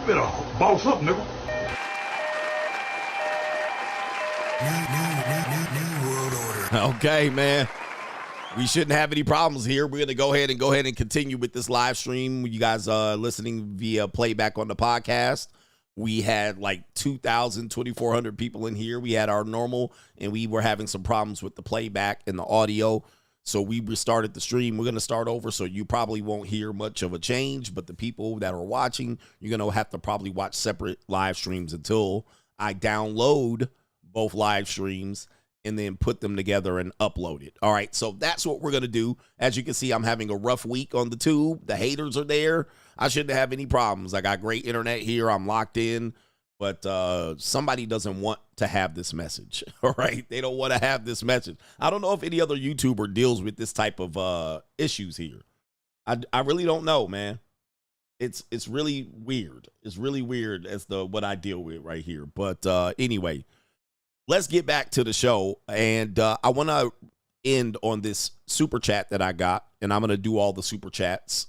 better boss up, nigga. New world order. Okay, man. We shouldn't have any problems here. We're going to go ahead and continue with this live stream. You guys listening via playback on the podcast. We had like 2,000, 2,400 people in here. We had our normal, and we were having some problems with the playback and the audio. So we restarted the stream. We're going to start over, so you probably won't hear much of a change. But the people that are watching, you're going to have to probably watch separate live streams until I download both live streams and then put them together and upload it. All right, so that's what we're going to do. As you can see, I'm having a rough week on the tube. The haters are there. I shouldn't have any problems. I got great internet here. I'm locked in. But somebody doesn't want to have this message, all right? They don't want to have this message. I don't know if any other YouTuber deals with this type of issues here. I really don't know, man. It's really weird. It's really weird as to what I deal with right here. But anyway, let's get back to the show. And I want to end on this super chat that I got, and I'm going to do all the super chats.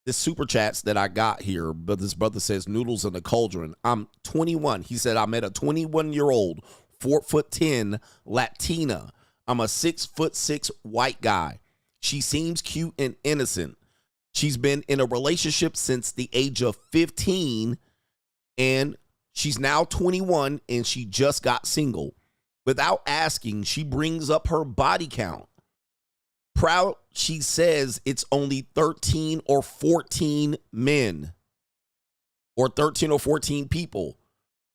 This super chats that I got here, but this brother says noodles in a cauldron. I'm 21. He said, I met a 21-year-old, 4'10" Latina. I'm a 6'6" white guy. She seems cute and innocent. She's been in a relationship since the age of 15, and she's now 21, and she just got single. Without asking, she brings up her body count. Proud, she says it's only 13 or 14 men or 13 or 14 people.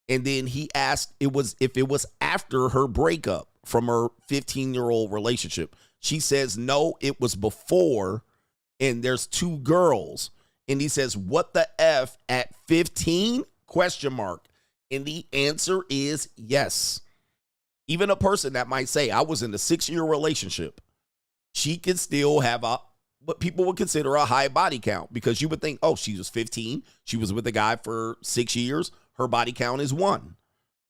And then he asked if it was after her breakup from her 15-year-old relationship. She says, no, it was before, and there's 2 girls. And he says, what the F at 15? Question mark. And the answer is yes. Even a person that might say, I was in a 6-year relationship, she can still have what people would consider a high body count, because you would think, oh, she was 15. She was with a guy for 6 years. Her body count is 1.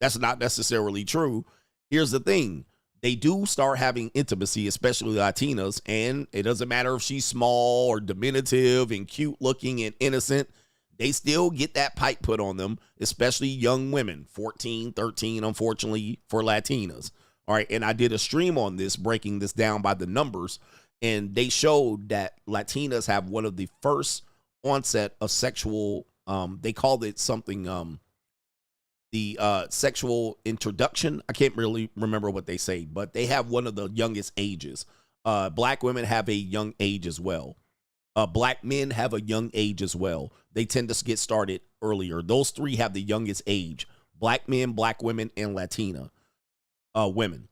That's not necessarily true. Here's the thing. They do start having intimacy, especially Latinas, and it doesn't matter if she's small or diminutive and cute looking and innocent. They still get that pipe put on them, especially young women, 14, 13, unfortunately, for Latinas. All right, and I did a stream on this, breaking this down by the numbers, and they showed that Latinas have one of the first onset of sexual, they called it something, the sexual introduction. I can't really remember what they say, but they have one of the youngest ages. Black women have a young age as well. Black men have a young age as well. They tend to get started earlier. Those 3 have the youngest age. Black men, black women, and Latina women.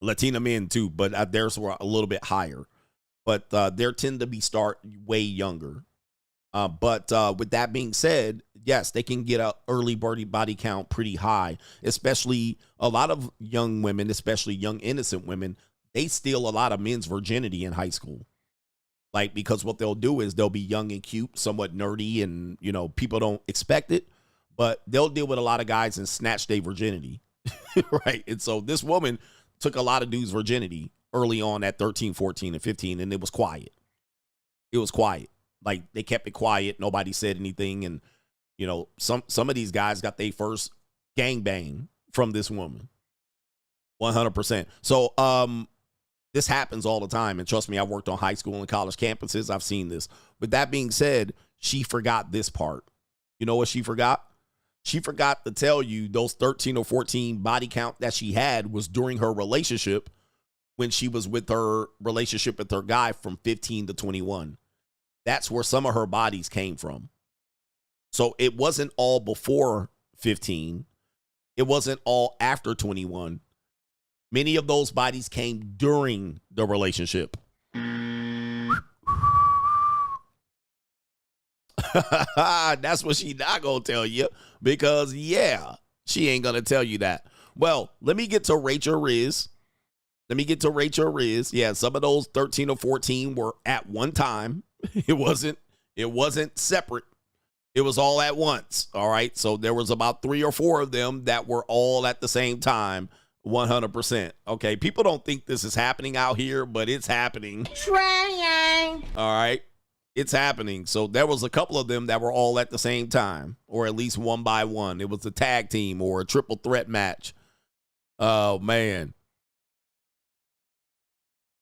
Latina men too, but theirs were a little bit higher. But they tend to be start way younger. But with that being said, yes, they can get a early body count pretty high, especially a lot of young women, especially young innocent women. They steal a lot of men's virginity in high school. Like, because what they'll do is they'll be young and cute, somewhat nerdy, and, you know, people don't expect it, but they'll deal with a lot of guys and snatch their virginity. Right. And so this woman took a lot of dudes' virginity early on at 13, 14, and 15, and it was quiet. It was quiet. Like, they kept it quiet. Nobody said anything. And, you know, some of these guys got their first gangbang from this woman. 100%. So, this happens all the time. And trust me, I've worked on high school and college campuses. I've seen this. But that being said, she forgot this part. You know what she forgot? She forgot to tell you those 13 or 14 body count that she had was during her relationship, when she was with her relationship with her guy from 15 to 21. That's where some of her bodies came from. So it wasn't all before 15. It wasn't all after 21. Many of those bodies came during the relationship. That's what she not gonna tell you, because yeah, she ain't gonna tell you that. Well, let me get to Rachel Rizz. Yeah, some of those 13 or 14 were at one time. It wasn't separate. It was all at once. All right. So there was about 3 or 4 of them that were all at the same time. 100%. Okay. People don't think this is happening out here, but it's happening. Trying. All right. It's happening. So there was a couple of them that were all at the same time, or at least one by one. It was a tag team or a triple threat match. Oh, man.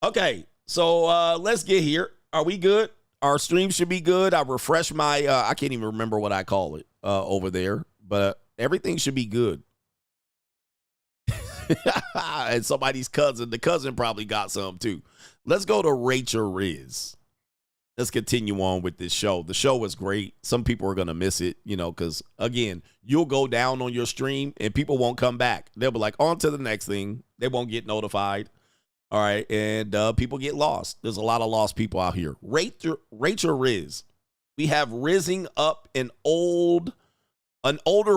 Okay, so let's get here. Are we good? Our stream should be good. I refreshed my, I can't even remember what I call it over there, but everything should be good. And somebody's cousin, the cousin probably got some too. Let's go to Rachel Rizz. Let's continue on with this show. The show was great. Some people are going to miss it, you know, because, again, you'll go down on your stream and people won't come back. They'll be like, on to the next thing. They won't get notified. All right. And people get lost. There's a lot of lost people out here. Rachel Rizz. We have Rizzing up an older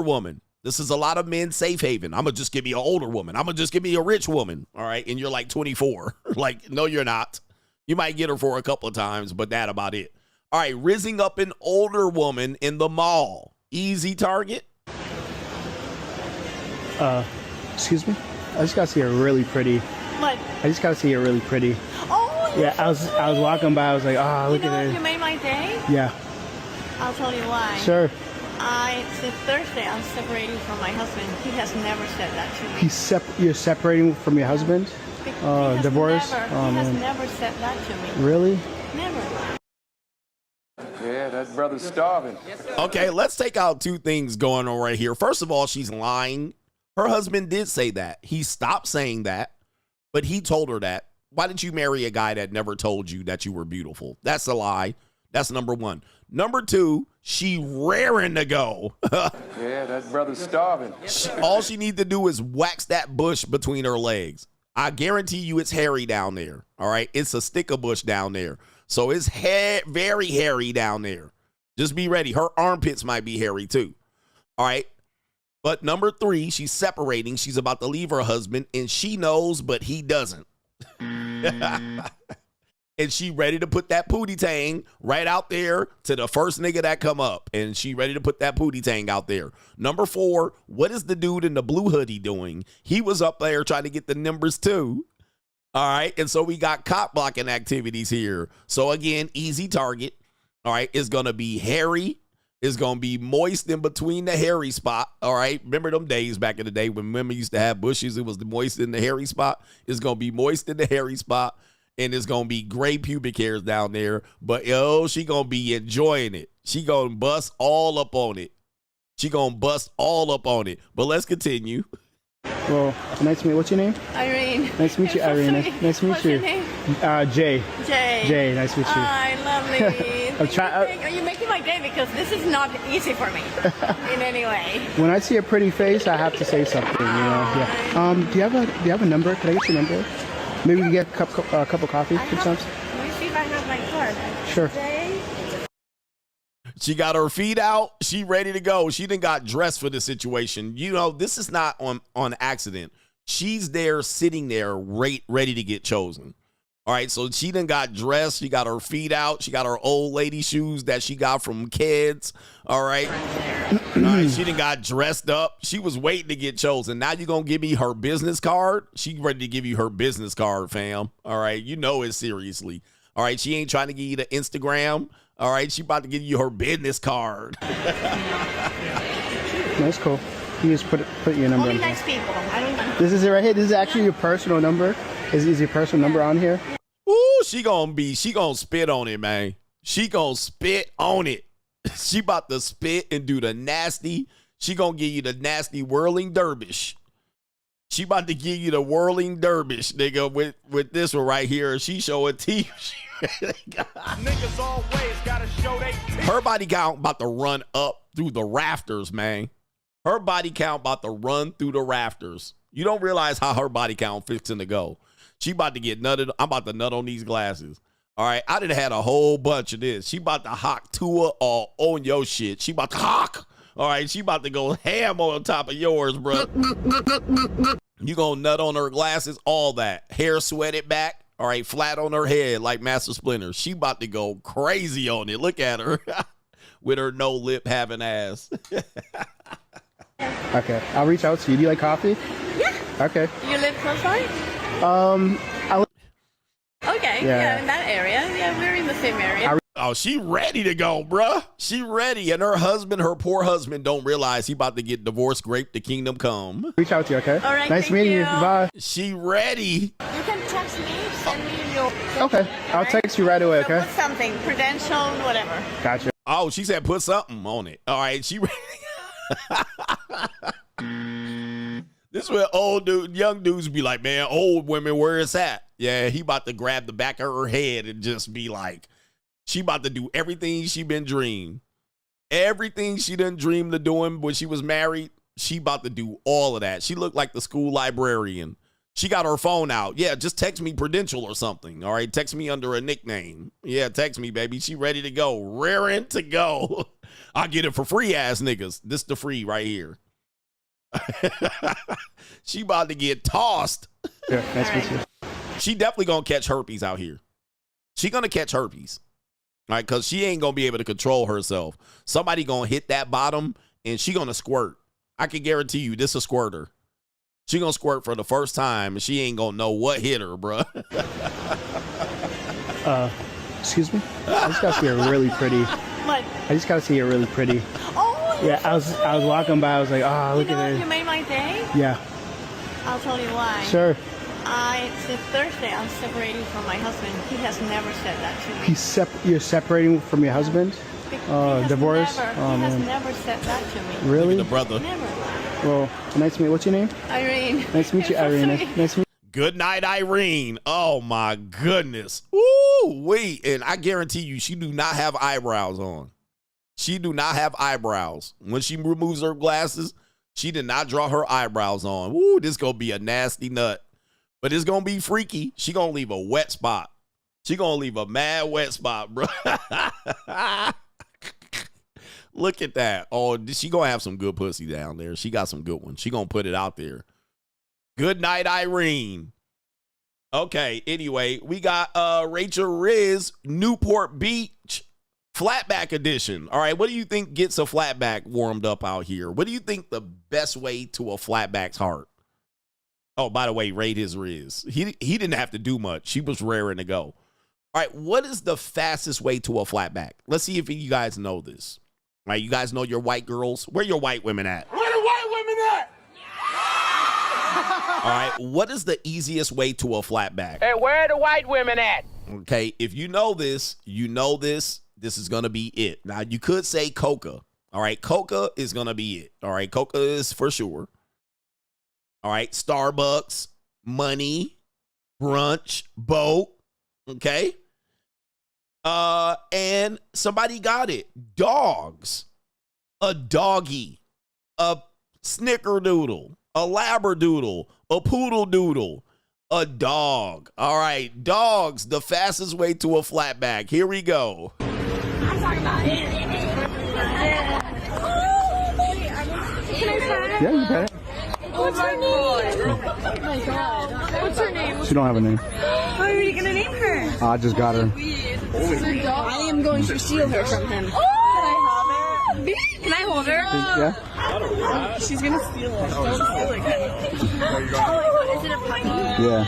woman. This is a lot of men safe haven. I'm going to just give me an older woman. I'm going to just give me a rich woman. All right. And you're like 24. Like, no, you're not. You might get her for a couple of times, but that about it. All right, rizzing up an older woman in the mall. Easy target? Excuse me? I just got to see her really pretty. What? I just got to see her really pretty. Oh, yeah. I was walking by. I was like, oh, look at her. You made my day? Yeah. I'll tell you why. Sure. Since Thursday, I'm separating from my husband. He has never said that to me. You're separating from your husband? Divorce? He has never said that to me. Really? Never. Yeah, that brother's starving. Okay, let's take out two things going on right here. First of all, she's lying. Her husband did say that. He stopped saying that, but he told her that. Why did you marry a guy that never told you that you were beautiful? That's a lie. That's number one. Number two, she raring to go. Yeah, that brother's starving. All she needs to do is wax that bush between her legs. I guarantee you it's hairy down there, all right? It's a sticker bush down there. So it's very hairy down there. Just be ready. Her armpits might be hairy too, all right? But number three, she's separating. She's about to leave her husband, and she knows, but he doesn't. And she ready to put that pootie tang right out there to the first nigga that come up. And she ready to put that pootie tang out there. Number four, what is the dude in the blue hoodie doing? He was up there trying to get the numbers too. All right. And so we got cop blocking activities here. So again, easy target. All right. It's going to be hairy. It's going to be moist in between the hairy spot. All right. Remember them days back in the day when women used to have bushes? It was the moist in the hairy spot. It's going to be moist in the hairy spot. And it's going to be gray pubic hairs down there. But, she going to be enjoying it. She going to bust all up on it. But let's continue. Well, nice to meet you. What's your name? Irene. Nice to meet you, Irene. Nice to meet What's you. Your name? Jay. Jay. Jay, nice to meet you. Hi, lovely. Are you making my day because this is not easy for me in any way. When I see a pretty face, I have to say something, you know. Yeah. Do you have a number? Can I get your number? Maybe we can get a cup of coffee sometimes. Let me see if I have my card. Sure. She got her feet out. She ready to go. She done got dressed for the situation. You know, this is not on accident. She's there sitting there ready to get chosen. All right, so she done got dressed. She got her feet out. She got her old lady shoes that she got from kids. All right. All right, she done got dressed up. She was waiting to get chosen. Now you going to give me her business card? She ready to give you her business card, fam. All right, you know it seriously. All right, she ain't trying to give you the Instagram. All right, she about to give you her business card. That's cool. You just put your number. Only nice people. I don't know. This is it right here. This is actually your personal number. Is your personal number on here? Ooh, she gonna spit on it, man. She gonna spit on it. She about to spit and do the nasty. She gonna give you the nasty whirling dervish. She about to give you the whirling dervish, nigga, with this one right here. She showing teeth. Niggas always gotta show they teeth. Her body count about to run up through the rafters, man. Her body count about to run through the rafters. You don't realize how her body count fixing to go. She about to get nutted. I'm about to nut on these glasses. All right, I done had a whole bunch of this. She about to hock Tua all on your shit. She about to hock. All right, she about to go ham on top of yours, bro. You gonna nut on her glasses, all that. Hair sweated back. All right, flat on her head like Master Splinter. She about to go crazy on it. Look at her with her no lip having ass. Okay, I'll reach out to you. Do you like coffee? Yeah. Okay. Do you live close by? I Okay, yeah, in that area. Yeah, we're in the same area. Oh, she ready to go, bruh. She ready. And her husband, her poor husband, don't realize he about to get divorced. Grape the kingdom come. Reach out to you, okay? All right, nice meeting you. Bye. She ready. You can text me, send me your... Okay, I'll text you right away, okay? Put something, credential, whatever. Gotcha. Oh, she said put something on it. All right, she ready. This is where young dudes be like, man, old women, where it's at? Yeah, he about to grab the back of her head and just be like, she about to do everything she been dreamed. Everything she done dreamed of doing when she was married, she about to do all of that. She looked like the school librarian. She got her phone out. Yeah, just text me credential or something. All right, text me under a nickname. Yeah, text me, baby. She ready to go. Raring to go. I get it for free ass niggas. This the free right here. She about to get tossed. Yeah, nice to meet you. She definitely gonna catch herpes out here. She gonna catch herpes. All right, because she ain't gonna be able to control herself. Somebody gonna hit that bottom and she gonna squirt. I can guarantee you this a squirter. She gonna squirt for the first time and she ain't gonna know what hit her, bruh. Excuse me? I just gotta see her really pretty. What? I just gotta see her really pretty. Oh, Yeah, I was walking by, I was like, oh, look you know, at you her. made my day. Yeah, I'll tell you why. sure. Since Thursday, I'm separating from my husband. He has never said that to me. You're separating from your husband? He has Divorce? Never, Oh, he has man. never said that to me. Really? The brother. Never. Well, nice to meet you. What's your name? Irene. Nice to meet you, You're so Irene. sweet. Nice to meet Good night, Irene. Oh my goodness. Ooh, wait. And I guarantee you, she do not have eyebrows on. She do not have eyebrows. When she removes her glasses, she did not draw her eyebrows on. Ooh, this gonna be a nasty nut. But it's gonna be freaky. She gonna leave a wet spot. She gonna leave a mad wet spot, bro. Look at that. Oh, she gonna have some good pussy down there. She got some good ones. She gonna put it out there. Good night, Irene. Okay, anyway, we got Rachel Rizz, Newport Beach, Flatback edition. All right, what do you think gets a flatback warmed up out here? What do you think the best way to a flatback's heart? Oh, by the way, rate his Rizz. He didn't have to do much. She was raring to go. All right, what is the fastest way to a flatback? Let's see if you guys know this. All right, you guys know your white girls? Where your white women at? Where the white women at? All right, what is the easiest way to a flatback? Hey, where are the white women at? Okay, if you know this, you know this. This is going to be it. Now, you could say coca. All right, coca is going to be it. All right, coca is for sure. All right, Starbucks, money, brunch, boat. Okay. And somebody got it. Dogs. A doggy. A snickerdoodle. A labradoodle. A poodle doodle. A dog. All right, dogs, the fastest way to a flatback. Here we go. I'm talking about it. Can I try? Yeah, you got it. What's her name? Oh my god. What's her name? She don't have a name. How are you gonna name her? I just got her. I am going to steal her from him. Can I hold her? Yeah? She's gonna steal it. Don't steal it, guys. Is it a puppy? Yeah.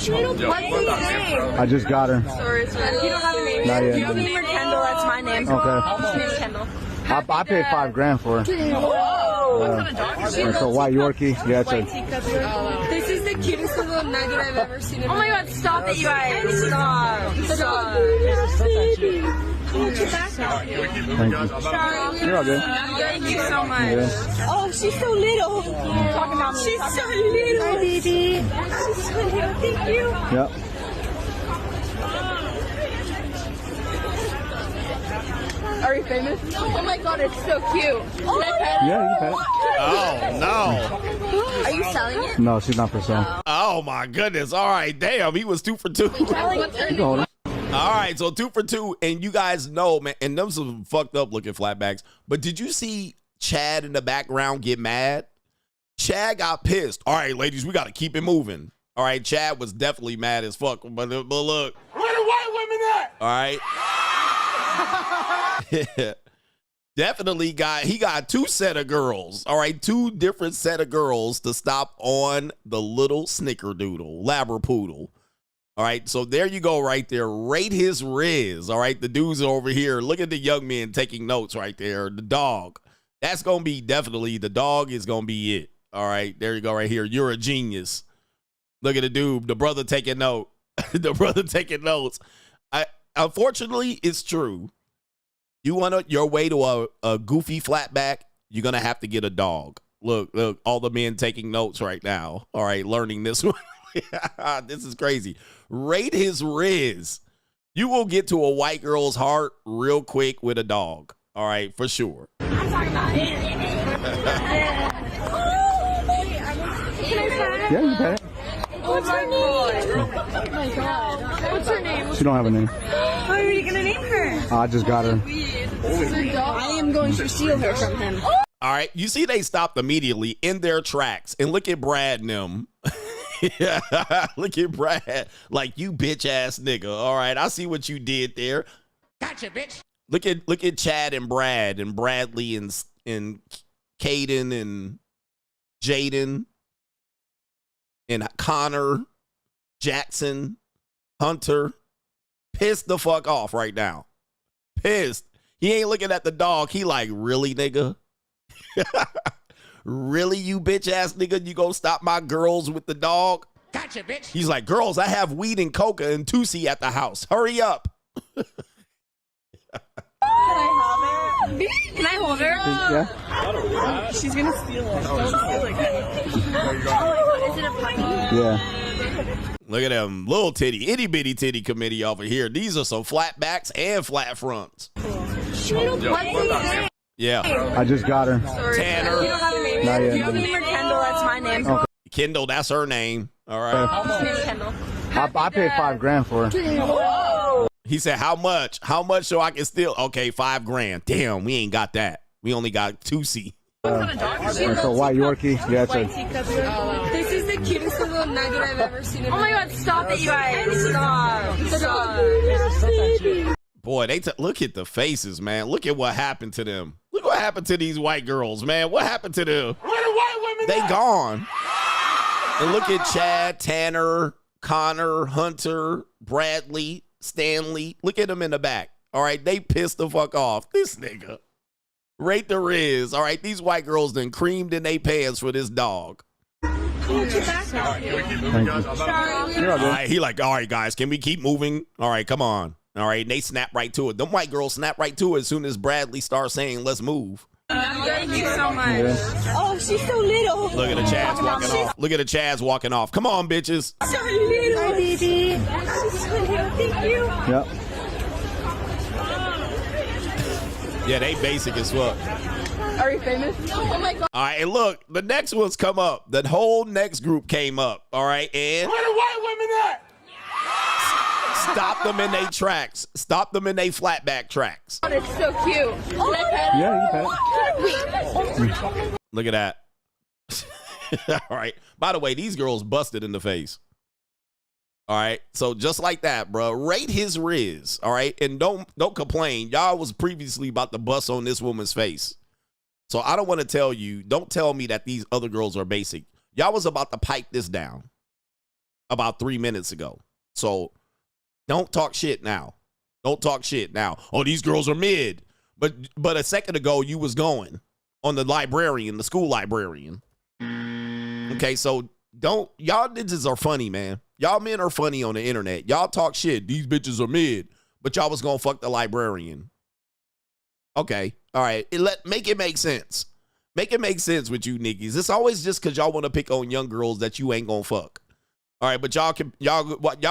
What's his name? I just got her. Sorry. You don't have a name? Not yet. You name her Kendall, that's my name. Okay. Her name's Kendall. I paid $5,000 for her. It's a white Yorkie. Yeah, it's a... This is the cutest little nugget I've ever seen. Oh my god, stop it, you guys. Stop. Thank you. You're all good. Thank you so much. Yeah. Oh, she's so little. Talking about me. She's so little. Hi, baby. She's so little. Thank you. Yep. Are we famous? Oh my god, it's so cute. Can I pet it? Yeah, you pet it. Oh, no. Are you selling it? No, she's not for sale. Oh, my goodness. All right, damn, he was 2 for 2. What's her You name? can hold her. All right, so 2 for 2. And you guys know, man, and them some fucked up looking flatbacks. But did you see Chad in the background get mad? Chad got pissed. All right, ladies, we got to keep it moving. All right, Chad was definitely mad as fuck. But look. Where the white women at? All right. Definitely he got 2 set of girls. All right, 2 different set of girls to stop on the little snickerdoodle, labrapoodle. All right, so there you go right there. Rate his Rizz. All right, the dudes over here. Look at the young men taking notes right there. The dog. That's going to be definitely, the dog is going to be it. All right, there you go right here. You're a genius. Look at the dude, the brother taking note. The brother taking notes. Unfortunately, it's true. You want your way to a goofy flatback, you're going to have to get a dog. Look, all the men taking notes right now. All right, learning this one. This is crazy. Rate his Rizz. You will get to a white girl's heart real quick with a dog. All right, for sure. I'm talking about it. Yeah, you bet. What's her name? Oh my god. What's her name? She don't have a name. How are you gonna name her? I just got her. I am going to steal her from him. All right, you see they stopped immediately in their tracks. And look at Brad Numb. Yeah, look at Brad. Like, you bitch ass nigga. All right, I see what you did there. Gotcha, bitch. Look at Chad and Brad and Bradley and Caden and Jaden and Connor, Jackson, Hunter. Pissed the fuck off right now. Pissed. He ain't looking at the dog. He like, really, nigga? Really, you bitch ass nigga? You gonna stop my girls with the dog? Gotcha, bitch. He's like, girls, I have weed and coca and Tusi at the house. Hurry up. Can I hold her? Can I hold her? Yeah. She's gonna steal it. Don't steal it. Oh, is it a pint? Yeah. Look at them little titty, itty bitty titty committee over here. These are some flatbacks and flat fronts. Yeah. I just got her. Sorry. Tanner. You don't have a name? Not yet. You have a name or Kendall? That's my name. Okay. Kendall, that's her name. All right. What's your name, Kendall? I paid $5,000 for her. Whoa. He said, how much? How much so I can steal? Okay, $5,000. Damn, we ain't got that. We only got Tusi. It's a white Yorkie. Yeah, it's a. This is the cutest little nugget I've ever seen. Oh my god, stop it, you guys. Stop. Boy, look at the faces, man. Look at what happened to them. Look what happened to these white girls, man. What happened to them? Where the white women They at? gone. And look at Chad, Tanner, Connor, Hunter, Bradley, Stanley. Look at them in the back. All right, they pissed the fuck off. This nigga. Rate the Rizz. All right, these white girls done creamed in their pants for this dog. Thank you. All right, he like, all right, guys, can we keep moving? All right, come on. All right, and they snap right to it. Them white girls snap right to it as soon as Bradley starts saying, let's move. Thank you so much. Yeah. Oh, she's so little. Look at the Chads walking off. Look at the Chads walking off. Come on, bitches. So little. Hi, baby. She's so little. Thank you. Yep. Yeah, they basic as fuck. Are you famous? Oh my god. All right, and look, the next ones come up. The whole next group came up. All right, and Where the white women at? stop them in their tracks. Stop them in their flatback tracks. Oh, it's so cute. Oh my god. Yeah, you bet. Look at that. All right. By the way, these girls busted in the face. All right. So just like that, bro. Rate his Rizz. All right. And don't complain. Y'all was previously about to bust on this woman's face. So I don't want to tell you. Don't tell me that these other girls are basic. Y'all was about to pipe this down about 3 minutes ago. So don't talk shit now. Don't talk shit now. Oh, these girls are mid. But a second ago, you was going on the librarian, the school librarian. Okay, so y'all niggas are funny, man. Y'all men are funny on the internet. Y'all talk shit. These bitches are mid, but y'all was gonna fuck the librarian. Okay, all right. Make it make sense. Make it make sense with you niggas. It's always just because y'all want to pick on young girls that you ain't gonna fuck. All right, but y'all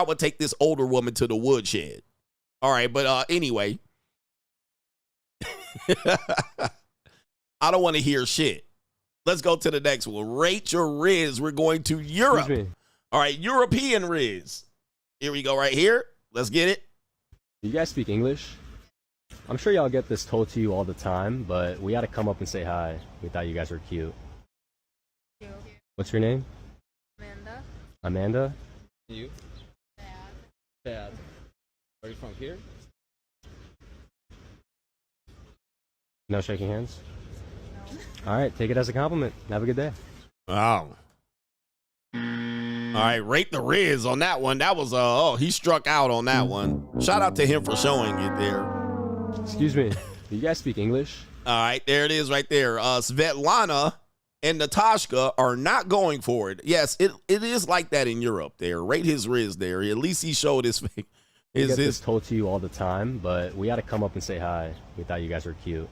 would take this older woman to the woodshed. All right, but anyway, I don't want to hear shit. Let's go to the next one. Rate your Rizz. We're going to Europe. All right, European Rizz. Here we go right here. Let's get it. You guys speak English? I'm sure y'all get this told to you all the time, but we had to come up and say hi. We thought you guys were cute. What's your name? Amanda. Amanda? You? Dad. Are you from here? No shaking hands? All right, take it as a compliment. Have a good day. Oh. right, rate the Rizz on that one. That was he struck out on that one. Shout out to him for showing it there. Excuse me. Do you guys speak English? All right, there it is right there. Svetlana and Natasha are not going for it. Yes, it is like that in Europe there. Rate his Rizz there. At least he showed his face. I get this told to you all the time, but we had to come up and say hi. We thought you guys were cute.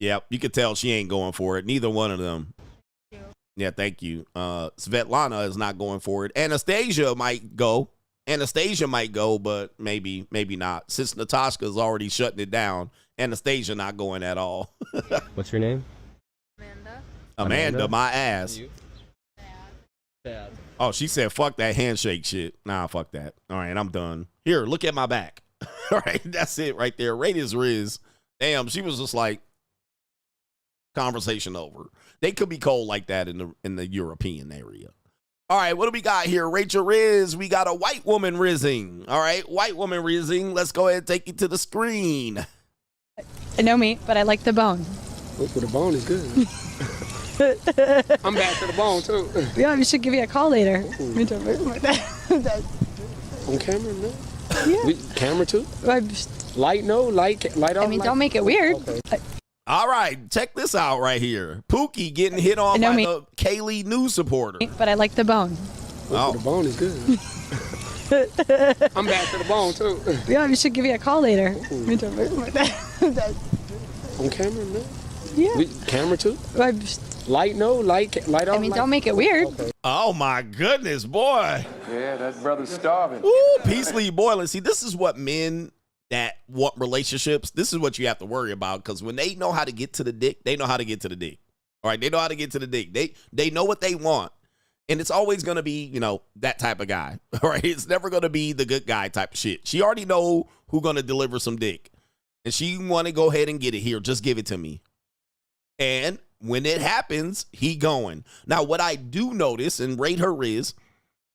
Yep, you could tell she ain't going for it. Neither one of them. Yeah, thank you. Svetlana is not going for it. Anastasia might go. But maybe not. Since Natasha is already shutting it down, Anastasia not going at all. What's your name? Amanda, my ass. Bad. Oh, she said, fuck that handshake shit. Nah, fuck that. All right, I'm done. Here, look at my back. All right, that's it right there. Rate his Rizz. Damn, she was just like, conversation over. They could be cold like that in the European area. All right, what do we got here? Rachel Rizz. We got a white woman rizzing. All right, white woman rizzing. Let's go ahead and take you to the screen. No meat, but I like the bone. Oh, the bone is good. I'm back to the bone too. Yeah, we should give you a call later. On camera, no? Yeah. Camera too? Light, no? Light on? I mean, don't make it weird. Okay. All right, check this out right here. Pookie getting hit on by the Kayleigh news supporter. But I like the bone. Oh, the bone is good. I'm back to the bone too. Yeah, we should give you a call later. On camera, no? Yeah. Camera too? Light, no? Light on? I mean, don't make it weird. Okay. Oh my goodness, boy. Yeah, that brother's starving. Ooh, Peasley boiling. See, this is what men that want relationships, this is what you have to worry about, because when they know how to get to the dick, they know how to get to the dick. All right, they know how to get to the dick. They know what they want. And it's always going to be, that type of guy. All right, it's never going to be the good guy type of shit. She already know who's going to deliver some dick. And she want to go ahead and get it here. Just give it to me. And when it happens, he going. Now, what I do notice, and rate her Rizz,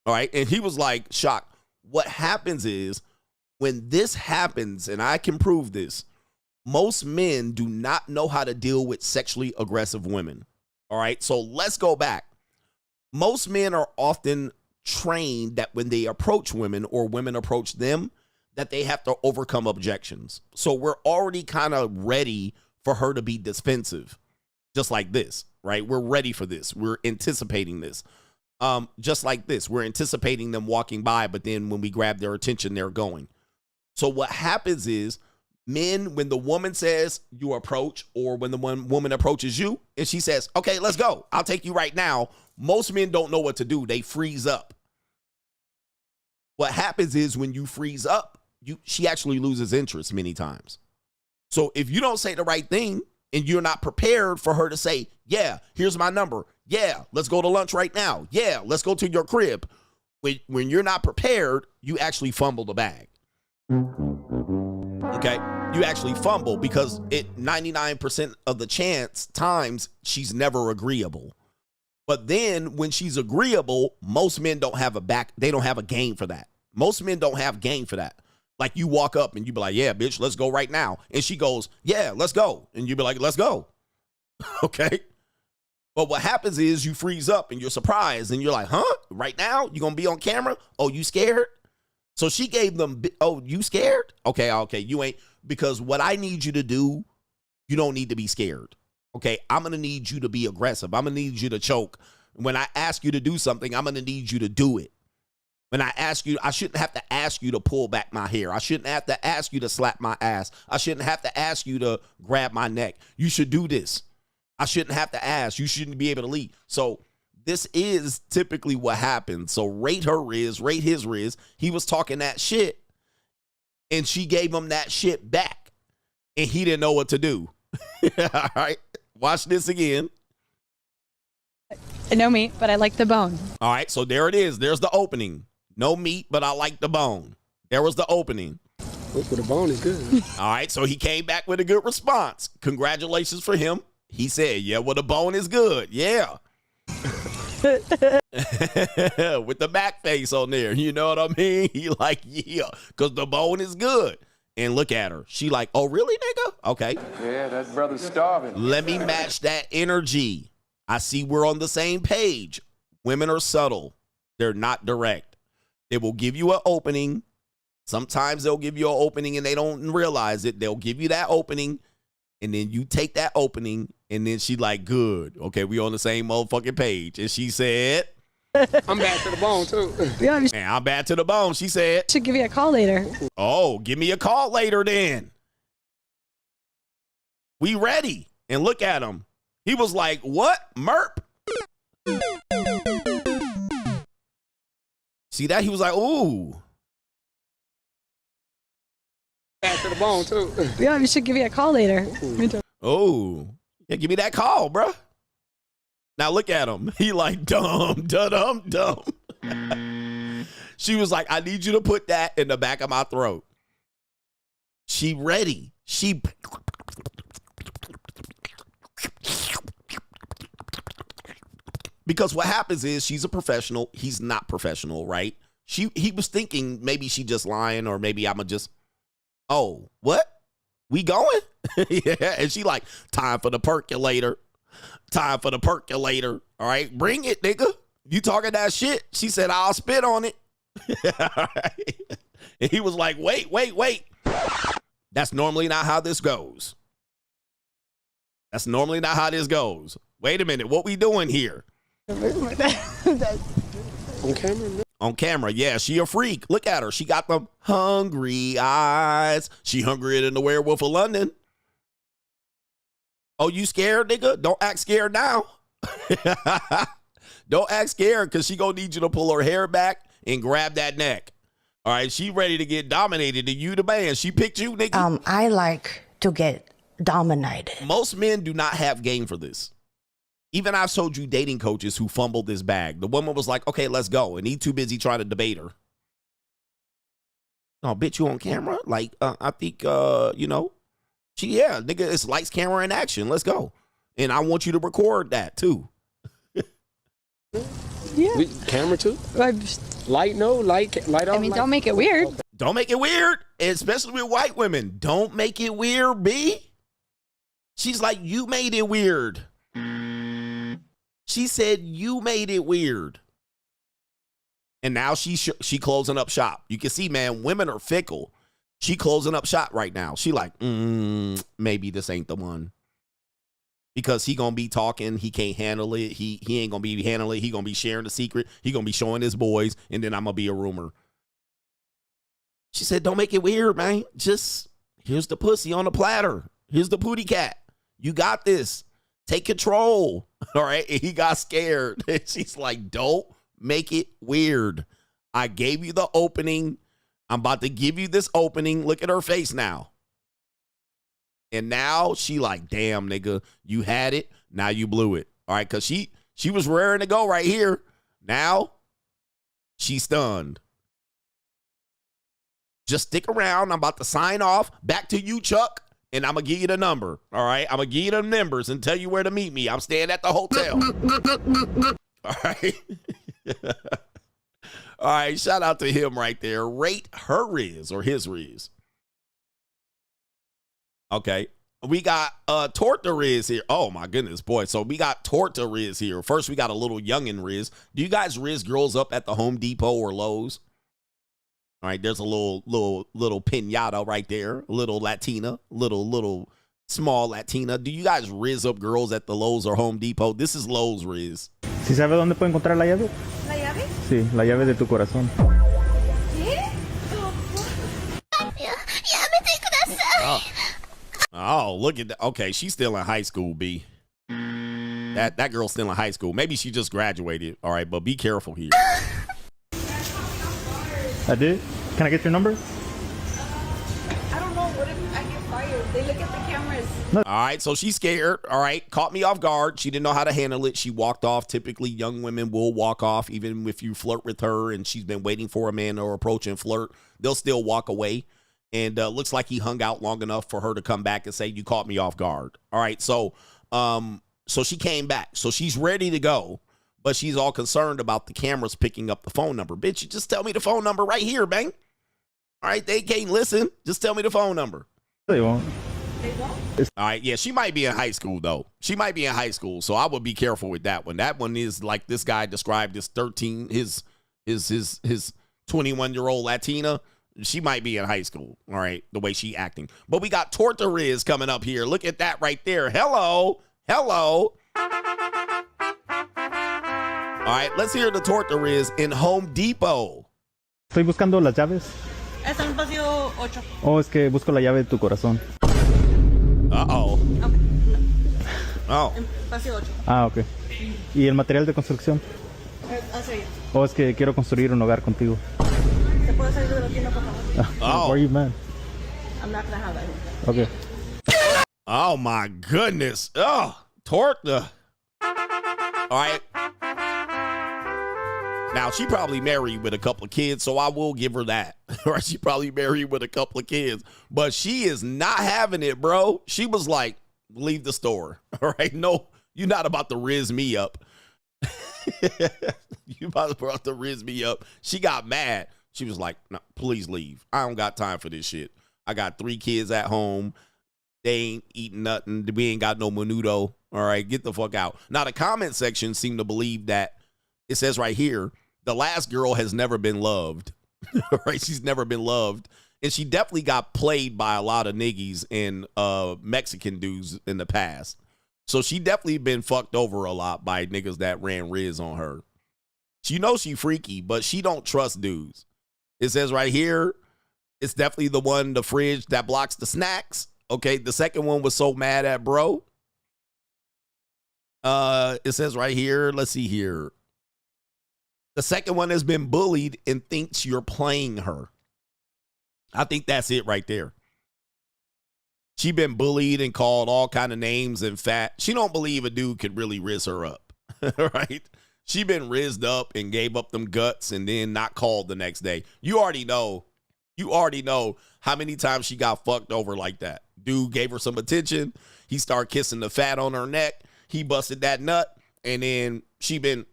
all right, and he was like shocked. What happens is, when this happens, and I can prove this, most men do not know how to deal with sexually aggressive women. All right, so let's go back. Most men are often trained that when they approach women or women approach them, that they have to overcome objections. So we're already kind of ready for her to be defensive, just like this, right? We're ready for this. We're anticipating this. Just like this, we're anticipating them walking by, but then when we grab their attention, they're going. So what happens is, men, when the woman says you approach, or when the woman approaches you and she says, okay, let's go, I'll take you right now, most men don't know what to do. They freeze up. What happens is, when you freeze up, she actually loses interest many times. So if you don't say the right thing and you're not prepared for her to say, yeah, here's my number. Yeah, let's go to lunch right now. Yeah, let's go to your crib. When you're not prepared, you actually fumble the bag. Okay, you actually fumble, because 99% of the times she's never agreeable. But then when she's agreeable, most men don't have they don't have a game for that. Most men don't have game for that. Like, you walk up and you be like, yeah, bitch, let's go right now. And she goes, yeah, let's go. And you be like, let's go. Okay. But what happens is, you freeze up and you're surprised and you're like, huh? Right now? You gonna be on camera? Oh, you scared? So she gave them, oh, you scared? Okay, you ain't, because what I need you to do, you don't need to be scared. Okay, I'm going to need you to be aggressive. I'm going to need you to choke. When I ask you to do something, I'm going to need you to do it. When I ask you, I shouldn't have to ask you to pull back my hair. I shouldn't have to ask you to slap my ass. I shouldn't have to ask you to grab my neck. You should do this. I shouldn't have to ask. You shouldn't be able to lead. So this is typically what happens. So rate her Rizz, rate his Rizz. He was talking that shit, and she gave him that shit back, and he didn't know what to do. All right, watch this again. No meat, but I like the bone. All right, so there it is. There's the opening. No meat, but I like the bone. There was the opening. Oh, the bone is good. All right, so he came back with a good response. Congratulations for him. He said, yeah, well, the bone is good. Yeah. With the back face on there. You know what I mean? He like, yeah, because the bone is good. And look at her. She like, oh, really, nigga? Okay. Yeah, that brother's starving. Let me match that energy. I see we're on the same page. Women are subtle. They're not direct. They will give you an opening. Sometimes they'll give you an opening and they don't realize it. They'll give you that opening, and then you take that opening, and then she like, good. Okay, we on the same motherfucking page. And she said, I'm bad to the bone, too. Yeah, I man, I'm bad to the bone. She said, should give you a call later. oh, give me a call later then. We ready. And look at him. He was like, what? Merp? See that? He was like, ooh. Bad to the bone, too. Yeah, we should give you a call later. Oh, yeah, give me that call, bro. Now look at him. He like, dumb. She was like, I need you to put that in the back of my throat. She ready. She. Because what happens is she's a professional. He's not professional, right? He was thinking maybe she just lying, or maybe I'ma just, oh, what? We going? Yeah. And she like, time for the percolator. Time for the percolator. All right, bring it, nigga. You talking that shit? She said, I'll spit on it. All right. And he was like, wait. That's normally not how this goes. That's normally not how this goes. Wait a minute. What we doing here? On camera? On camera, yeah, she a freak. Look at her. She got them hungry eyes. She hungrier than the werewolf of London. Oh, you scared, nigga? Don't act scared now. Don't act scared, because she gonna need you to pull her hair back and grab that neck. All right, she ready to get dominated, and you the man. She picked you, nigga. I like to get dominated. Most men do not have game for this. Even I've told you dating coaches who fumbled this bag. The woman was like, okay, let's go. And he too busy trying to debate her. Oh, bitch, you on camera? Like, I think, yeah, nigga, it's lights, camera, and action. Let's go. And I want you to record that, too. Yeah. Camera, too? Light, no? Light off? I mean, don't make it weird. Okay. Don't make it weird, especially with white women. Don't make it weird, B. She's like, you made it weird. She said you made it weird. And now she closing up shop. You can see, man, women are fickle. She closing up shop right now. She like, maybe this ain't the one. Because he gonna be talking, he can't handle it. He ain't gonna be handling it. He gonna be sharing the secret. He gonna be showing his boys, and then I'm gonna be a rumor. She said, don't make it weird, man. Just, here's the pussy on the platter. Here's the Pootie cat. You got this. Take control. All right. And he got scared. And she's like, don't make it weird. I gave you the opening. I'm about to give you this opening. Look at her face now. And now she like, damn, nigga, you had it. Now you blew it. All right. Because she was raring to go right here. Now she's stunned. Just stick around. I'm about to sign off. Back to you, Chuck. And I'm going to give you the number, all right? I'm going to give you the numbers and tell you where to meet me. I'm staying at the hotel. All right? All right, shout out to him right there. Rate her Rizz or his Rizz. Okay. We got Torta Rizz here. Oh, my goodness, boy. So we got Torta Rizz here. First, we got a little youngin' Rizz. Do you guys Rizz girls up at the Home Depot or Lowe's? All right, there's a little pinata right there, little Latina, little small Latina. Do you guys Rizz up girls at the Lowe's or Home Depot? This is Lowe's Rizz. ¿Sí sabe dónde puede encontrar la llave? ¿La llave? Sí, la llave de tu corazón. ¿Qué? Oh, look at that. Okay, she's still in high school, B. That girl's still in high school. Maybe she just graduated. All right, but be careful here. I did? Can I get your number? I don't know. What if I get fired? They look at the cameras. All right, so she's scared. All right, caught me off guard. She didn't know how to handle it. She walked off. Typically, young women will walk off, even if you flirt with her and she's been waiting for a man to approach and flirt. They'll still walk away. And looks like he hung out long enough for her to come back and say, you caught me off guard. All right, so she came back. So she's ready to go. But she's all concerned about the cameras picking up the phone number. Bitch, you just tell me the phone number right here, bang. All right, they can't listen. Just tell me the phone number. They won't. They won't? All right, yeah, she might be in high school, though. She might be in high school, so I would be careful with that one. That one is like this guy described as 13. his 21-year-old Latina. She might be in high school, all right, the way she acting. But we got Torta Rizz coming up here. Look at that right there. Hello. All right, let's hear the Torta Rizz in Home Depot. Estoy buscando las llaves. Es en espacio 8. Oh, es que busco la llave de tu corazón. Uh-oh. Okay. Oh. Espacio 8. Ah, ok. ¿Y el material de construcción? Hacia allá. Oh, es que quiero construir un hogar contigo. ¿Se puede salir de la tienda, por favor? Oh. Why are you mad? I'm not gonna have that here. Okay. Oh, my goodness. Oh, Torta. All right. Now, she probably married with a couple of kids, so I will give her that. Right? She probably married with a couple of kids, but she is not having it, bro. She was like, leave the store. All right? No, you're not about to Rizz me up. You about to Rizz me up. She got mad. She was like, no, please leave. I don't got time for this shit. I got 3 kids at home. They ain't eating nothing. We ain't got no menudo. All right, get the fuck out. Now, the comment section seem to believe that it says right here, the last girl has never been loved. Right? She's never been loved. And she definitely got played by a lot of niggas and Mexican dudes in the past. So she definitely been fucked over a lot by niggas that ran Rizz on her. She knows she freaky, but she don't trust dudes. It says right here, it's definitely the one in the fridge that blocks the snacks. Okay, the second one was so mad at bro. It says right here, let's see here. The second one has been bullied and thinks you're playing her. I think that's it right there. She been bullied and called all kind of names and fat. She don't believe a dude could really Rizz her up. Right? She been rizzed up and gave up them guts and then not called the next day. You already know how many times she got fucked over like that. Dude gave her some attention. He started kissing the fat on her neck. He busted that nut. And then she been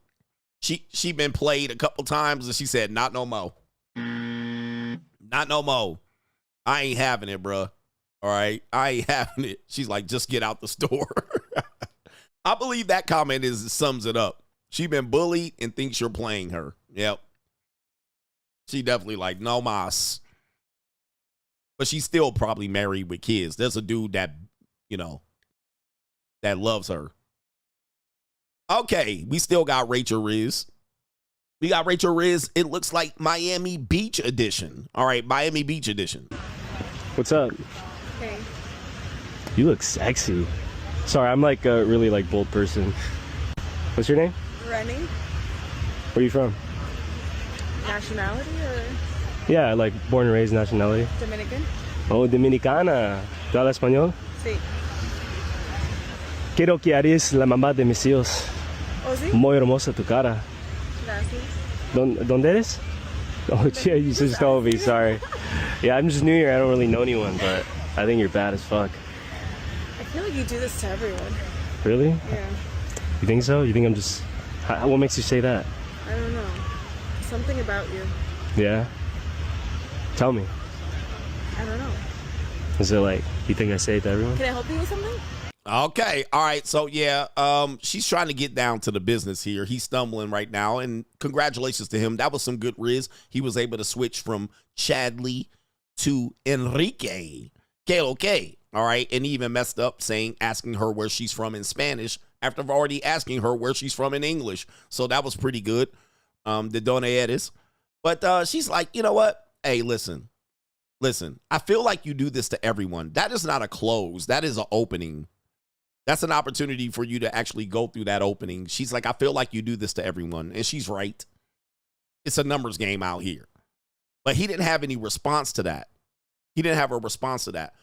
played a couple times and she said, not no more. Not no more. I ain't having it, bruh. All right? I ain't having it. She's like, just get out the store. I believe that comment sums it up. She been bullied and thinks you're playing her. Yep. She definitely like, no mas. But she's still probably married with kids. There's a dude that, that loves her. Okay, we still got Rachel Rizz. We got Rachel Rizz. It looks like Miami Beach edition. All right, Miami Beach edition. What's up? Hey. You look sexy. Sorry, I'm like a really like bold person. What's your name? Rennie. Where are you from? Nationality or? Yeah, like born and raised nationality. Dominican. Oh, Dominicana. ¿Tú hablas español? Sí. Quiero que eres la mamá de mis hijos. Oh, sí? Muy hermosa tu cara. Gracias. ¿Dónde eres? Oh, yeah, you just told me, sorry. Yeah, I'm just new here. I don't really know anyone, but I think you're bad as fuck. I feel like you do this to everyone. Really? Yeah. You think so? You think I'm just... What makes you say that? I don't know. Something about you. Yeah? Tell me. I don't know. Is it like, you think I say it to everyone? Can I help you with something? Okay. All right. So, yeah, she's trying to get down to the business here. He's stumbling right now, and congratulations to him. That was some good Rizz. He was able to switch from Chadley to Enrique. Kayleigh. All right. And he even messed up asking her where she's from in Spanish after already asking her where she's from in English. So that was pretty good. De Donde Eres. But she's like, you know what? Hey, listen. I feel like you do this to everyone. That is not a close. That is an opening. That's an opportunity for you to actually go through that opening. She's like, I feel like you do this to everyone. And she's right. It's a numbers game out here. But he didn't have any response to that. He didn't have a response to that.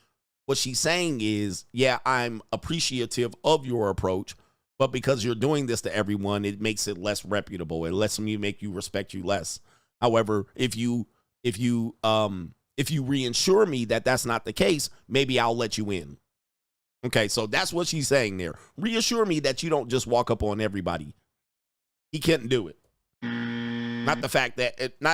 What she's saying is, yeah, I'm appreciative of your approach, but because you're doing this to everyone, it makes it less reputable. It lets me make you respect you less. However, if you reinsure me that that's not the case, maybe I'll let you in. Okay, so that's what she's saying there. Reassure me that you don't just walk up on everybody. He couldn't do it. Not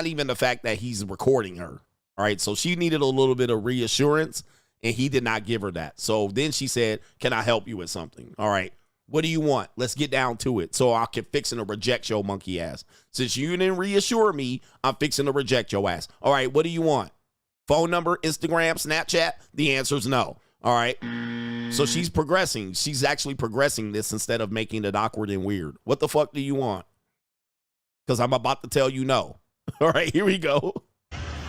even the fact that he's recording her. All right, so she needed a little bit of reassurance, and he did not give her that. So then she said, can I help you with something? All right, What do you want? Let's get down to it. So I can fixing to reject your monkey ass. Since you didn't reassure me, I'm fixing to reject your ass. All right, what do you want? Phone number, Instagram, Snapchat? The answer is no. All right. So she's progressing. She's actually progressing this instead of making it awkward and weird. What the fuck do you want? Because I'm about to tell you no. All right, here we go.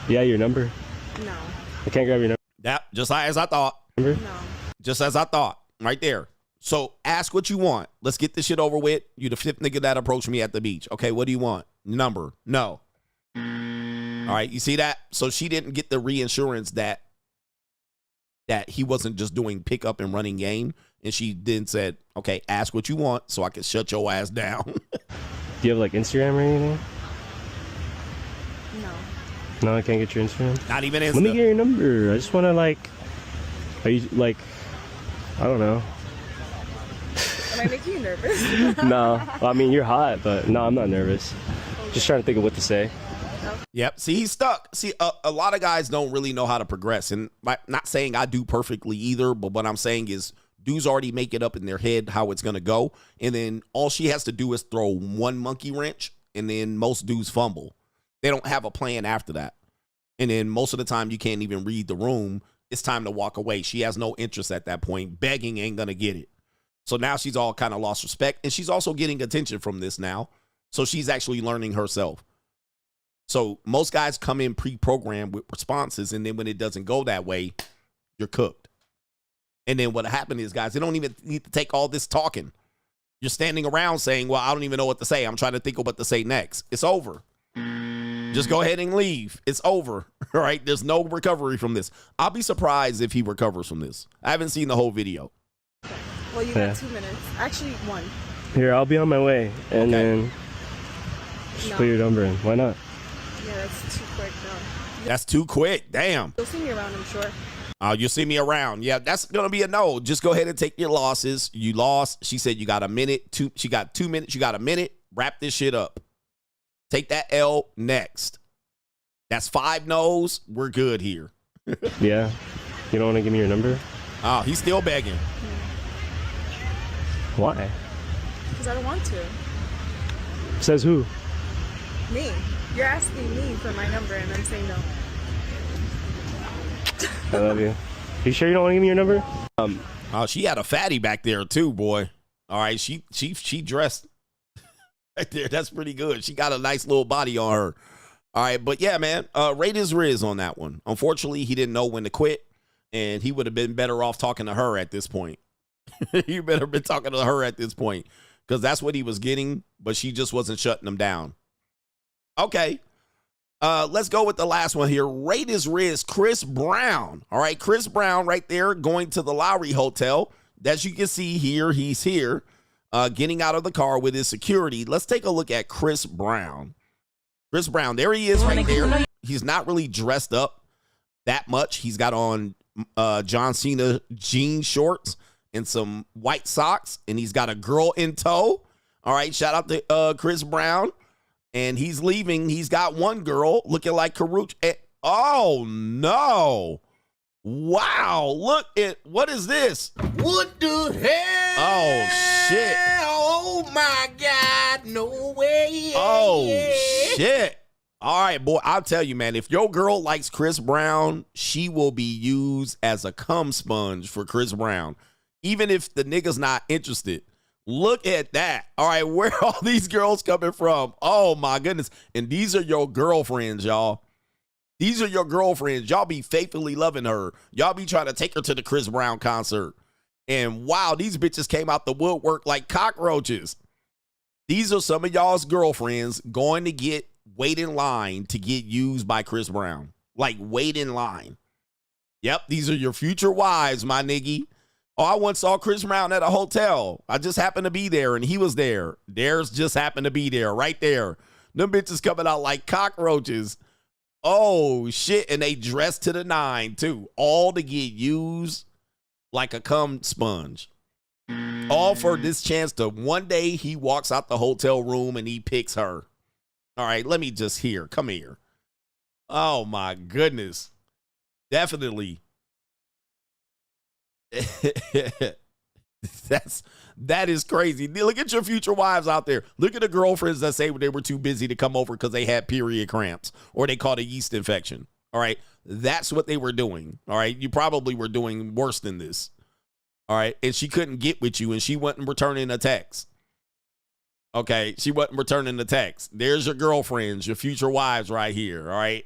Yeah, your number. No. I can't grab your number. Yep, just as I thought. No. Just as I thought. Right there. So ask what you want. Let's get this shit over with. You the fifth nigga that approached me at the beach. Okay, what do you want? Number. No. All right, you see that? So she didn't get the reassurance that he wasn't just doing pickup and running game. And she then said, okay, ask what you want so I can shut your ass down. Do you have like Instagram or anything? No. No, I can't get your Instagram. Not even Insta. Let me get your number. I just want to like, are you like, I don't know. Am I making you nervous? No, I mean, you're hot, but no, I'm not nervous. Just trying to think of what to say. Yep. See, he's stuck. See, a lot of guys don't really know how to progress. And not saying I do perfectly either, but what I'm saying is dudes already make it up in their head how it's going to go. And then all she has to do is throw one monkey wrench, and then most dudes fumble. They don't have a plan after that. And then most of the time you can't even read the room. It's time to walk away. She has no interest at that point. Begging ain't going to get it. So now she's all kind of lost respect. And she's also getting attention from this now. So she's actually learning herself. So most guys come in pre-programmed with responses, and then when it doesn't go that way, you're cooked. And then what happened is, guys, they don't even need to take all this talking. You're standing around saying, well, I don't even know what to say. I'm trying to think of what to say next. It's over. Just go ahead and leave. It's over. All right? There's no recovery from this. I'll be surprised if he recovers from this. I haven't seen the whole video. Well, you got 2 minutes. Actually, 1. Here, I'll be on my way, and then just put your number in. Why not? Yeah, that's too quick, though. That's too quick. Damn. You'll see me around, I'm sure. You'll see me around. Yeah, that's going to be a no. Just go ahead and take your losses. You lost. She said you got a minute. She got 2 minutes. You got a minute. Wrap this shit up. Take that L next. That's 5 no's. We're good here. Yeah. You don't want to give me your number? Oh, he's still begging. Why? Because I don't want to. Says who? Me. You're asking me for my number, and I'm saying no. I love you. You sure you don't want to give me your number? Oh, she had a fatty back there too, boy. All right, she dressed right there. That's pretty good. She got a nice little body on her. All right, but yeah, man, rate his Rizz on that one. Unfortunately, he didn't know when to quit, and he would have been better off talking to her at this point. You better been talking to her at this point, because that's what he was getting, but she just wasn't shutting him down. Okay. Let's go with the last one here. Rate his Rizz, Chris Brown. All right, Chris Brown right there going to the Lowry Hotel. As you can see here, he's here getting out of the car with his security. Let's take a look at Chris Brown. Chris Brown, there he is right there. He's not really dressed up that much. He's got on John Cena jean shorts and some white socks, and he's got a girl in tow. All right, shout out to Chris Brown. And he's leaving. He's got one girl looking like Karuch. Oh, no. Wow. Look at, what is this? What the hell? Oh, shit. Oh, my God. No way. Oh, shit. All right, boy. I'll tell you, man, if your girl likes Chris Brown, she will be used as a cum sponge for Chris Brown, even if the nigga's not interested. Look at that. All right, where are all these girls coming from? Oh, my goodness. And these are your girlfriends, y'all. These are your girlfriends. Y'all be faithfully loving her. Y'all be trying to take her to the Chris Brown concert. And wow, these bitches came out the woodwork like cockroaches. These are some of y'all's girlfriends going to wait in line to get used by Chris Brown. Like, wait in line. Yep, these are your future wives, my nigga. Oh, I once saw Chris Brown at a hotel. I just happened to be there, and he was there. Theirs just happened to be there, right there. Them bitches coming out like cockroaches. Oh, shit, and they dressed to the 9, too. All to get used like a cum sponge. All for this chance to one day he walks out the hotel room and he picks her. All right, let me just hear. Come here. Oh, my goodness. Definitely. That is crazy. Look at your future wives out there. Look at the girlfriends that say they were too busy to come over because they had period cramps or they caught a yeast infection. All right. That's what they were doing. All right. You probably were doing worse than this. All right. And she couldn't get with you and she wasn't returning a text. Okay. She wasn't returning the text. There's your girlfriends, your future wives right here. All right.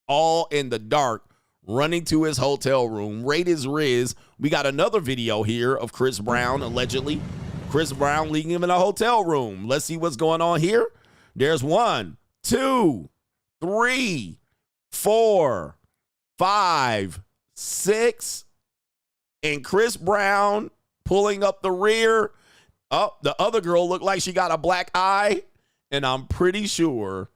All in the dark, running to his hotel room. Rate his Rizz. We got another video here of Chris Brown, allegedly. Chris Brown leaving him in a hotel room. Let's see what's going on here. There's 1, 2, 3, 4, 5, 6. And Chris Brown pulling up the rear. Oh, the other girl looked like she got a black eye. And I'm pretty sure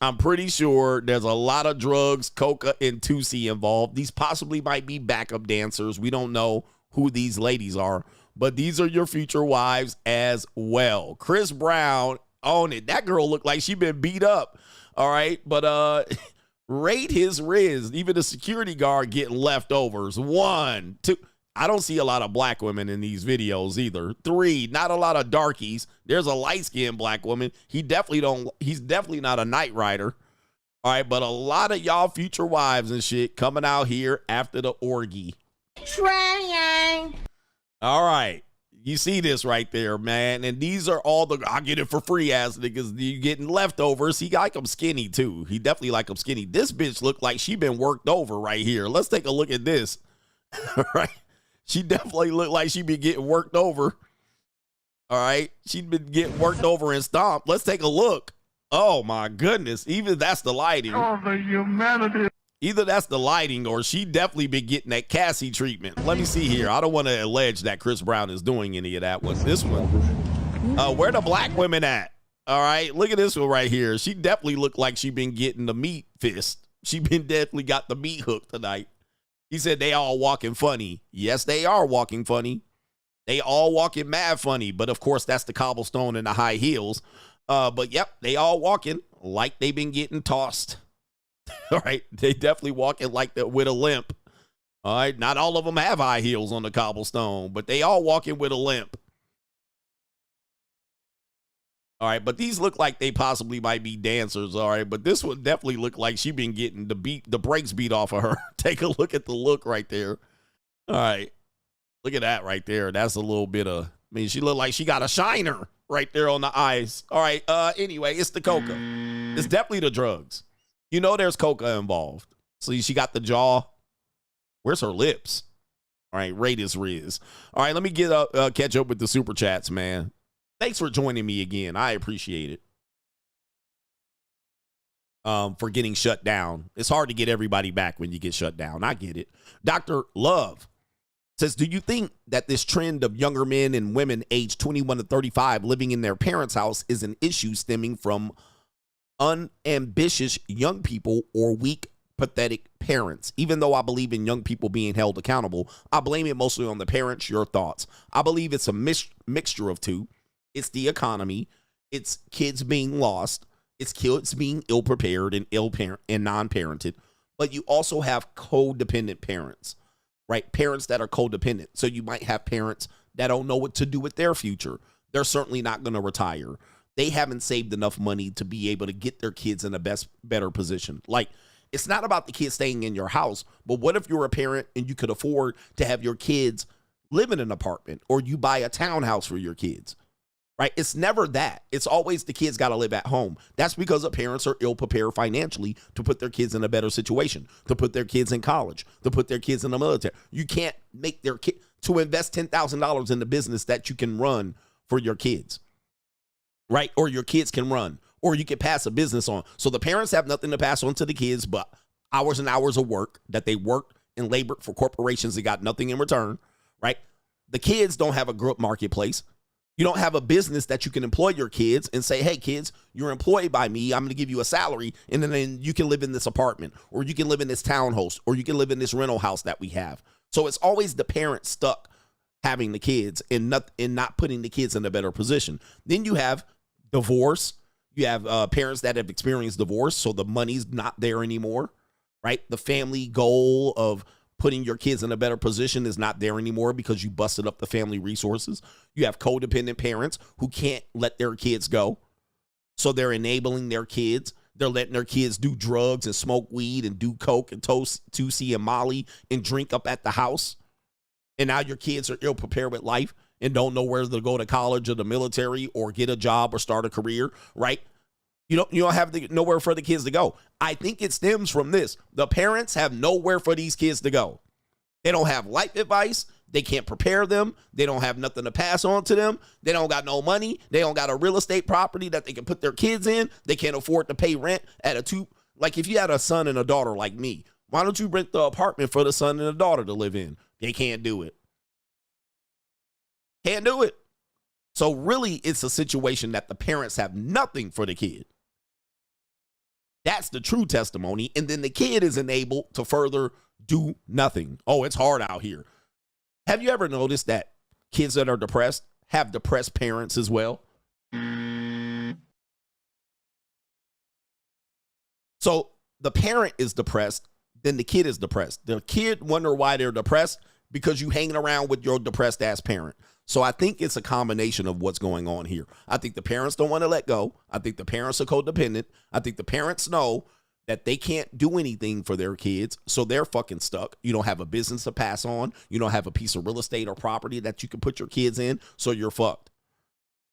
there's a lot of drugs, coca, and 2C involved. These possibly might be backup dancers. We don't know who these ladies are, but these are your future wives as well. Chris Brown on it. That girl looked like she been beat up. All right, but rate his Rizz. Even the security guard getting leftovers. 1, 2. I don't see a lot of black women in these videos either. 3, not a lot of darkies. There's a light-skinned black woman. He's definitely not a night rider. All right, but a lot of y'all future wives and shit coming out here after the orgy. Trying. All right. You see this right there, man. And these are all the, I get it for free ass niggas. You getting leftovers. He like them skinny too. He definitely like them skinny. This bitch looked like she been worked over right here. Let's take a look at this. All right. She definitely looked like she been getting worked over. All right. She'd been getting worked over and stomped. Let's take a look. Oh, my goodness. Even that's the lighting. Oh, the humanity. Either that's the lighting or she definitely been getting that Cassie treatment. Let me see here. I don't want to allege that Chris Brown is doing any of that one. This one. Where the black women at? All right. Look at this one right here. She definitely looked like she been getting the meat fist. She been definitely got the meat hook tonight. He said they all walking funny. Yes, they are walking funny. They all walking mad funny. But, of course, that's the cobblestone and the high heels. But, yep, they all walking like they been getting tossed. All right. They definitely walking like that with a limp. All right. Not all of them have high heels on the cobblestone, but they all walking with a limp. All right. But these look like they possibly might be dancers. All right. But this one definitely looked like she been getting the brakes beat off of her. Take a look at the look right there. All right. Look at that right there. That's a little bit of, I mean, she looked like she got a shiner right there on the eyes. All right. Anyway, it's the coca. It's definitely the drugs. You know there's coca involved. So she got the jaw. Where's her lips? All right, rate his Rizz. All right, let me get catch up with the super chats, man. Thanks for joining me again. I appreciate it. For getting shut down. It's hard to get everybody back when you get shut down. I get it. Dr. Love says, do you think that this trend of younger men and women aged 21 to 35 living in their parents' house is an issue stemming from unambitious young people or weak, pathetic parents? Even though I believe in young people being held accountable, I blame it mostly on the parents. Your thoughts? I believe it's a mixture of two. It's the economy. It's kids being lost. It's kids being ill-prepared and non-parented. But you also have codependent parents, right? Parents that are codependent. So you might have parents that don't know what to do with their future. They're certainly not going to retire. They haven't saved enough money to be able to get their kids in a better position. Like, it's not about the kids staying in your house, but what if you're a parent and you could afford to have your kids live in an apartment or you buy a townhouse for your kids, right? It's never that. It's always the kids got to live at home. That's because the parents are ill-prepared financially to put their kids in a better situation, to put their kids in college, to put their kids in the military. You can't make their kid to invest $10,000 in the business that you can run for your kids. Right? Or your kids can run, or you can pass a business on. So the parents have nothing to pass on to the kids but hours and hours of work that they worked and labored for corporations that got nothing in return, right? The kids don't have a group marketplace. You don't have a business that you can employ your kids and say, hey, kids, you're employed by me. I'm going to give you a salary, and then you can live in this apartment, or you can live in this townhouse, or you can live in this rental house that we have. So it's always the parent stuck having the kids and not putting the kids in a better position. Then you have divorce. You have parents that have experienced divorce, so the money's not there anymore, right? The family goal of putting your kids in a better position is not there anymore because you busted up the family resources. You have codependent parents who can't let their kids go. So they're enabling their kids. They're letting their kids do drugs and smoke weed and do coke and toast 2C and Molly and drink up at the house. And now your kids are ill prepared with life and don't know where to go to college or the military or get a job or start a career, right? You don't have nowhere for the kids to go. I think it stems from this. The parents have nowhere for these kids to go. They don't have life advice. They can't prepare them. They don't have nothing to pass on to them. They don't got no money. They don't got a real estate property that they can put their kids in. They can't afford to pay rent at like if you had a son and a daughter like me, why don't you rent the apartment for the son and the daughter to live in? They can't do it. Can't do it. So really, it's a situation that the parents have nothing for the kid. That's the true testimony. And then the kid is enabled to further do nothing. Oh, it's hard out here. Have you ever noticed that kids that are depressed have depressed parents as well? So the parent is depressed, then the kid is depressed. The kid wonder why they're depressed because you hanging around with your depressed ass parent. So I think it's a combination of what's going on here. I think the parents don't want to let go. I think the parents are codependent. I think the parents know that they can't do anything for their kids, so they're fucking stuck. You don't have a business to pass on. You don't have a piece of real estate or property that you can put your kids in, so you're fucked.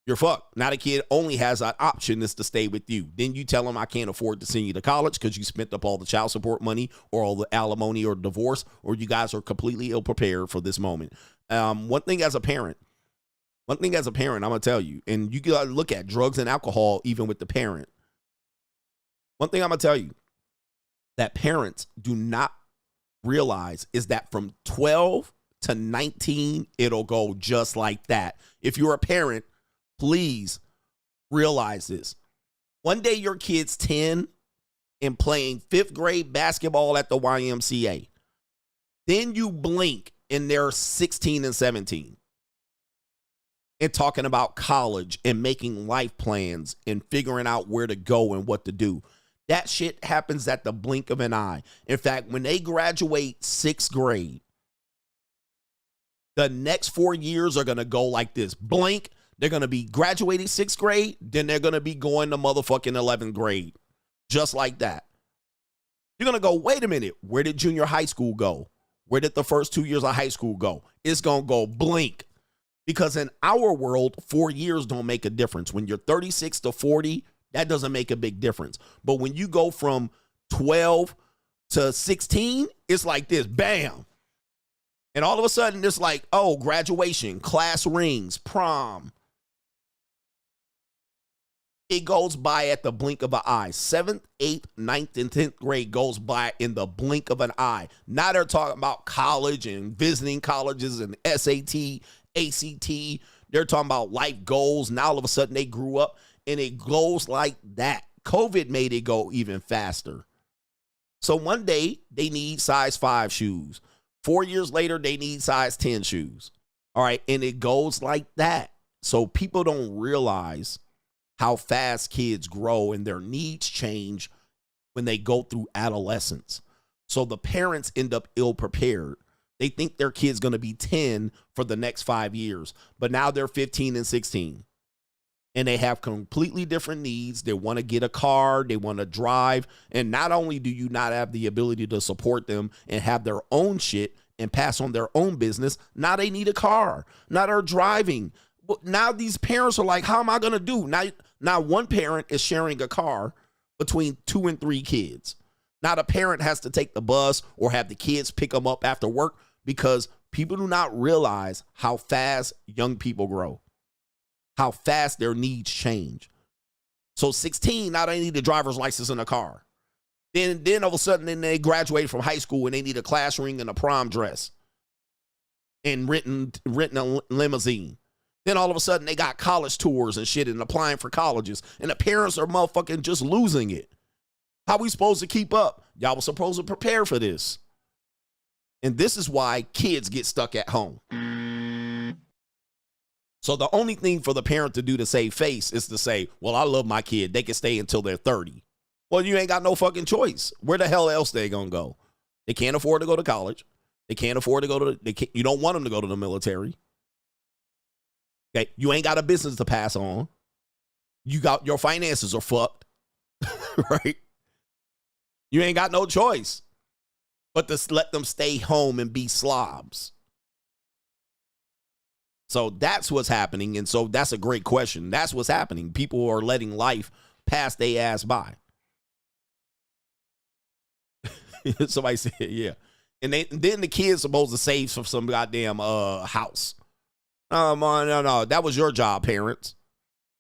You're fucked. Now the kid only has an option is to stay with you. Then you tell him I can't afford to send you to college because you spent up all the child support money or all the alimony or divorce, or you guys are completely ill-prepared for this moment. One thing as a parent, I'm going to tell you, and you got to look at drugs and alcohol even with the parent. One thing I'm going to tell you that parents do not realize is that from 12 to 19, it'll go just like that. If you're a parent, please realize this. One day your kid's 10 and playing 5th grade basketball at the YMCA. Then you blink and they're 16 and 17. And talking about college and making life plans and figuring out where to go and what to do. That shit happens at the blink of an eye. In fact, when they graduate 6th grade, the next 4 years are going to go like this. Blink, they're going to be graduating 6th grade, then they're going to be going to motherfucking 11th grade. Just like that. You're going to go, wait a minute, where did junior high school go? Where did the first 2 years of high school go? It's going to go blink. Because in our world, 4 years don't make a difference. When you're 36 to 40, that doesn't make a big difference. But when you go from 12 to 16, it's like this, bam. And all of a sudden, it's like, oh, graduation, class rings, prom. It goes by at the blink of an eye. 7th, 8th, 9th, and 10th grade goes by in the blink of an eye. Now they're talking about college and visiting colleges and SAT, ACT. They're talking about life goals. Now all of a sudden they grew up and it goes like that. COVID made it go even faster. So one day they need size 5 shoes. 4 years later, they need size 10 shoes. All right. And it goes like that. So people don't realize how fast kids grow and their needs change when they go through adolescence. So the parents end up ill prepared. They think their kid's going to be 10 for the next 5 years, but now they're 15 and 16. And they have completely different needs. They want to get a car. They want to drive. And not only do you not have the ability to support them and have their own shit and pass on their own business, now they need a car. Now they're driving. But now these parents are like, how am I going to do? Now one parent is sharing a car between 2 and 3 kids. Now the parent has to take the bus or have the kids pick them up after work because people do not realize how fast young people grow, how fast their needs change. So 16, now they need a driver's license and a car. Then all of a sudden, then they graduate from high school and they need a class ring and a prom dress and renting a limousine. Then all of a sudden, they got college tours and shit and applying for colleges. And the parents are motherfucking just losing it. How we supposed to keep up? Y'all was supposed to prepare for this. And this is why kids get stuck at home. So the only thing for the parent to do to save face is to say, well, I love my kid. They can stay until they're 30. Well, you ain't got no fucking choice. Where the hell else they gonna go? They can't afford to go to college. They can't afford to go to you don't want them to go to the military. Okay, you ain't got a business to pass on. You got your finances are fucked, right? You ain't got no choice but to let them stay home and be slobs. So that's what's happening, and so that's a great question. That's what's happening. People are letting life pass their ass by. Somebody said, yeah. And then the kid's supposed to save for some goddamn house. No. That was your job, parents.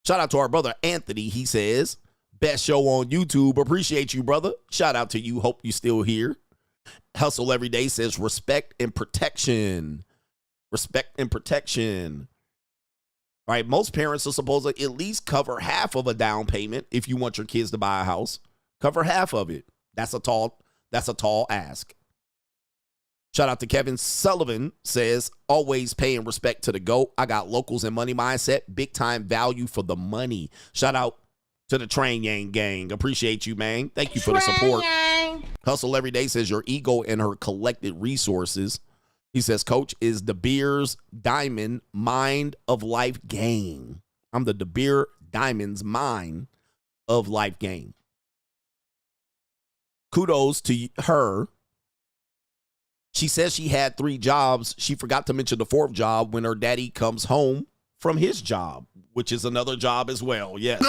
Shout out to our brother Anthony. He says, best show on YouTube. Appreciate you, brother. Shout out to you. Hope you still here. Hustle Every Day says respect and protection. Respect and protection. All right, most parents are supposed to at least cover half of a down payment if you want your kids to buy a house. Cover half of it. That's a tall ask. Shout out to Kevin Sullivan says, always paying respect to the GOAT. I got locals and money mindset. Big time value for the money. Shout out to the Train Yang gang. Appreciate you, man. Thank you for the support. Hustle Every Day says your ego and her collected resources. He says, Coach is De Beers Diamond Mind of Life Game. I'm the De Beers Diamond's Mind of Life Game. Kudos to her. She says she had 3 jobs. She forgot to mention the 4th job when her daddy comes home from his job, which is another job as well. Yes.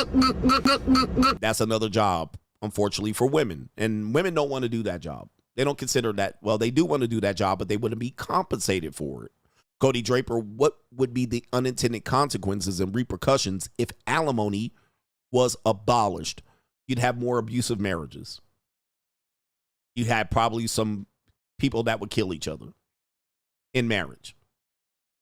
That's another job, unfortunately, for women. And women don't want to do that job. They don't consider that, well, they do want to do that job, but they wouldn't be compensated for it. Cody Draper, what would be the unintended consequences and repercussions if alimony was abolished? You'd have more abusive marriages. You'd have probably some people that would kill each other in marriage.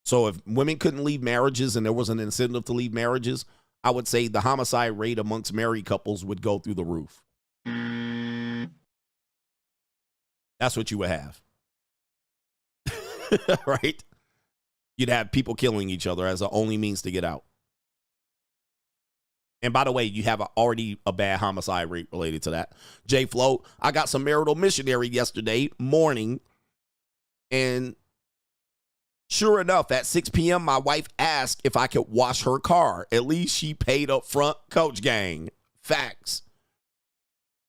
So if women couldn't leave marriages and there was an incentive to leave marriages, I would say the homicide rate amongst married couples would go through the roof. That's what you would have. Right? You'd have people killing each other as the only means to get out. And by the way, you have already a bad homicide rate related to that. J Float, I got some marital missionary yesterday morning. And sure enough, at 6 p.m., my wife asked if I could wash her car. At least she paid up front, Coach Gang. Facts.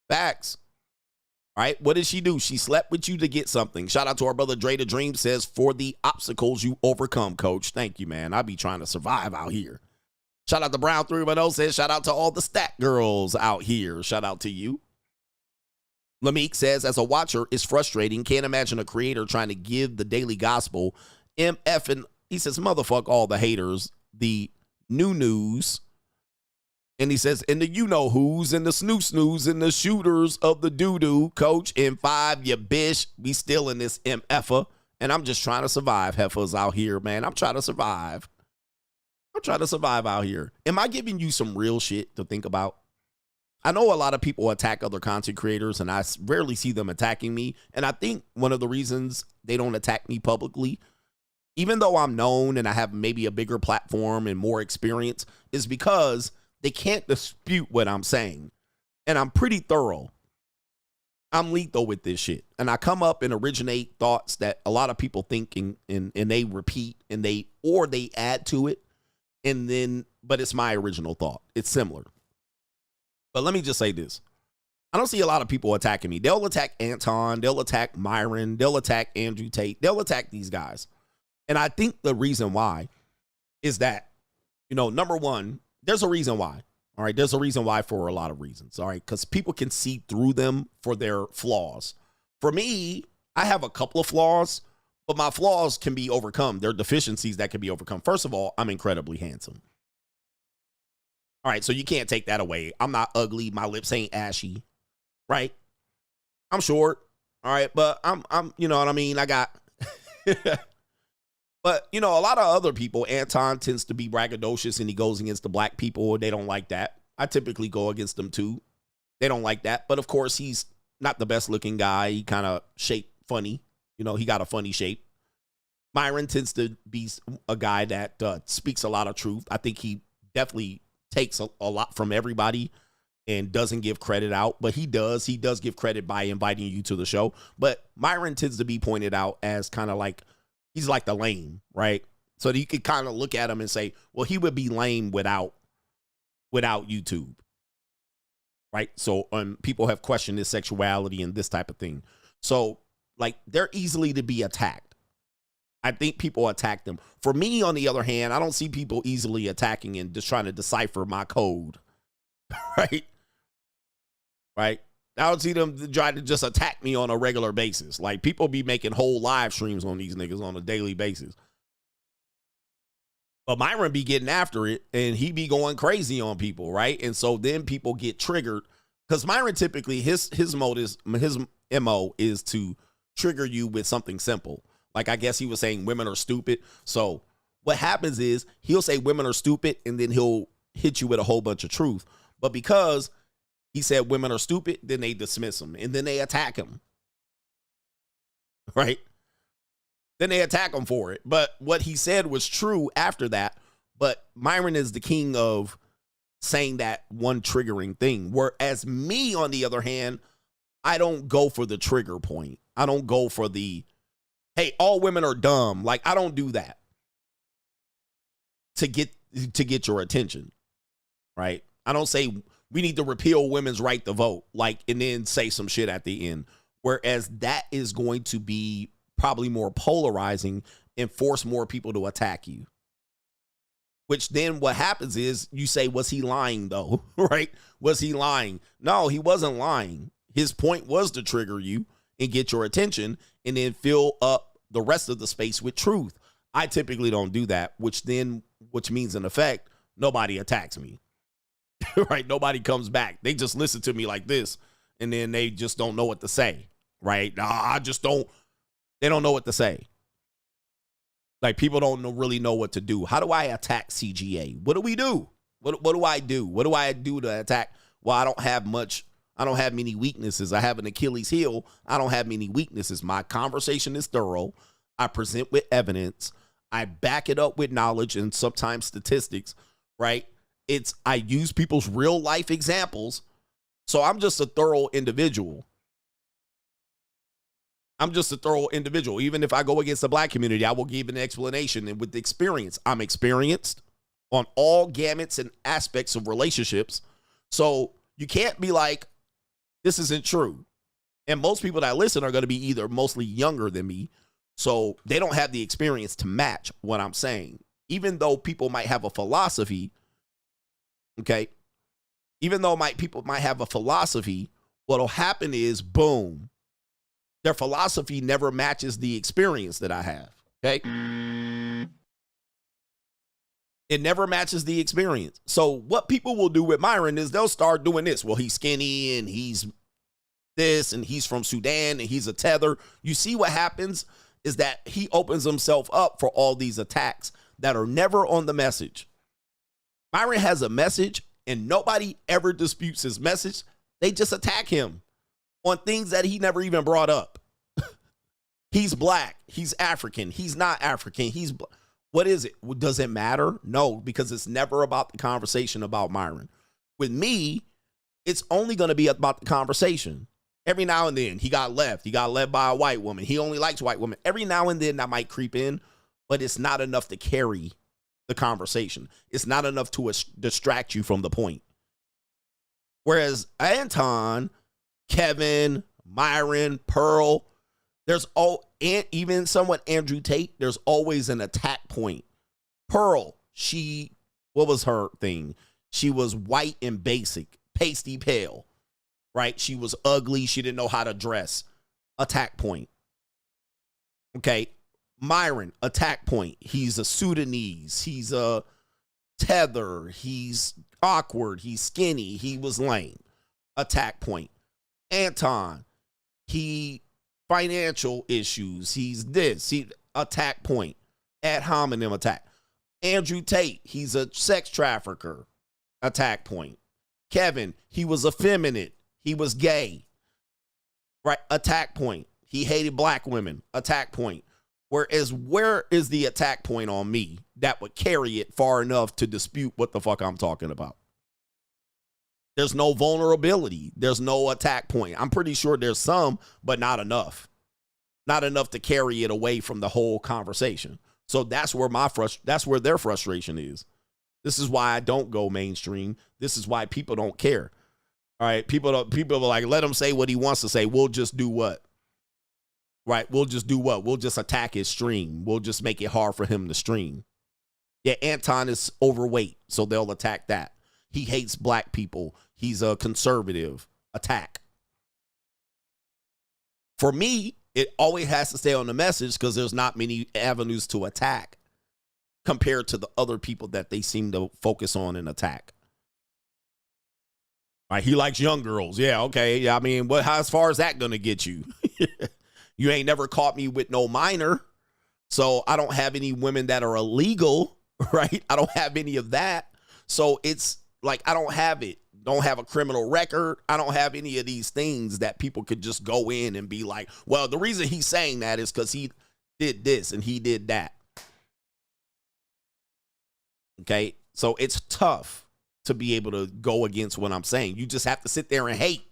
Facts. All right, what did she do? She slept with you to get something. Shout out to our brother Dre the Dream says, for the obstacles you overcome, Coach. Thank you, man. I be trying to survive out here. Shout out to Brown 310 says, shout out to all the stat girls out here. Shout out to you. Lameek says, as a watcher, it's frustrating. Can't imagine a creator trying to give the daily gospel. MF and he says, motherfuck all the haters, the new news. And he says, and the you-know-who's and the snoo-snoos and the shooters of the doo-doo, Coach, in 5, you bitch. We still in this MFer. And I'm just trying to survive, heifers out here, man. I'm trying to survive. I'm trying to survive out here. Am I giving you some real shit to think about? I know a lot of people attack other content creators, and I rarely see them attacking me. And I think one of the reasons they don't attack me publicly, even though I'm known and I have maybe a bigger platform and more experience, is because they can't dispute what I'm saying. And I'm pretty thorough. I'm lethal with this shit. And I come up and originate thoughts that a lot of people think and they repeat and they add to it. And then, but it's my original thought. It's similar. But let me just say this. I don't see a lot of people attacking me. They'll attack Anton. They'll attack Myron. They'll attack Andrew Tate. They'll attack these guys. And I think the reason why is that, number one, there's a reason why. All right. There's a reason why for a lot of reasons. All right. Because people can see through them for their flaws. For me, I have a couple of flaws, but my flaws can be overcome. There are deficiencies that can be overcome. First of all, I'm incredibly handsome. All right. So you can't take that away. I'm not ugly. My lips ain't ashy. Right. I'm short. All right. But I'm you know what I mean? I got. But, a lot of other people, Anton tends to be braggadocious and he goes against the black people. They don't like that. I typically go against them too. They don't like that. But of course, he's not the best looking guy. He kind of shaped funny. He got a funny shape. Myron tends to be a guy that speaks a lot of truth. I think he definitely takes a lot from everybody and doesn't give credit out, but he does give credit by inviting you to the show. But Myron tends to be pointed out as kind of like, he's like the lame, right? So that you could kind of look at him and say, well, he would be lame without YouTube, right? So people have questioned his sexuality and this type of thing. So like, they're easily to be attacked. I think people attack them. For me, on the other hand, I don't see people easily attacking and just trying to decipher my code, right? Right? I don't see them try to just attack me on a regular basis. Like, people be making whole live streams on these niggas on a daily basis. But Myron be getting after it, and he be going crazy on people, right? And so then people get triggered. Because Myron typically, his MO is to trigger you with something simple. Like, I guess he was saying women are stupid. So what happens is he'll say women are stupid, and then he'll hit you with a whole bunch of truth. But because he said women are stupid, then they dismiss him, and then they attack him, right? Then they attack him for it. But what he said was true after that. But Myron is the king of saying that one triggering thing. Whereas me, on the other hand, I don't go for the trigger point. I don't go for the, hey, all women are dumb. Like, I don't do that to get your attention, right? I don't say we need to repeal women's right to vote, like, and then say some shit at the end. Whereas that is going to be probably more polarizing and force more people to attack you. Which then what happens is you say, was he lying though? Right? Was he lying? No, he wasn't lying. His point was to trigger you and get your attention and then fill up the rest of the space with truth. I typically don't do that, which means in effect, nobody attacks me. Right? Nobody comes back. They just listen to me like this, and then they just don't know what to say. Right? They don't know what to say. Like, people don't really know what to do. How do I attack CGA? What do we do? What do I do? What do I do to attack? Well, I don't have many weaknesses. I have an Achilles heel. I don't have many weaknesses. My conversation is thorough. I present with evidence. I back it up with knowledge and sometimes statistics, right? I use people's real life examples. So I'm just a thorough individual. Even if I go against the black community, I will give an explanation. And with the experience, I'm experienced on all gamuts and aspects of relationships. So you can't be like, this isn't true. And most people that listen are going to be either mostly younger than me, so they don't have the experience to match what I'm saying. Even though people might have a philosophy, okay? Even though people might have a philosophy, what'll happen is, boom, their philosophy never matches the experience that I have, okay? It never matches the experience. So what people will do with Myron is they'll start doing this. Well, he's skinny and he's this and he's from Sudan and he's a tether. You see what happens is that he opens himself up for all these attacks that are never on the message. Myron has a message and nobody ever disputes his message. They just attack him on things that he never even brought up. He's black. He's African. He's not African. What is it? Does it matter? No, because it's never about the conversation about Myron. With me, it's only going to be about the conversation. Every now and then, he got left. He got left by a white woman. He only likes white women. Every now and then, that might creep in, but it's not enough to carry the conversation. It's not enough to distract you from the point. Whereas Anton, Kevin, Myron, Pearl, and even somewhat Andrew Tate, there's always an attack point. Pearl, what was her thing? She was white and basic, pasty pale, right? She was ugly. She didn't know how to dress. Attack point. Okay. Myron, attack point. He's a Sudanese. He's a tether. He's awkward. He's skinny. He was lame. Attack point. Anton, financial issues. He's this. Attack point. Ad hominem attack. Andrew Tate, he's a sex trafficker. Attack point. Kevin, he was effeminate. He was gay. Right? Attack point. He hated black women. Attack point. Whereas, where is the attack point on me that would carry it far enough to dispute what the fuck I'm talking about? There's no vulnerability. There's no attack point. I'm pretty sure there's some, but not enough. Not enough to carry it away from the whole conversation. So that's where that's where their frustration is. This is why I don't go mainstream. This is why people don't care. All right, people are like, let him say what he wants to say. We'll just do what? Right? We'll just do what? We'll just attack his stream. We'll just make it hard for him to stream. Yeah, Anton is overweight, so they'll attack that. He hates black people. He's a conservative. Attack. For me, it always has to stay on the message because there's not many avenues to attack compared to the other people that they seem to focus on and attack. All right, he likes young girls. Yeah, okay. I mean, how as far as that going to get you? You ain't never caught me with no minor, so I don't have any women that are illegal, right? I don't have any of that. So it's like I don't have it. Don't have a criminal record. I don't have any of these things that people could just go in and be like, well, the reason he's saying that is because he did this and he did that. Okay, so it's tough to be able to go against what I'm saying. You just have to sit there and hate.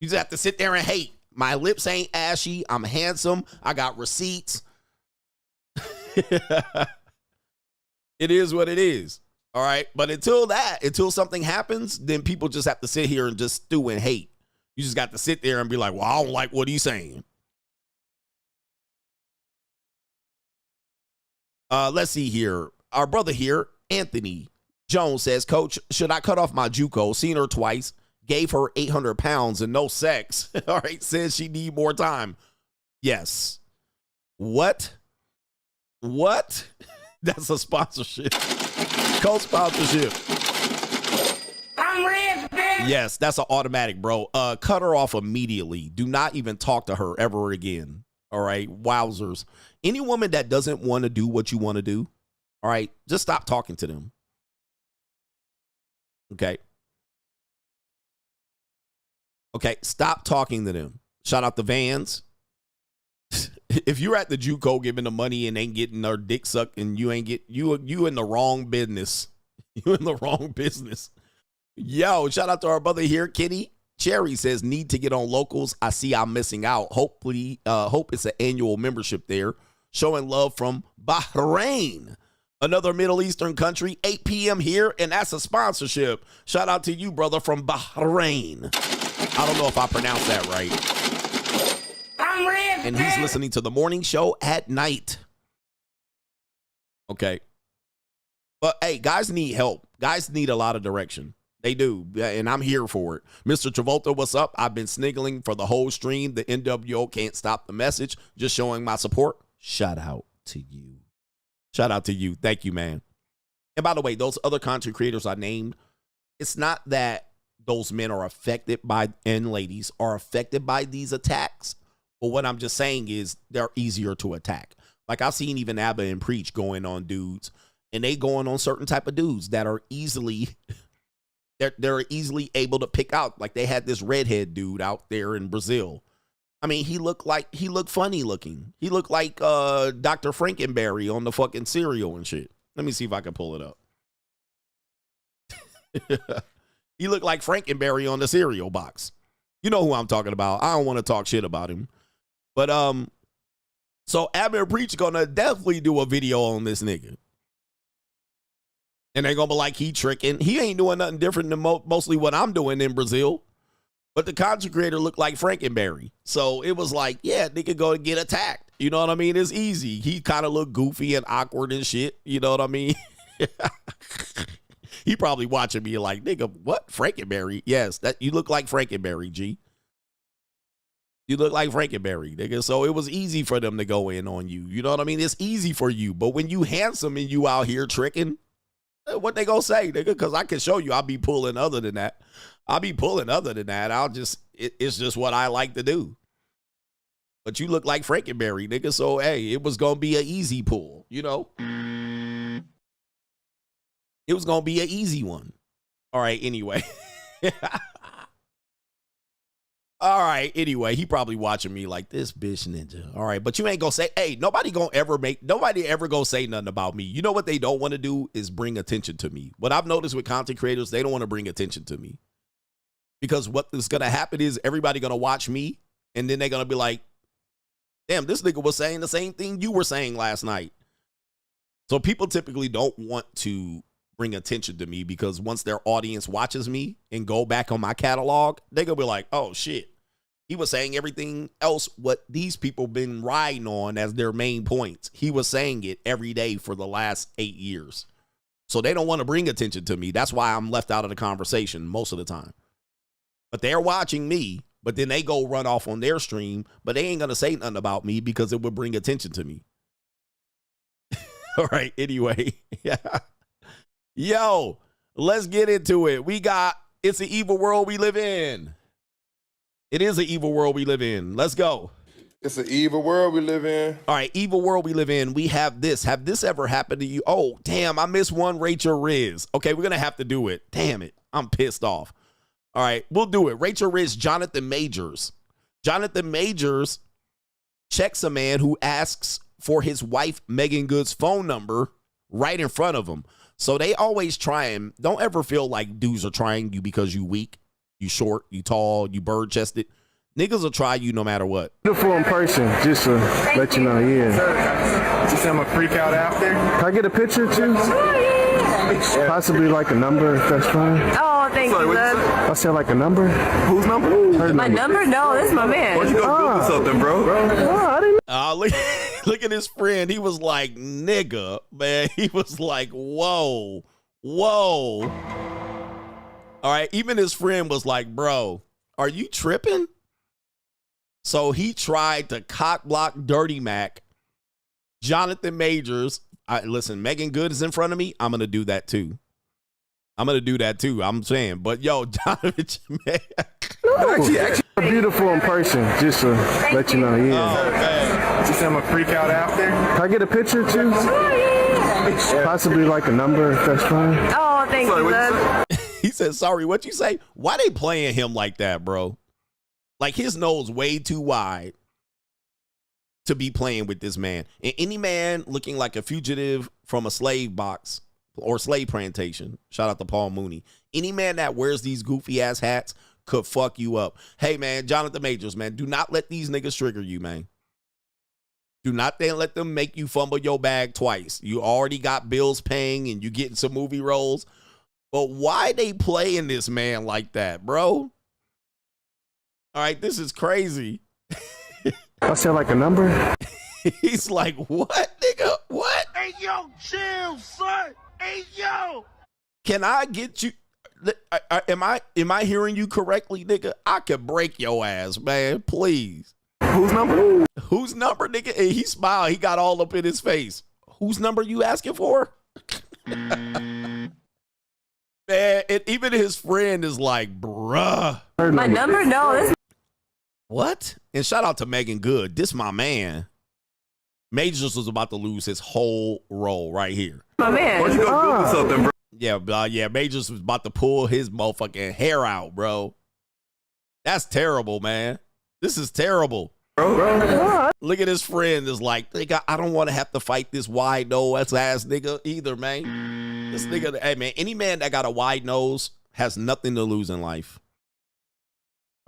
You just have to sit there and hate. My lips ain't ashy. I'm handsome. I got receipts. It is what it is. All right. But until something happens, then people just have to sit here and just stew and hate. You just got to sit there and be like, well, I don't like what he's saying. Let's see here. Our brother here, Anthony Jones, says, Coach, should I cut off my JUCO? Seen her twice. Gave her 800 pounds and no sex. All right. Says she need more time. Yes. What? That's a sponsorship. Co-sponsorship. I'm Rizz, bitch. Yes, that's an automatic, bro. Cut her off immediately. Do not even talk to her ever again. All right. Wowzers. Any woman that doesn't want to do what you want to do, all right, just stop talking to them. Okay. Okay, stop talking to them. Shout out the Vans. If you're at the JUCO giving the money and ain't getting their dick sucked and you ain't get you in the wrong business. You in the wrong business. Yo, shout out to our brother here, Kenny. Cherry says, need to get on locals. I see I'm missing out. Hopefully, hope it's an annual membership there. Showing love from Bahrain. Another Middle Eastern country, 8 p.m. here, and that's a sponsorship. Shout out to you, brother, from Bahrain. I don't know if I pronounced that right. I'm Rizz, and he's listening to the morning show at night. Okay. But, hey, guys need help. Guys need a lot of direction. They do, and I'm here for it. Mr. Travolta, what's up? I've been sniggling for the whole stream. The NWO can't stop the message. Just showing my support. Shout out to you. Shout out to you. Thank you, man. And by the way, those other content creators I named, it's not that those men are affected by, and ladies are affected by these attacks. But what I'm just saying is they're easier to attack. Like I've seen even Abba and Preach going on dudes, and they going on certain type of dudes that are easily, they're easily able to pick out. Like they had this redhead dude out there in Brazil. I mean, he looked funny looking. He looked like Dr. Frankenberry on the fucking cereal and shit. Let me see if I can pull it up. He looked like Frankenberry on the cereal box. You know who I'm talking about. I don't want to talk shit about him. But so Abner Preach gonna definitely do a video on this nigga. And they're gonna be like, he tricking. He ain't doing nothing different than mostly what I'm doing in Brazil. But the content creator looked like Frankenberry. So it was like, yeah, nigga go and get attacked. You know what I mean? It's easy. He kind of looked goofy and awkward and shit. You know what I mean? He probably watching me like, nigga, what? Frankenberry? Yes, that you look like Frankenberry, G. You look like Frankenberry, nigga. So it was easy for them to go in on you. You know what I mean? It's easy for you. But when you handsome and you out here tricking, what they gonna say, nigga? Because I can show you I'll be pulling other than that. It's just what I like to do. But you look like Frankenberry, nigga. So, hey, it was going to be an easy pull, you know? It was going to be an easy one. All right, anyway. All right. Anyway, he probably watching me like this bitch ninja. All right. But you ain't gonna say, hey, nobody ever gonna say nothing about me. You know what they don't want to do is bring attention to me. What I've noticed with content creators, they don't want to bring attention to me. Because what is gonna happen is everybody gonna watch me and then they're gonna be like, damn, this nigga was saying the same thing you were saying last night. So people typically don't want to bring attention to me because once their audience watches me and go back on my catalog, they're gonna be like, oh shit, he was saying everything else what these people been riding on as their main points. He was saying it every day for the last 8 years. So they don't want to bring attention to me. That's why I'm left out of the conversation most of the time. But they're watching me, but then they go run off on their stream, but they ain't gonna say nothing about me because it would bring attention to me. All right, anyway. Yeah. Yo, let's get into it. It's an evil world we live in. It is an evil world we live in. Let's go. It's an evil world we live in. All right, evil world we live in. We have this. Have this ever happened to you? Oh, damn, I missed one Rachel Rizz. Okay, we're going to have to do it. Damn it. I'm pissed off. All right, we'll do it. Rachel Rizz, Jonathan Majors. Jonathan Majors checks a man who asks for his wife Megan Good's phone number right in front of him. So they always try him. Don't ever feel like dudes are trying you because you weak, you short, you tall, you bird-chested. Niggas will try you no matter what. Beautiful in person, just to let you know, yeah. You see I'm a freak out there? Can I get a picture too? Possibly like a number if that's fine. Oh, thank you, love. I said like a number? Whose number? My number? No, this is my man. Why'd you go Google something, bro? I didn't Look at his friend. He was like, nigga, man. He was like, whoa, whoa. All right. Even his friend was like, bro, are you tripping? So he tried to cock block Dirty Mac. Jonathan Majors. Listen, Megan Good is in front of me. I'm going to do that too. I'm saying. But yo, Jonathan, man. actually beautiful in person, just to let you know, yeah. Oh, man. You see I'm a freak out there? Can I get a picture too? Possibly like a number if that's fine. Oh, thank you, love. He said, sorry, what you say? Why they playing him like that, bro? Like his nose way too wide to be playing with this man. And any man looking like a fugitive from a slave box or slave plantation, shout out to Paul Mooney. Any man that wears these goofy ass hats could fuck you up. Hey, man, Jonathan Majors, man, do not let these niggas trigger you, man. Do not then let them make you fumble your bag twice. You already got bills paying and you getting some movie roles. But why they playing this man like that, bro? All right, this is crazy. I said like a number? He's like, what, nigga? What? Hey, yo, chill, son. Hey, yo. Can I get you? Am I hearing you correctly, nigga? I could break your ass, man. Please. Whose number? Whose number, nigga? And he smiled. He got all up in his face. Whose number you asking for? Man, and even his friend is like, bruh. My number? No, this. What? And shout out to Megan Good. This my man. Majors was about to lose his whole role right here. My man. Why'd you go Google something, bro? Yeah, Majors was about to pull his motherfucking hair out, bro. That's terrible, man. This is terrible. Bro. Look at his friend is like, nigga, I don't want to have to fight this wide nose ass nigga either, man. This nigga, hey, man, any man that got a wide nose has nothing to lose in life.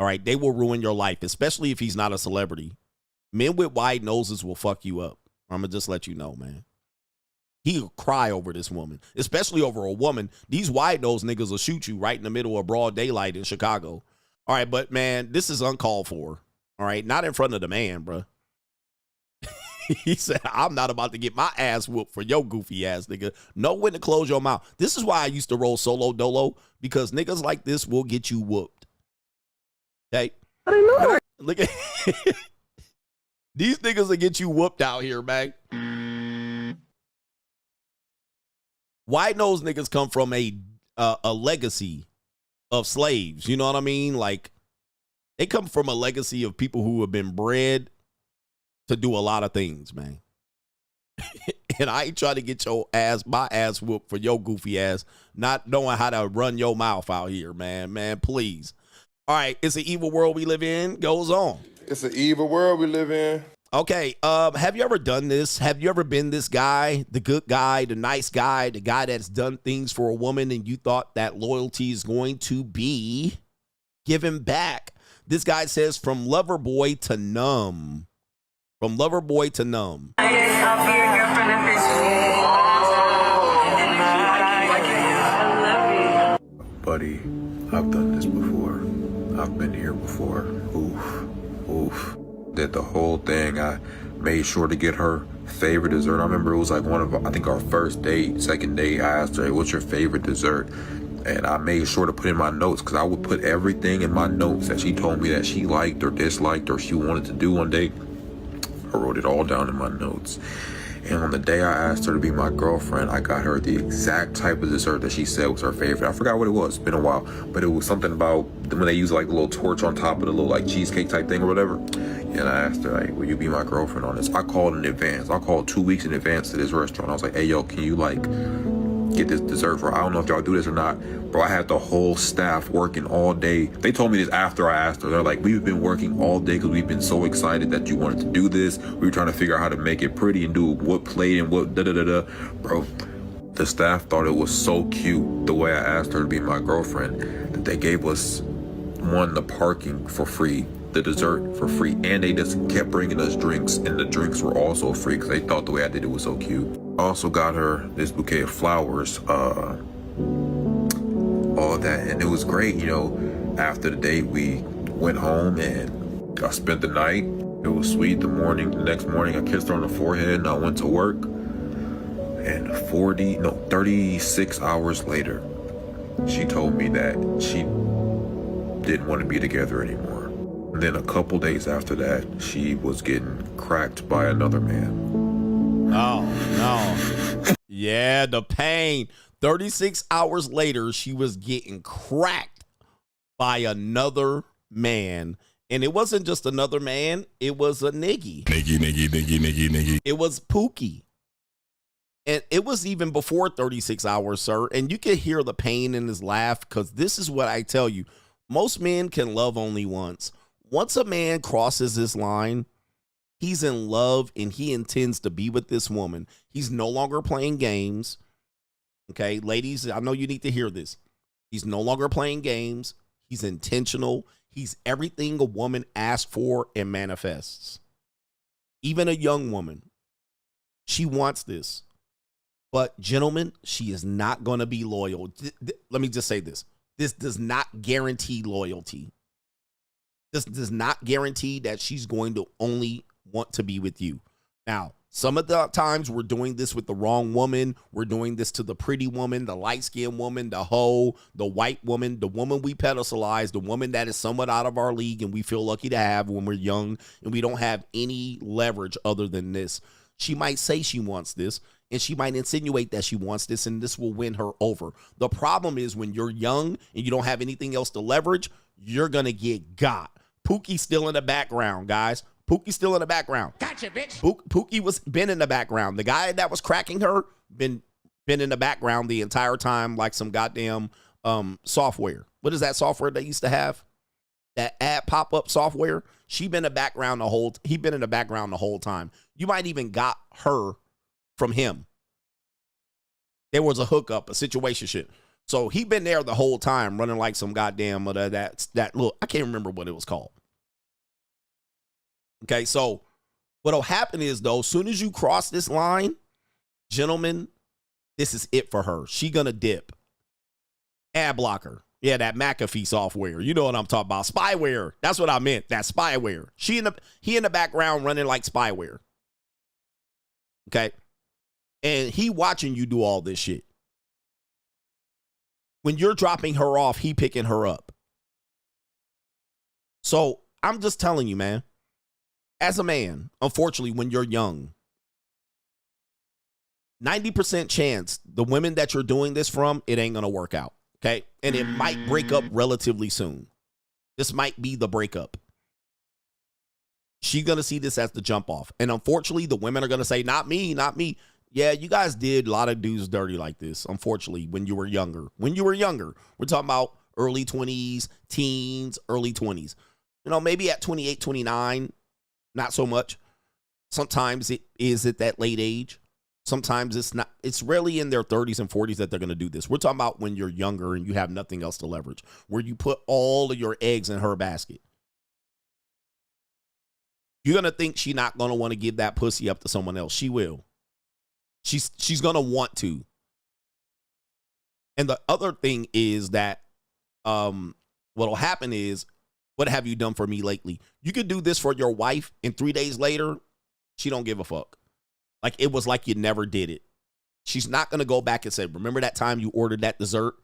All right, they will ruin your life, especially if he's not a celebrity. Men with wide noses will fuck you up. I'm going to just let you know, man. He'll cry over this woman, especially over a woman. These wide nose niggas will shoot you right in the middle of broad daylight in Chicago. All right, but, man, this is uncalled for. All right, not in front of the man, bro. He said, I'm not about to get my ass whooped for your goofy ass, nigga. Know when to close your mouth. This is why I used to roll solo dolo, because niggas like this will get you whooped. Okay? I didn't know that. Look at these niggas will get you whooped out here, man. White nose niggas come from a legacy of slaves. You know what I mean? Like, they come from a legacy of people who have been bred to do a lot of things, man. And I ain't trying to get my ass whooped for your goofy ass not knowing how to run your mouth out here, man. Man, please. All right, it's an evil world we live in. Goes on. It's an evil world we live in. Okay, have you ever done this? Have you ever been this guy, the good guy, the nice guy, the guy that's done things for a woman and you thought that loyalty is going to be given back? This guy says from lover boy to numb. From lover boy to numb. I'll be your girlfriend officially. I love you. Buddy, I've done this before. I've been here before. Oof. Did the whole thing. I made sure to get her favorite dessert. I remember it was like one of, I think our first date, second date, I asked her, hey, what's your favorite dessert? And I made sure to put in my notes, because I would put everything in my notes that she told me that she liked or disliked or she wanted to do one day. I wrote it all down in my notes. And on the day I asked her to be my girlfriend, I got her the exact type of dessert that she said was her favorite. I forgot what it was. It's been a while. But it was something about when they use like a little torch on top of the little like cheesecake type thing or whatever. And I asked her, like, will you be my girlfriend on this? I called in advance. I called 2 weeks in advance to this restaurant. I was like, hey, yo, can you like get this dessert for her? I don't know if y'all do this or not. Bro, I had the whole staff working all day. They told me this after I asked her. They're like, we've been working all day because we've been so excited that you wanted to do this. We were trying to figure out how to make it pretty and do what plate and what da-da-da-da. Bro, the staff thought it was so cute the way I asked her to be my girlfriend that they gave us, one, the parking for free, the dessert for free, and they just kept bringing us drinks, and the drinks were also free because they thought the way I did it was so cute. I also got her this bouquet of flowers, all that, and it was great. You know, after the date we went home and I spent the night. It was sweet. The next morning I kissed her on the forehead and I went to work, and 36 hours later she told me that she didn't want to be together anymore. And then a couple days after that she was getting cracked by another man. Oh no. Yeah, the pain. 36 hours later, she was getting cracked by another man. And it wasn't just another man. It was a niggy. Niggy. It was Pookie. And it was even before 36 hours, sir. And you can hear the pain in his laugh, because this is what I tell you. Most men can love only once. Once a man crosses this line, he's in love and he intends to be with this woman. He's no longer playing games. Okay, ladies, I know you need to hear this. He's no longer playing games. He's intentional. He's everything a woman asks for and manifests. Even a young woman, she wants this. But gentlemen, she is not going to be loyal. Let me just say this. This does not guarantee loyalty. This does not guarantee that she's going to only want to be with you. Now, some of the times we're doing this with the wrong woman. We're doing this to the pretty woman, the light-skinned woman, the hoe, the white woman, the woman we pedestalize, the woman that is somewhat out of our league and we feel lucky to have when we're young and we don't have any leverage other than this. She might say she wants this, and she might insinuate that she wants this, and this will win her over. The problem is when you're young and you don't have anything else to leverage, you're going to get got. Pookie's still in the background, guys. Pookie's still in the background. Gotcha, bitch. Pookie was been in the background. The guy that was cracking her been in the background the entire time, like some goddamn software. What is that software they used to have? That ad pop-up software. He been in the background the whole time. You might even got her from him. There was a hookup, a situationship. So he been there the whole time, running like some goddamn that look. I can't remember what it was called. Okay, so what'll happen is, though, as soon as you cross this line, gentlemen, this is it for her. She gonna dip. Ad blocker. Yeah, that McAfee software. You know what I'm talking about. Spyware. That's what I meant. That spyware. He in the background running like spyware. Okay? And he watching you do all this shit. When you're dropping her off, he picking her up. So I'm just telling you, man. As a man, unfortunately, when you're young, 90% chance the women that you're doing this from, it ain't going to work out. Okay. And it might break up relatively soon. This might be the breakup. She's going to see this as the jump off. And unfortunately, the women are going to say, not me, not me. Yeah, you guys did a lot of dudes dirty like this, unfortunately, when you were younger. We're talking about early 20s, teens, early 20s. You know, maybe at 28, 29, not so much. Sometimes it is at that late age. Sometimes it's not. It's rarely in their 30s and 40s that they're going to do this. We're talking about when you're younger and you have nothing else to leverage, where you put all of your eggs in her basket. You're going to think she's not going to want to give that pussy up to someone else. She will. She's going to want to. And the other thing is that what'll happen is, what have you done for me lately? You could do this for your wife, and 3 days later, she don't give a fuck. Like, it was like you never did it. She's not going to go back and say, remember that time you ordered that dessert?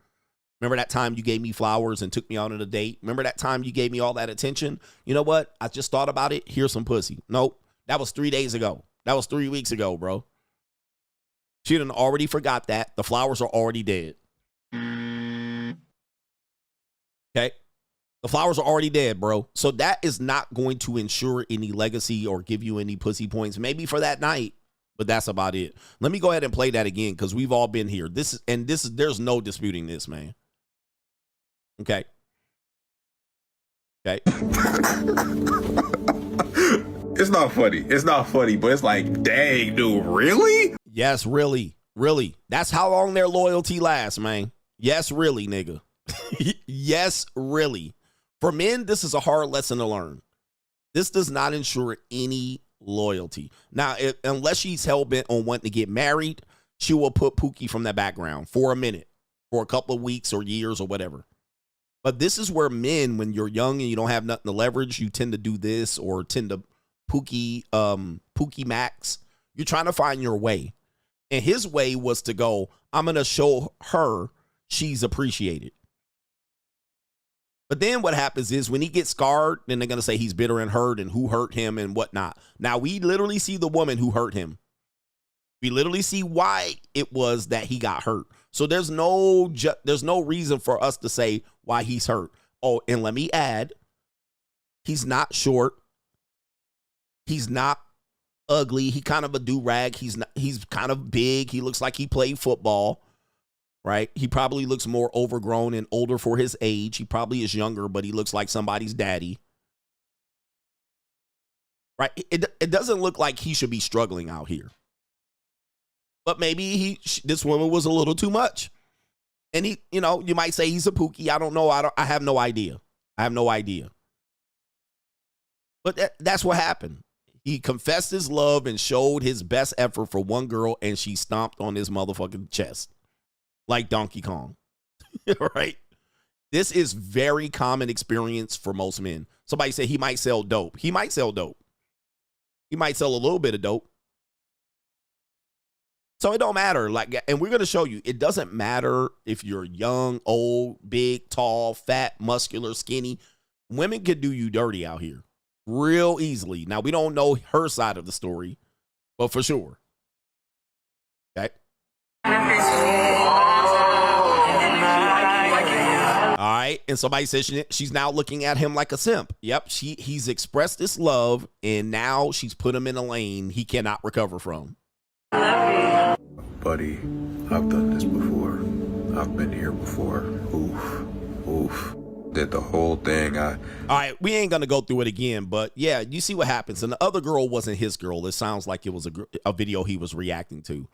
Remember that time you gave me flowers and took me out on a date? Remember that time you gave me all that attention? You know what? I just thought about it. Here's some pussy. Nope. That was 3 days ago. That was 3 weeks ago, bro. She done already forgot that. The flowers are already dead. Okay? The flowers are already dead, bro. So that is not going to ensure any legacy or give you any pussy points. Maybe for that night, but that's about it. Let me go ahead and play that again, because we've all been here. There's no disputing this, man. Okay. Okay. It's not funny. It's not funny, but it's like, dang, dude, really? Yes, really. Really. That's how long their loyalty lasts, man. Yes, really, nigga. Yes, really. For men, this is a hard lesson to learn. This does not ensure any loyalty. Now, unless she's hell-bent on wanting to get married, she will put Pookie from the background for a minute, for a couple of weeks or years or whatever. But this is where men, when you're young and you don't have nothing to leverage, you tend to do this or tend to Pookie Max. You're trying to find your way. And his way was to go, I'm going to show her she's appreciated. But then what happens is when he gets scarred, then they're going to say he's bitter and hurt and who hurt him and whatnot. Now, we literally see the woman who hurt him. We literally see why it was that he got hurt. So there's no reason for us to say why he's hurt. Oh, and let me add, he's not short. He's not ugly. He kind of a do-rag. He's kind of big. He looks like he played football. Right? He probably looks more overgrown and older for his age. He probably is younger, but he looks like somebody's daddy. Right? It doesn't look like he should be struggling out here. But maybe this woman was a little too much. And he, you know, you might say he's a Pookie. I don't know. I have no idea. I have no idea. But that's what happened. He confessed his love and showed his best effort for one girl, and she stomped on his motherfucking chest. Like Donkey Kong, right? This is very common experience for most men. Somebody said he might sell dope. He might sell dope. He might sell a little bit of dope. So it don't matter. Like, and we're going to show you, it doesn't matter if you're young, old, big, tall, fat, muscular, skinny. Women could do you dirty out here real easily. Now, we don't know her side of the story, but for sure. Okay. All right, and somebody says she's now looking at him like a simp. Yep, he's expressed this love, and now she's put him in a lane he cannot recover from. Buddy, I've done this before. I've been here before. Oof. Did the whole thing. All right, we ain't gonna go through it again, but yeah, you see what happens. And the other girl wasn't his girl. It sounds like it was a video he was reacting to.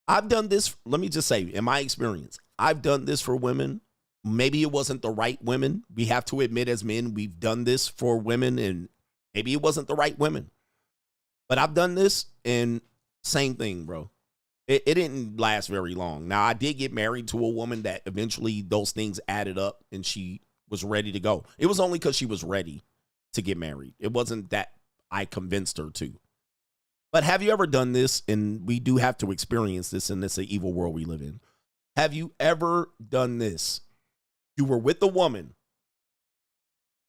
I've done this. Let me just say, in my experience, I've done this for women. Maybe it wasn't the right women. We have to admit as men, we've done this for women, and maybe it wasn't the right women. But I've done this, and same thing, bro. It didn't last very long. Now, I did get married to a woman that eventually those things added up, and she was ready to go. It was only because she was ready to get married. It wasn't that I convinced her to. But have you ever done this? And we do have to experience this in this evil world we live in. Have you ever done this? You were with a woman.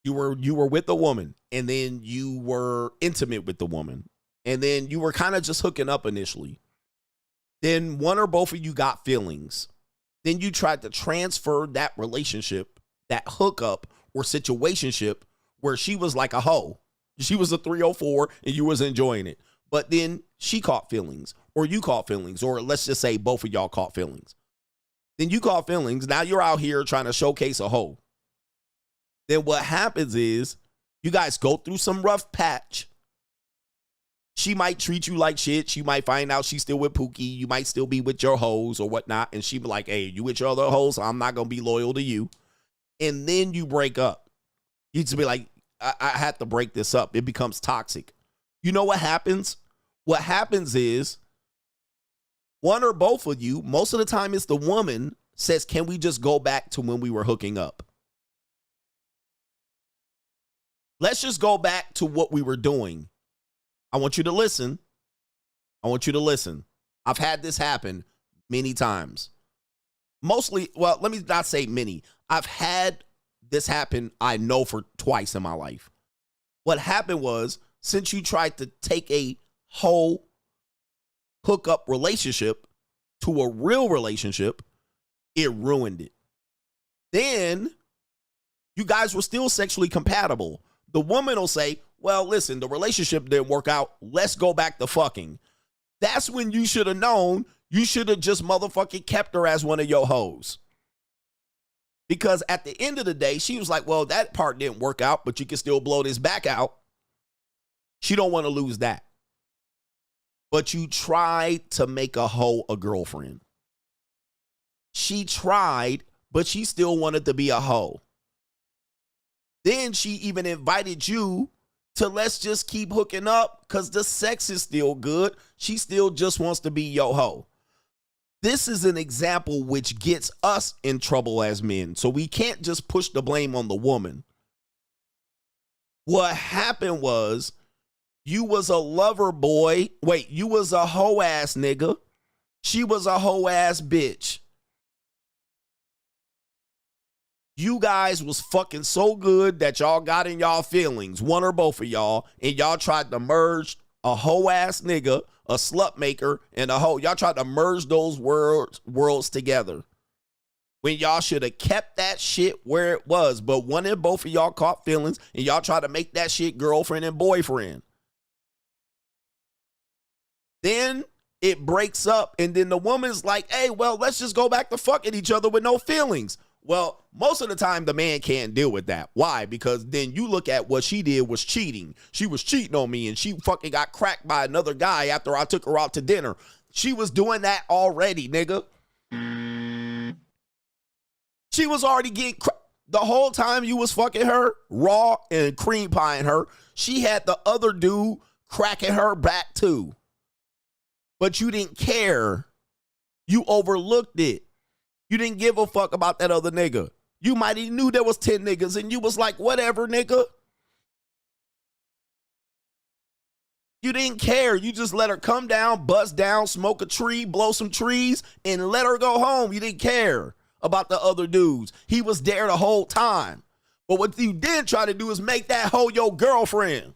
You were with a woman, and then you were intimate with the woman, and then you were kind of just hooking up initially. Then one or both of you got feelings. Then you tried to transfer that relationship, that hookup or situationship, where she was like a hoe. She was a 304 and you was enjoying it. But then she caught feelings, or you caught feelings, or let's just say both of y'all caught feelings. Then you caught feelings. Now you're out here trying to showcase a hoe. Then what happens is you guys go through some rough patch. She might treat you like shit. You might find out she's still with Pookie. You might still be with your hoes or whatnot. And she be like, hey, you with your other hoes? I'm not going to be loyal to you. And then you break up. You just be like, I had to break this up. It becomes toxic. You know what happens? What happens is one or both of you, most of the time it's the woman, says, can we just go back to when we were hooking up? Let's just go back to what we were doing. I want you to listen. I want you to listen. I've had this happen many times. Mostly, well, let me not say many. I've had this happen, I know, for twice in my life. What happened was, since you tried to take a whole hookup relationship to a real relationship, it ruined it. Then you guys were still sexually compatible. The woman will say, well, listen, the relationship didn't work out. Let's go back to fucking. That's when you should have known. You should have just motherfucking kept her as one of your hoes. Because at the end of the day, she was like, well, that part didn't work out, but you can still blow this back out. She don't want to lose that. But you tried to make a hoe a girlfriend. She tried, but she still wanted to be a hoe. Then she even invited you to let's just keep hooking up because the sex is still good. She still just wants to be your hoe. This is an example which gets us in trouble as men. So we can't just push the blame on the woman. What happened was you was a lover boy. Wait, you was a hoe ass nigga. She was a hoe ass bitch. You guys was fucking so good that y'all got in y'all feelings, one or both of y'all, and y'all tried to merge a hoe ass nigga, a slut maker, and a hoe. Y'all tried to merge those worlds together when y'all should have kept that shit where it was. But one and both of y'all caught feelings, and y'all tried to make that shit girlfriend and boyfriend. Then it breaks up, and then the woman's like, hey, well, let's just go back to fucking each other with no feelings. Well, most of the time, the man can't deal with that. Why? Because then you look at what she did was cheating. She was cheating on me, and she fucking got cracked by another guy after I took her out to dinner. She was doing that already, nigga. She was already getting cracked. The whole time you was fucking her, raw and cream pieing her, she had the other dude cracking her back too. But you didn't care. You overlooked it. You didn't give a fuck about that other nigga. You might have knew there was 10 niggas and you was like, whatever, nigga. You didn't care. You just let her come down, bust down, smoke a tree, blow some trees, and let her go home. You didn't care about the other dudes. He was there the whole time. But what you did try to do is make that hoe your girlfriend.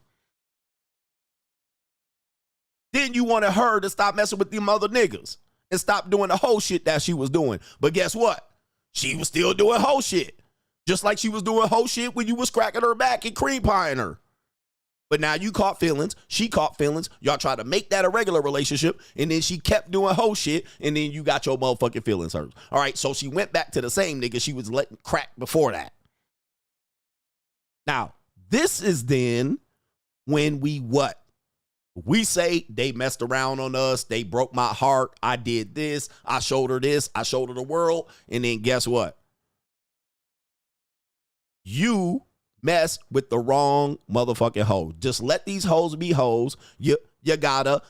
Then you wanted her to stop messing with them other niggas and stop doing the whole shit that she was doing. But guess what? She was still doing whole shit. Just like she was doing whole shit when you was cracking her back and cream pieing her. But now you caught feelings. She caught feelings. Y'all tried to make that a regular relationship. And then she kept doing whole shit. And then you got your motherfucking feelings hurt. All right. So she went back to the same nigga she was letting crack before that. Now, this is then when we what? We say they messed around on us. They broke my heart. I did this. I showed her this. I showed her the world. And then guess what? You mess with the wrong motherfucking hoe. Just let these hoes be hoes. You gotta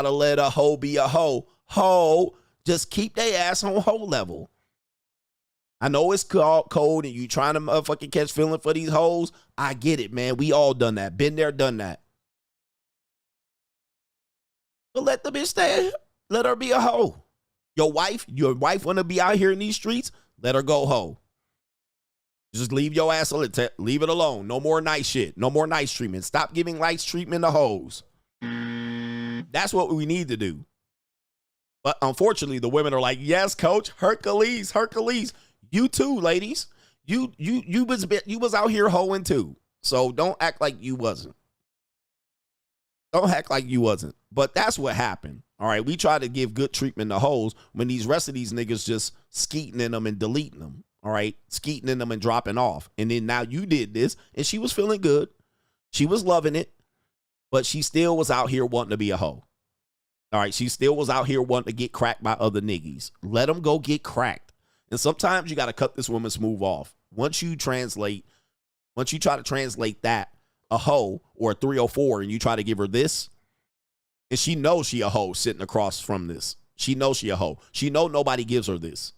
let a hoe be a hoe. Hoe, just keep their ass on hoe level. I know it's cold and you trying to motherfucking catch feeling for these hoes. I get it, man. We all done that. Been there, done that. But let the bitch stay. Let her be a hoe. Your wife want to be out here in these streets? Let her go hoe. Just leave your ass alone. Leave it alone. No more nice shit. No more nice treatment. Stop giving nice treatment to hoes. That's what we need to do. But unfortunately, the women are like, yes, coach, Hercules. You too, ladies. You was out here hoeing too. So don't act like you wasn't. Don't act like you wasn't. But that's what happened. All right. We try to give good treatment to hoes when these rest of these niggas just skeeting in them and deleting them. All right. Skeeting in them and dropping off. And then now you did this and she was feeling good. She was loving it. But she still was out here wanting to be a hoe. All right. She still was out here wanting to get cracked by other niggas. Let them go get cracked. And sometimes you got to cut this woman smooth off. Once you try to translate that, a hoe or a 304, and you try to give her this, and she knows she a hoe sitting across from this. She knows she a hoe. She know nobody gives her this.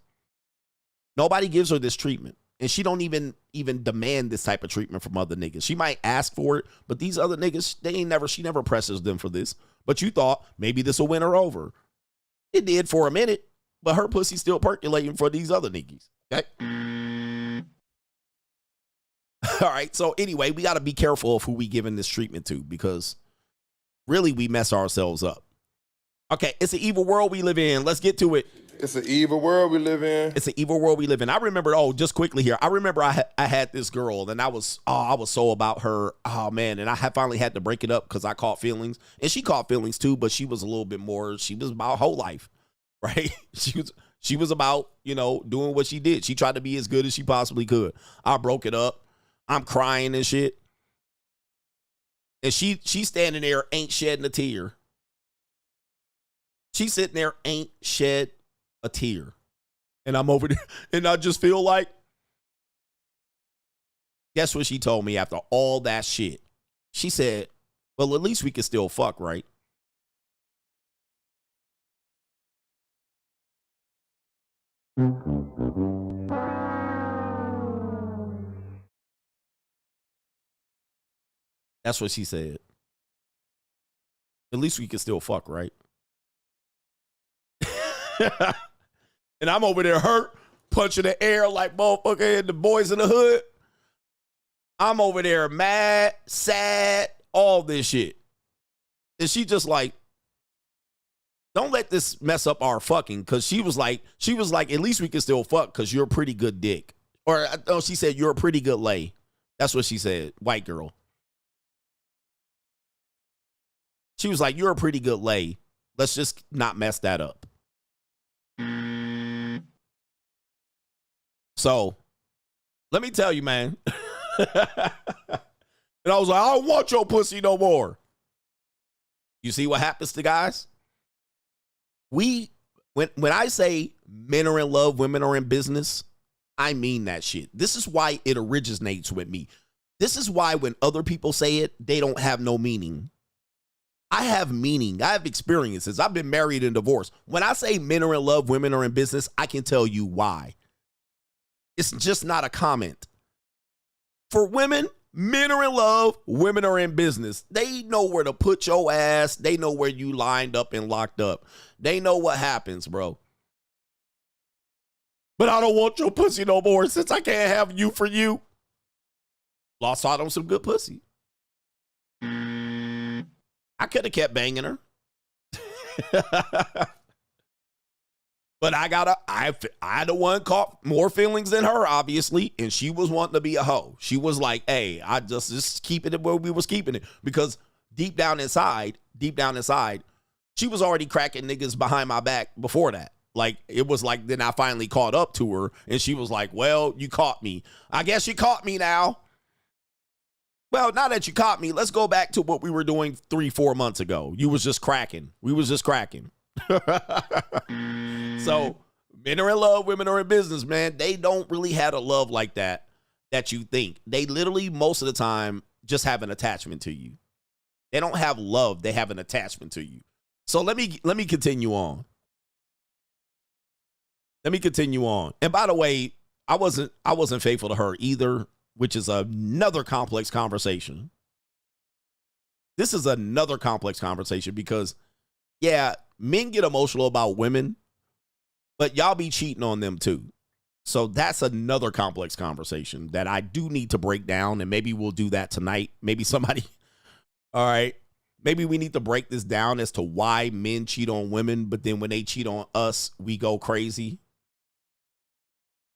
Nobody gives her this treatment. And she don't even demand this type of treatment from other niggas. She might ask for it, but these other niggas, she never presses them for this. But you thought maybe this will win her over. It did for a minute, but her pussy still percolating for these other niggas. Okay? All right. So anyway, we got to be careful of who we giving this treatment to, because really we mess ourselves up. Okay. It's an evil world we live in. Let's get to it. It's an evil world we live in. It's an evil world we live in. I remember, just quickly here. I remember I had this girl and I was so about her. Oh man. And I finally had to break it up because I caught feelings, and she caught feelings too, but she was a little bit more, she was about whole life, right? She was about, doing what she did. She tried to be as good as she possibly could. I broke it up. I'm crying and shit. And she's standing there, ain't shedding a tear. She's sitting there, ain't shed a tear. And I'm over there, and I just feel like, guess what she told me after all that shit? She said, well, at least we can still fuck, right? That's what she said. At least we can still fuck, right? And I'm over there hurt, punching the air like motherfucker in the Boys in the Hood. I'm over there mad, sad, all this shit. And she just like, don't let this mess up our fucking, because she was like, at least we can still fuck because you're a pretty good dick. Or no, she said, you're a pretty good lay. That's what she said, white girl. She was like, you're a pretty good lay. Let's just not mess that up. So, let me tell you, man. And I was like, I don't want your pussy no more. You see what happens to guys? When I say men are in love, women are in business, I mean that shit. This is why it originates with me. This is why when other people say it, they don't have no meaning. I have meaning. I have experiences. I've been married and divorced. When I say men are in love, women are in business, I can tell you why. It's just not a comment. For women, men are in love, women are in business. They know where to put your ass. They know where you lined up and locked up. They know what happens, bro. But I don't want your pussy no more since I can't have you for you. Lost out on some good pussy. I could have kept banging her. But I the one caught more feelings than her, obviously, and she was wanting to be a hoe. She was like, hey, I just keeping it where we was keeping it. Because deep down inside, she was already cracking niggas behind my back before that. Like, it was like, then I finally caught up to her, and she was like, well, you caught me. I guess you caught me now. Well, now that you caught me, let's go back to what we were doing 3-4 months ago. You was just cracking. We was just cracking. So, men are in love, women are in business, man. They don't really have a love like that you think. They literally, most of the time, just have an attachment to you. They don't have love. They have an attachment to you. So let me continue on. And by the way, I wasn't faithful to her either, which is another complex conversation. This is another complex conversation because, yeah, men get emotional about women, but y'all be cheating on them too. So that's another complex conversation that I do need to break down, and maybe we'll do that tonight. Maybe somebody, all right, maybe we need to break this down as to why men cheat on women, but then when they cheat on us, we go crazy.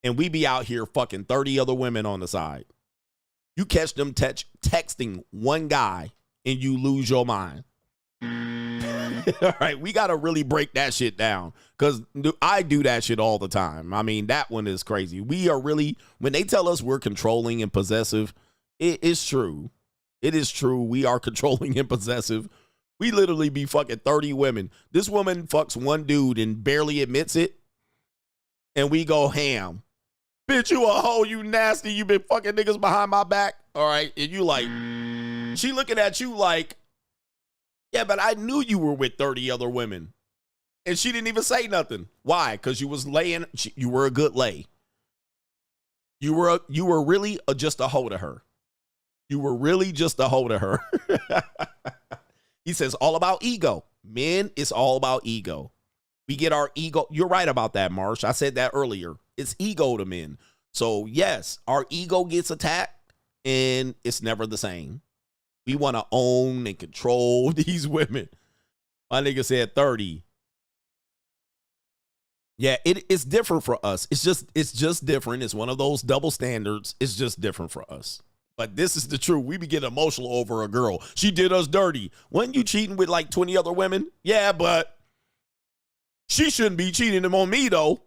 And we be out here fucking 30 other women on the side. You catch them texting one guy and you lose your mind. All right, we got to really break that shit down because I do that shit all the time. I mean, that one is crazy. We are really, when they tell us we're controlling and possessive, it is true. It is true. We are controlling and possessive. We literally be fucking 30 women. This woman fucks one dude and barely admits it. And we go ham. Bitch, you a hoe, you nasty. You been fucking niggas behind my back. All right. And you like, she looking at you like, yeah, but I knew you were with 30 other women. And she didn't even say nothing. Why? Because you was laying, you were a good lay. You were really just a hoe to her. You were really just a hoe to her. He says, all about ego. Men, it's all about ego. We get our ego. You're right about that, Marsh. I said that earlier. It's ego to men. So, yes, our ego gets attacked, and it's never the same. We want to own and control these women. My nigga said 30. Yeah, it's different for us. It's just different. It's one of those double standards. It's just different for us. But this is the truth. We be getting emotional over a girl. She did us dirty. Wasn't you cheating with like 20 other women? Yeah, but she shouldn't be cheating them on me, though.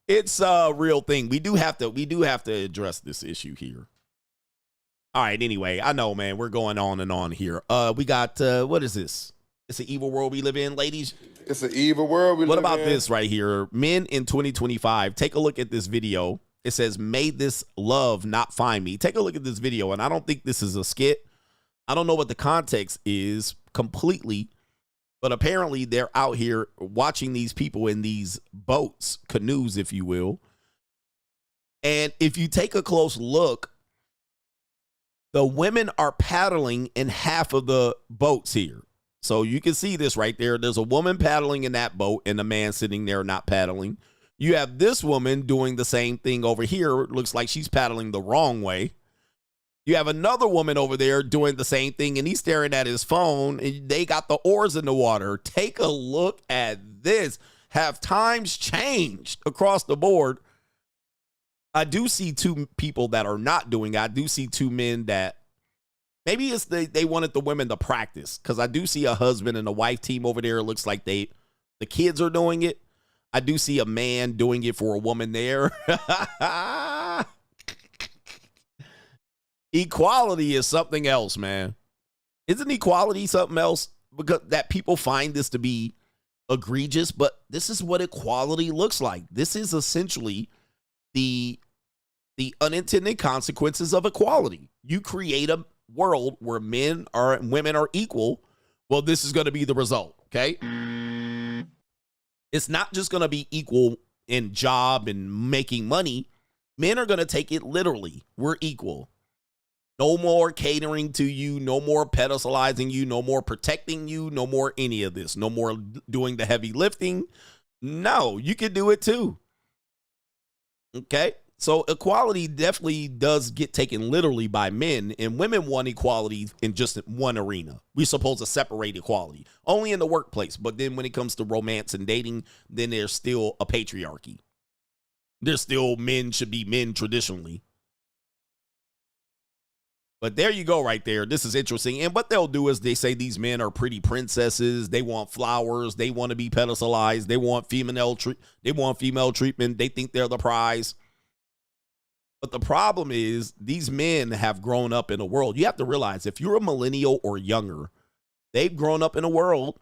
It's a real thing. We do have to address this issue here. All right, anyway, I know, man. We're going on and on here. We got, what is this? It's an evil world we live in, ladies. It's an evil world we live in. What about this right here? Men in 2025. Take a look at this video. It says, "Made this love not find me." Take a look at this video, and I don't think this is a skit. I don't know what the context is completely, but apparently they're out here watching these people in these boats, canoes, if you will. And if you take a close look, the women are paddling in half of the boats here. So you can see this right there. There's a woman paddling in that boat and a man sitting there not paddling. You have this woman doing the same thing over here. It looks like she's paddling the wrong way. You have another woman over there doing the same thing, and he's staring at his phone, and they got the oars in the water. Take a look at this. Have times changed across the board? I do see two people that are not doing it. I do see two men that maybe it's they wanted the women to practice, because I do see a husband and a wife team over there. It looks like the kids are doing it. I do see a man doing it for a woman there. Equality is something else, man. Isn't equality something else? Because that people find this to be egregious, but this is what equality looks like. This is essentially the unintended consequences of equality. You create a world where men and women are equal. Well, this is going to be the result, okay? It's not just going to be equal in job and making money. Men are going to take it literally. We're equal. No more catering to you, no more pedestalizing you, no more protecting you, no more any of this, no more doing the heavy lifting. No, you can do it too. Okay? So equality definitely does get taken literally by men, and women want equality in just one arena. We're supposed to separate equality only in the workplace, but then when it comes to romance and dating, then there's still a patriarchy. There's still men should be men traditionally. But there you go right there. This is interesting. And what they'll do is they say these men are pretty princesses. They want flowers. They want to be pedestalized. They want female treatment. They think they're the prize. But the problem is these men have grown up in a world. You have to realize if you're a millennial or younger, they've grown up in a world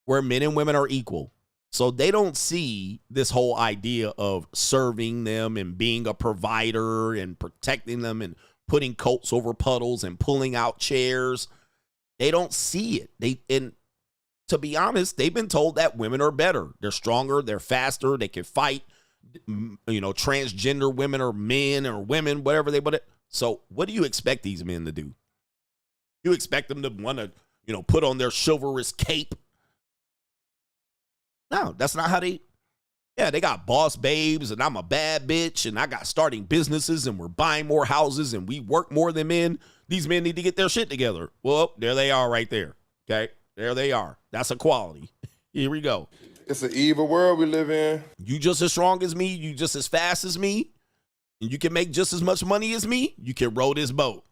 where men and women are equal. So they don't see this whole idea of serving them and being a provider and protecting them and putting coats over puddles and pulling out chairs. They don't see it. And to be honest, they've been told that women are better. They're stronger. They're faster. They can fight. You know, transgender women or men or women, whatever they want. So what do you expect these men to do? You expect them to want to, put on their chivalrous cape? No, that's not how they got boss babes and I'm a bad bitch and I got starting businesses and we're buying more houses and we work more than men. These men need to get their shit together. Well, there they are right there. Okay, there they are. That's equality. Here we go. It's an evil world we live in. You just as strong as me. You just as fast as me. And you can make just as much money as me. You can row this boat.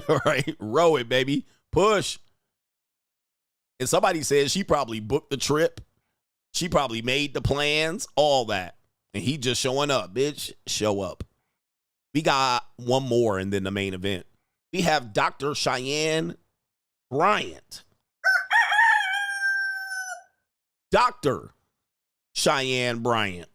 All right, row it, baby. Push. And somebody says she probably booked the trip. She probably made the plans, all that. And he just showing up, bitch. Show up. We got one more and then the main event. We have Dr. Cheyenne Bryant. Dr. Cheyenne Bryant.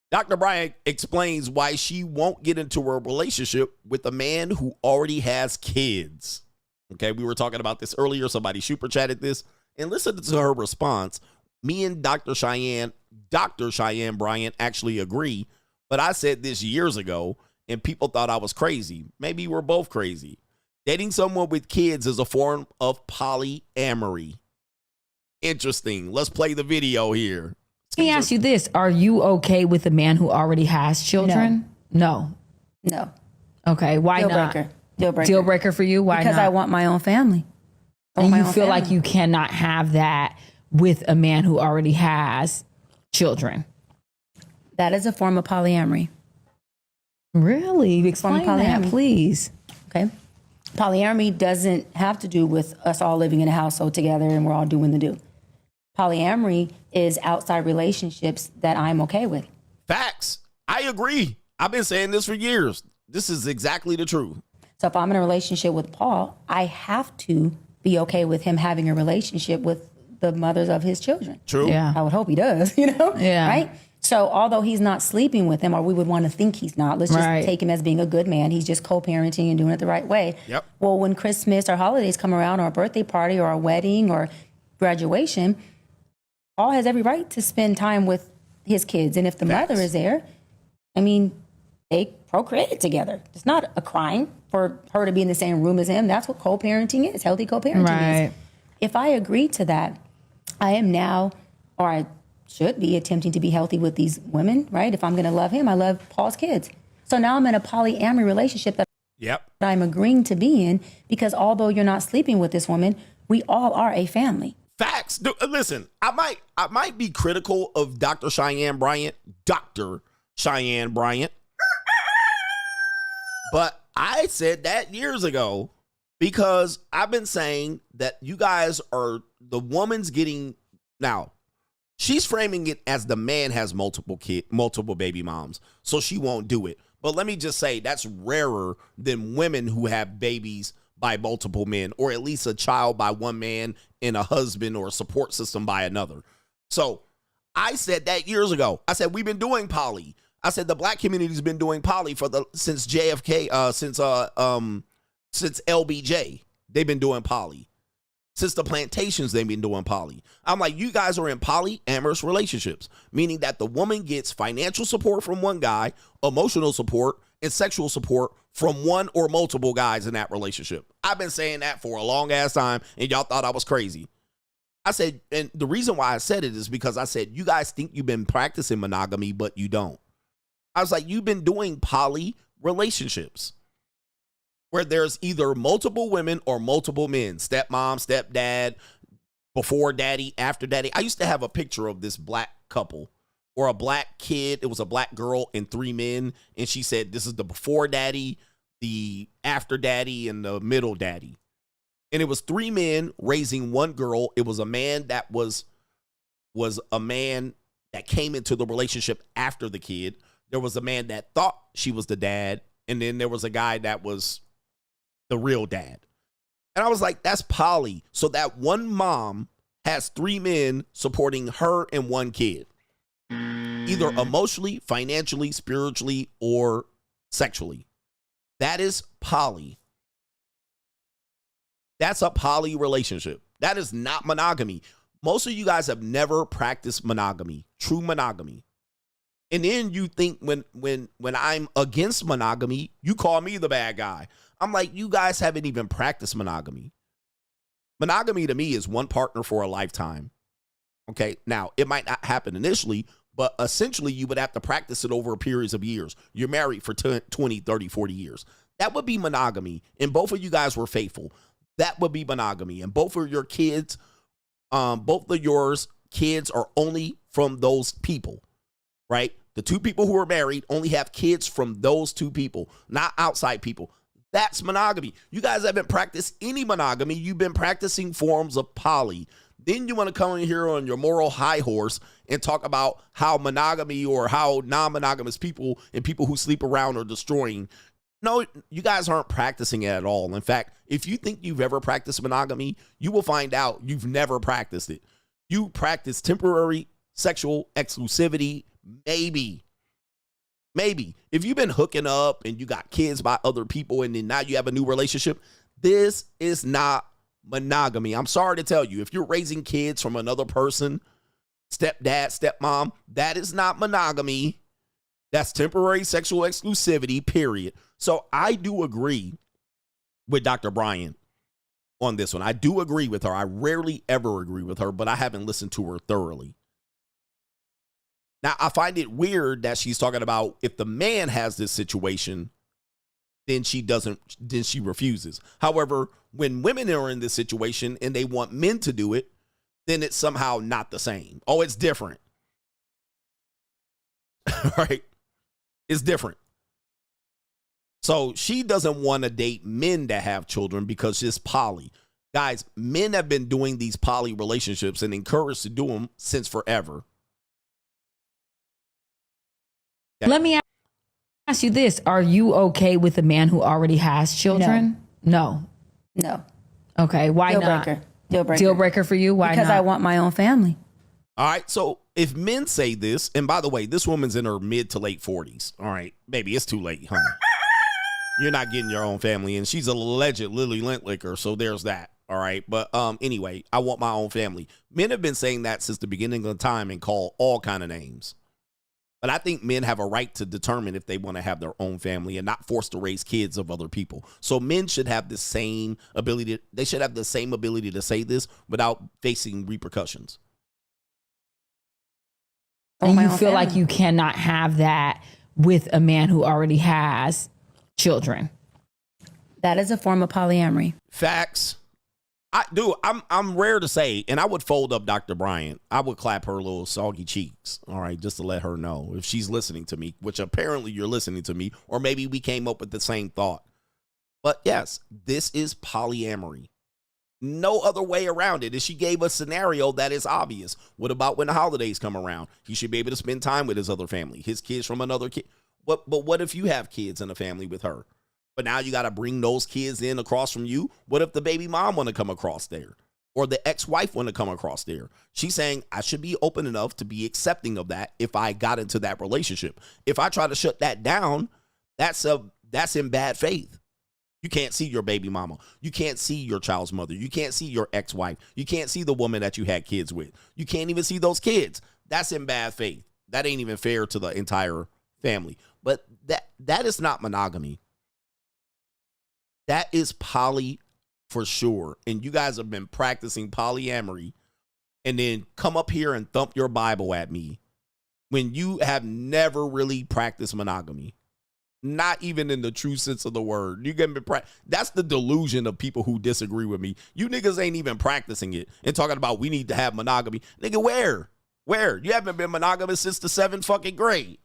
Dr. Bryant explains why she won't get into a relationship with a man who already has kids. Okay, we were talking about this earlier. Somebody super chatted this. And listen to her response. Me and Dr. Cheyenne Bryant actually agree. But I said this years ago, and people thought I was crazy. Maybe we're both crazy. Dating someone with kids is a form of polyamory. Interesting. Let's play the video here. Let me ask you this. Are you okay with a man who already has children? No. Okay. Why not? Deal breaker. Deal breaker for you? Why because not? I want my own family. And you feel like you cannot have that with a man who already has children? That is a form of polyamory. Really? Explain that, please. Okay. Polyamory doesn't have to do with us all living in a household together and we're all doing the do. Polyamory is outside relationships that I'm okay with. Facts. I agree. I've been saying this for years. This is exactly the truth. So if I'm in a relationship with Paul, I have to be okay with him having a relationship with the mothers of his children. True. Yeah. I would hope he does, Yeah. Right? So although he's not sleeping with him, or we would want to think he's not, let's just take him as being a good man. He's just co-parenting and doing it the right way. Yep. Well, when Christmas or holidays come around, or a birthday party or a wedding or graduation, Paul has every right to spend time with his kids. And if the mother is there, I mean, they procreated together. It's not a crime for her to be in the same room as him. That's what co-parenting is, healthy co-parenting is. If I agree to that, I am now, or I should be attempting to be healthy with these women, right? If I'm going to love him, I love Paul's kids. So now I'm in a polyamory relationship that I'm agreeing to be in, because although you're not sleeping with this woman, we all are a family. Facts. Listen, I might be critical of Dr. Cheyenne Bryant, but I said that years ago, because I've been saying that you guys are, the woman's getting, now she's framing it as the man has multiple baby moms, so she won't do it. But let me just say, that's rarer than women who have babies by multiple men, or at least a child by one man and a husband or a support system by another. So I said that years ago. I said, we've been doing poly. I said the black community's been doing poly since JFK, since LBJ. They've been doing poly. Since the plantations, they've been doing poly. I'm like, you guys are in polyamorous relationships, meaning that the woman gets financial support from one guy, emotional support, and sexual support from one or multiple guys in that relationship. I've been saying that for a long ass time, and y'all thought I was crazy. I said, and the reason why I said it is because I said, you guys think you've been practicing monogamy, but you don't. I was like, you've been doing poly relationships where there's either multiple women or multiple men, stepmom, stepdad, before daddy, after daddy. I used to have a picture of this black couple, or a black kid. It was a black girl and 3 men. And she said, this is the before daddy, the after daddy, and the middle daddy. And it was 3 men raising 1 girl. It was a man that was a man that came into the relationship after the kid. There was a man that thought she was the dad. And then there was a guy that was the real dad. And I was like, that's poly. So that one mom has 3 men supporting her and 1 kid, either emotionally, financially, spiritually, or sexually. That is poly. That's a poly relationship. That is not monogamy. Most of you guys have never practiced monogamy, true monogamy. And then you think when I'm against monogamy, you call me the bad guy. I'm like, you guys haven't even practiced monogamy. Monogamy to me is one partner for a lifetime. Okay, now it might not happen initially, but essentially you would have to practice it over a period of years. You're married for 20, 30, 40 years. That would be monogamy. And both of you guys were faithful. That would be monogamy. And both of your kids, both of yours kids are only from those people, right? The two people who are married only have kids from those two people, not outside people. That's monogamy. You guys haven't practiced any monogamy. You've been practicing forms of poly. Then you want to come in here on your moral high horse and talk about how monogamy or how non-monogamous people and people who sleep around are destroying. No, you guys aren't practicing it at all. In fact, if you think you've ever practiced monogamy, you will find out you've never practiced it. You practice temporary sexual exclusivity, maybe. If you've been hooking up and you got kids by other people and then now you have a new relationship, this is not monogamy. I'm sorry to tell you, if you're raising kids from another person, stepdad, stepmom, that is not monogamy. That's temporary sexual exclusivity, period. So I do agree with Dr. Bryant on this one. I do agree with her. I rarely ever agree with her, but I haven't listened to her thoroughly. Now, I find it weird that she's talking about if the man has this situation, then she refuses. However, when women are in this situation and they want men to do it, then it's somehow not the same. Oh, it's different. Right? It's different. So she doesn't want to date men that have children because it's poly. Guys, men have been doing these poly relationships and encouraged to do them since forever. Let me ask you this. Are you okay with a man who already has children? No. Okay. Why not? Deal breaker. Deal breaker for you? Why because not? I want my own family. All right. So if men say this, and by the way, this woman's in her mid to late 40s. All right. Baby, it's too late, honey. You're not getting your own family. And she's a alleged Lily Lintlicker. So there's that. All right. But anyway, I want my own family. Men have been saying that since the beginning of time and call all kind of names. But I think men have a right to determine if they want to have their own family and not forced to raise kids of other people. So men should have the same ability. They should have the same ability to say this without facing repercussions. And you feel like you cannot have that with a man who already has children. That is a form of polyamory. Facts. I'm rare to say, and I would fold up Dr. Bryant. I would clap her little soggy cheeks, all right, just to let her know if she's listening to me, which apparently you're listening to me, or maybe we came up with the same thought. But yes, this is polyamory. No other way around it. And she gave a scenario that is obvious. What about when the holidays come around? He should be able to spend time with his other family, his kids from another kid. But what if you have kids in a family with her? But now you got to bring those kids in across from you. What if the baby mom want to come across there? Or the ex-wife want to come across there? She's saying, I should be open enough to be accepting of that if I got into that relationship. If I try to shut that down, that's in bad faith. You can't see your baby mama. You can't see your child's mother. You can't see your ex-wife. You can't see the woman that you had kids with. You can't even see those kids. That's in bad faith. That ain't even fair to the entire family. But that is not monogamy. That is poly for sure. And you guys have been practicing polyamory and then come up here and thump your Bible at me when you have never really practiced monogamy. Not even in the true sense of the word. You get me? That's the delusion of people who disagree with me. You niggas ain't even practicing it and talking about we need to have monogamy. Nigga, where? You haven't been monogamous since the 7th fucking grade.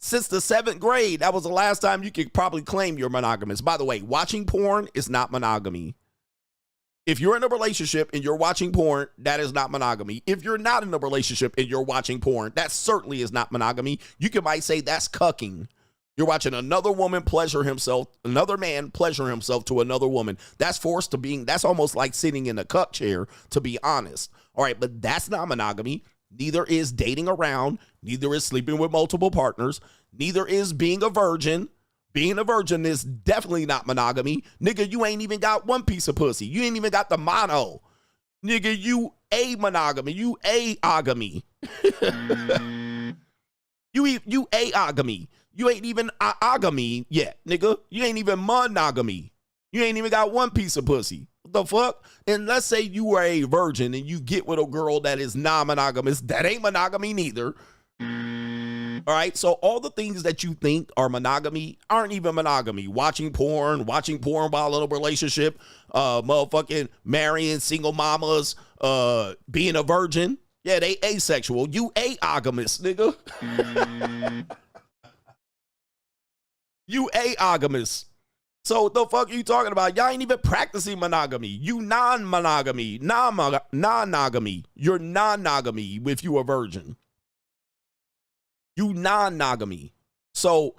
Since the 7th grade, that was the last time you could probably claim you're monogamous. By the way, watching porn is not monogamy. If you're in a relationship and you're watching porn, that is not monogamy. If you're not in a relationship and you're watching porn, that certainly is not monogamy. You might say that's cucking. You're watching another woman pleasure himself, another man pleasure himself to another woman. That's that's almost like sitting in a cuck chair, to be honest. All right, but that's not monogamy. Neither is dating around. Neither is sleeping with multiple partners. Neither is being a virgin. Being a virgin is definitely not monogamy. Nigga, you ain't even got one piece of pussy. You ain't even got the mono. Nigga, you a monogamy. You a-ogamy. you a-ogamy. You ain't even a-ogamy yet, nigga. You ain't even monogamy. You ain't even got one piece of pussy. What the fuck? And let's say you were a virgin and you get with a girl that is non-monogamous. That ain't monogamy neither. All right, so all the things that you think are monogamy aren't even monogamy. Watching porn while in a relationship, motherfucking marrying single mamas, being a virgin. Yeah, they asexual. You aogamous, nigga. You aogamous. So the fuck are you talking about? Y'all ain't even practicing monogamy. You non-monogamy. Non-monogamy. You're non-nogamy if you a virgin. You non-nogamy. So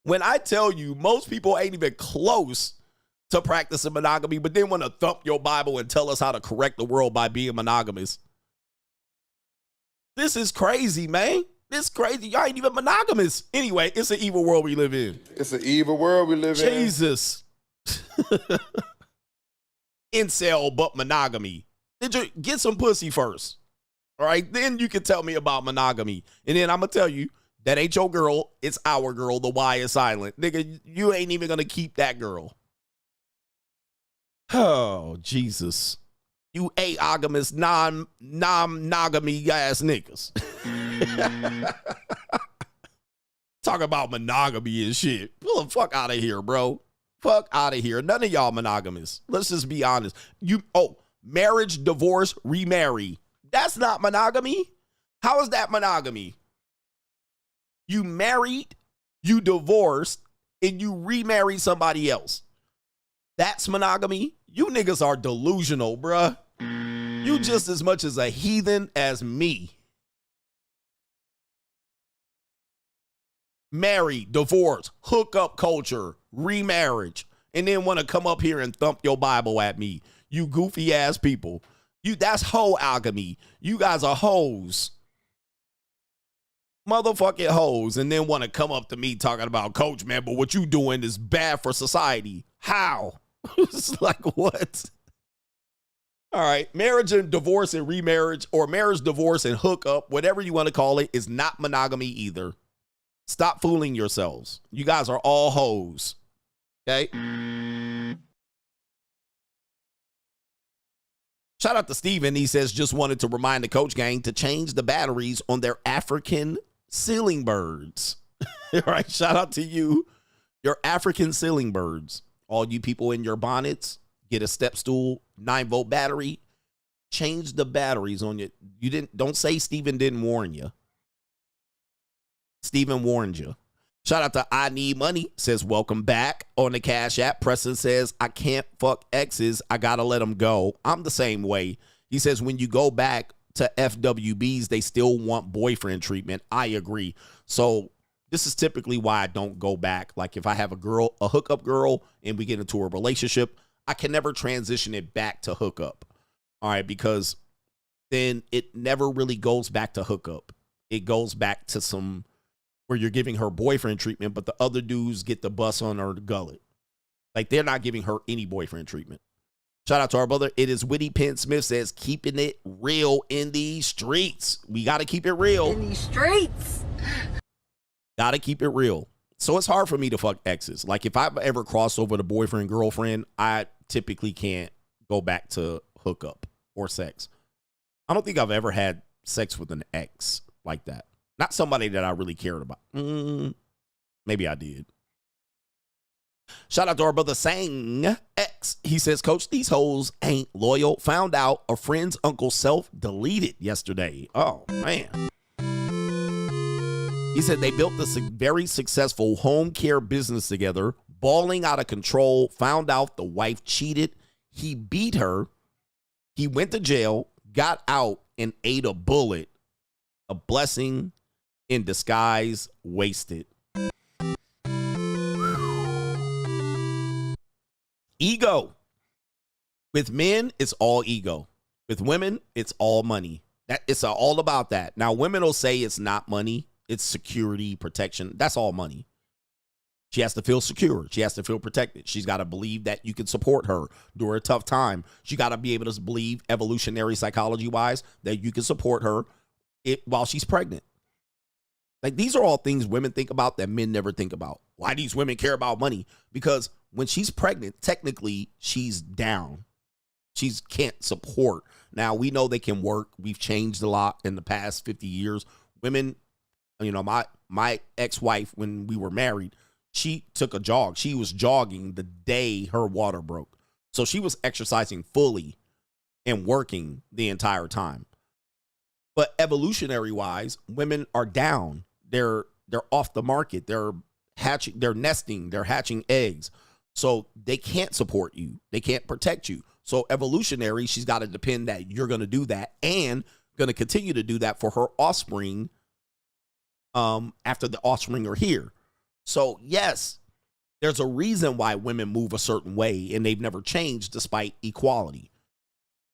when I tell you most people ain't even close to practicing monogamy, but then want to thump your Bible and tell us how to correct the world by being monogamous. This is crazy, man. This is crazy. Y'all ain't even monogamous. Anyway, it's an evil world we live in. It's an evil world we live in. Jesus. Incel, but monogamy. Get some pussy first. All right? Then you can tell me about monogamy. And then I'm going to tell you, that ain't your girl. It's our girl. The Y is silent. Nigga, you ain't even going to keep that girl. Oh, Jesus. You aogamous, non-monogamy ass niggas. Talk about monogamy and shit. Pull the fuck out of here, bro. Fuck out of here. None of y'all monogamous. Let's just be honest. Marriage, divorce, remarry. That's not monogamy. How is that monogamy? You married, you divorced, and you remarried somebody else. That's monogamy. You niggas are delusional, bruh. You just as much as a heathen as me. Married, divorce, hookup culture, remarriage, and then want to come up here and thump your Bible at me. You goofy ass people. That's hoe-alchemy. You guys are hoes. Motherfucking hoes. And then want to come up to me talking about, coach, man, but what you doing is bad for society. How? It's like, what? All right. Marriage and divorce and remarriage, or marriage, divorce, and hookup, whatever you want to call it, is not monogamy either. Stop fooling yourselves. You guys are all hoes. Okay? Shout out to Steven. He says, just wanted to remind the coach gang to change the batteries on their African ceiling birds. All right. Shout out to you. Your African ceiling birds. All you people in your bonnets, get a step stool, 9-volt battery. Change the batteries on you. Don't say Steven didn't warn you. Steven warned you. Shout out to I Need Money. Says, welcome back on the Cash App. Preston says, I can't fuck exes. I gotta let them go. I'm the same way. He says, when you go back to FWBs, they still want boyfriend treatment. I agree. So this is typically why I don't go back. Like if I have a hookup girl, and we get into a relationship, I can never transition it back to hookup. All right, because then it never really goes back to hookup. It goes back to some where you're giving her boyfriend treatment, but the other dudes get the bus on her gullet. Like they're not giving her any boyfriend treatment. Shout out to our brother. It is Witty Penn Smith says, keeping it real in these streets. We got to keep it real. In these streets. Got to keep it real. So it's hard for me to fuck exes. Like if I've ever crossed over to boyfriend, girlfriend, I typically can't go back to hookup or sex. I don't think I've ever had sex with an ex like that. Not somebody that I really cared about. Maybe I did. Shout out to our brother Sang X. He says, coach, these hoes ain't loyal. Found out a friend's uncle self-deleted yesterday. Oh, man. He said they built this very successful home care business together, balling out of control, found out the wife cheated. He beat her. He went to jail, got out, and ate a bullet. A blessing in disguise, wasted. Ego. With men, it's all ego. With women, it's all money. It's all about that. Now, women will say it's not money. It's security, protection. That's all money. She has to feel secure. She has to feel protected. She's got to believe that you can support her during a tough time. She got to be able to believe, evolutionary psychology-wise, that you can support her while she's pregnant. Like, these are all things women think about that men never think about. Why do these women care about money? Because when she's pregnant, technically, she's down. She can't support. Now, we know they can work. We've changed a lot in the past 50 years. Women, you know, my ex-wife, when we were married, she took a jog. She was jogging the day her water broke. So she was exercising fully and working the entire time. But evolutionary wise, women are down. They're off the market. They're hatching, they're nesting, they're hatching eggs. So they can't support you. They can't protect you. So evolutionary, she's got to depend that you're going to do that and going to continue to do that for her offspring after the offspring are here. So yes, there's a reason why women move a certain way and they've never changed despite equality.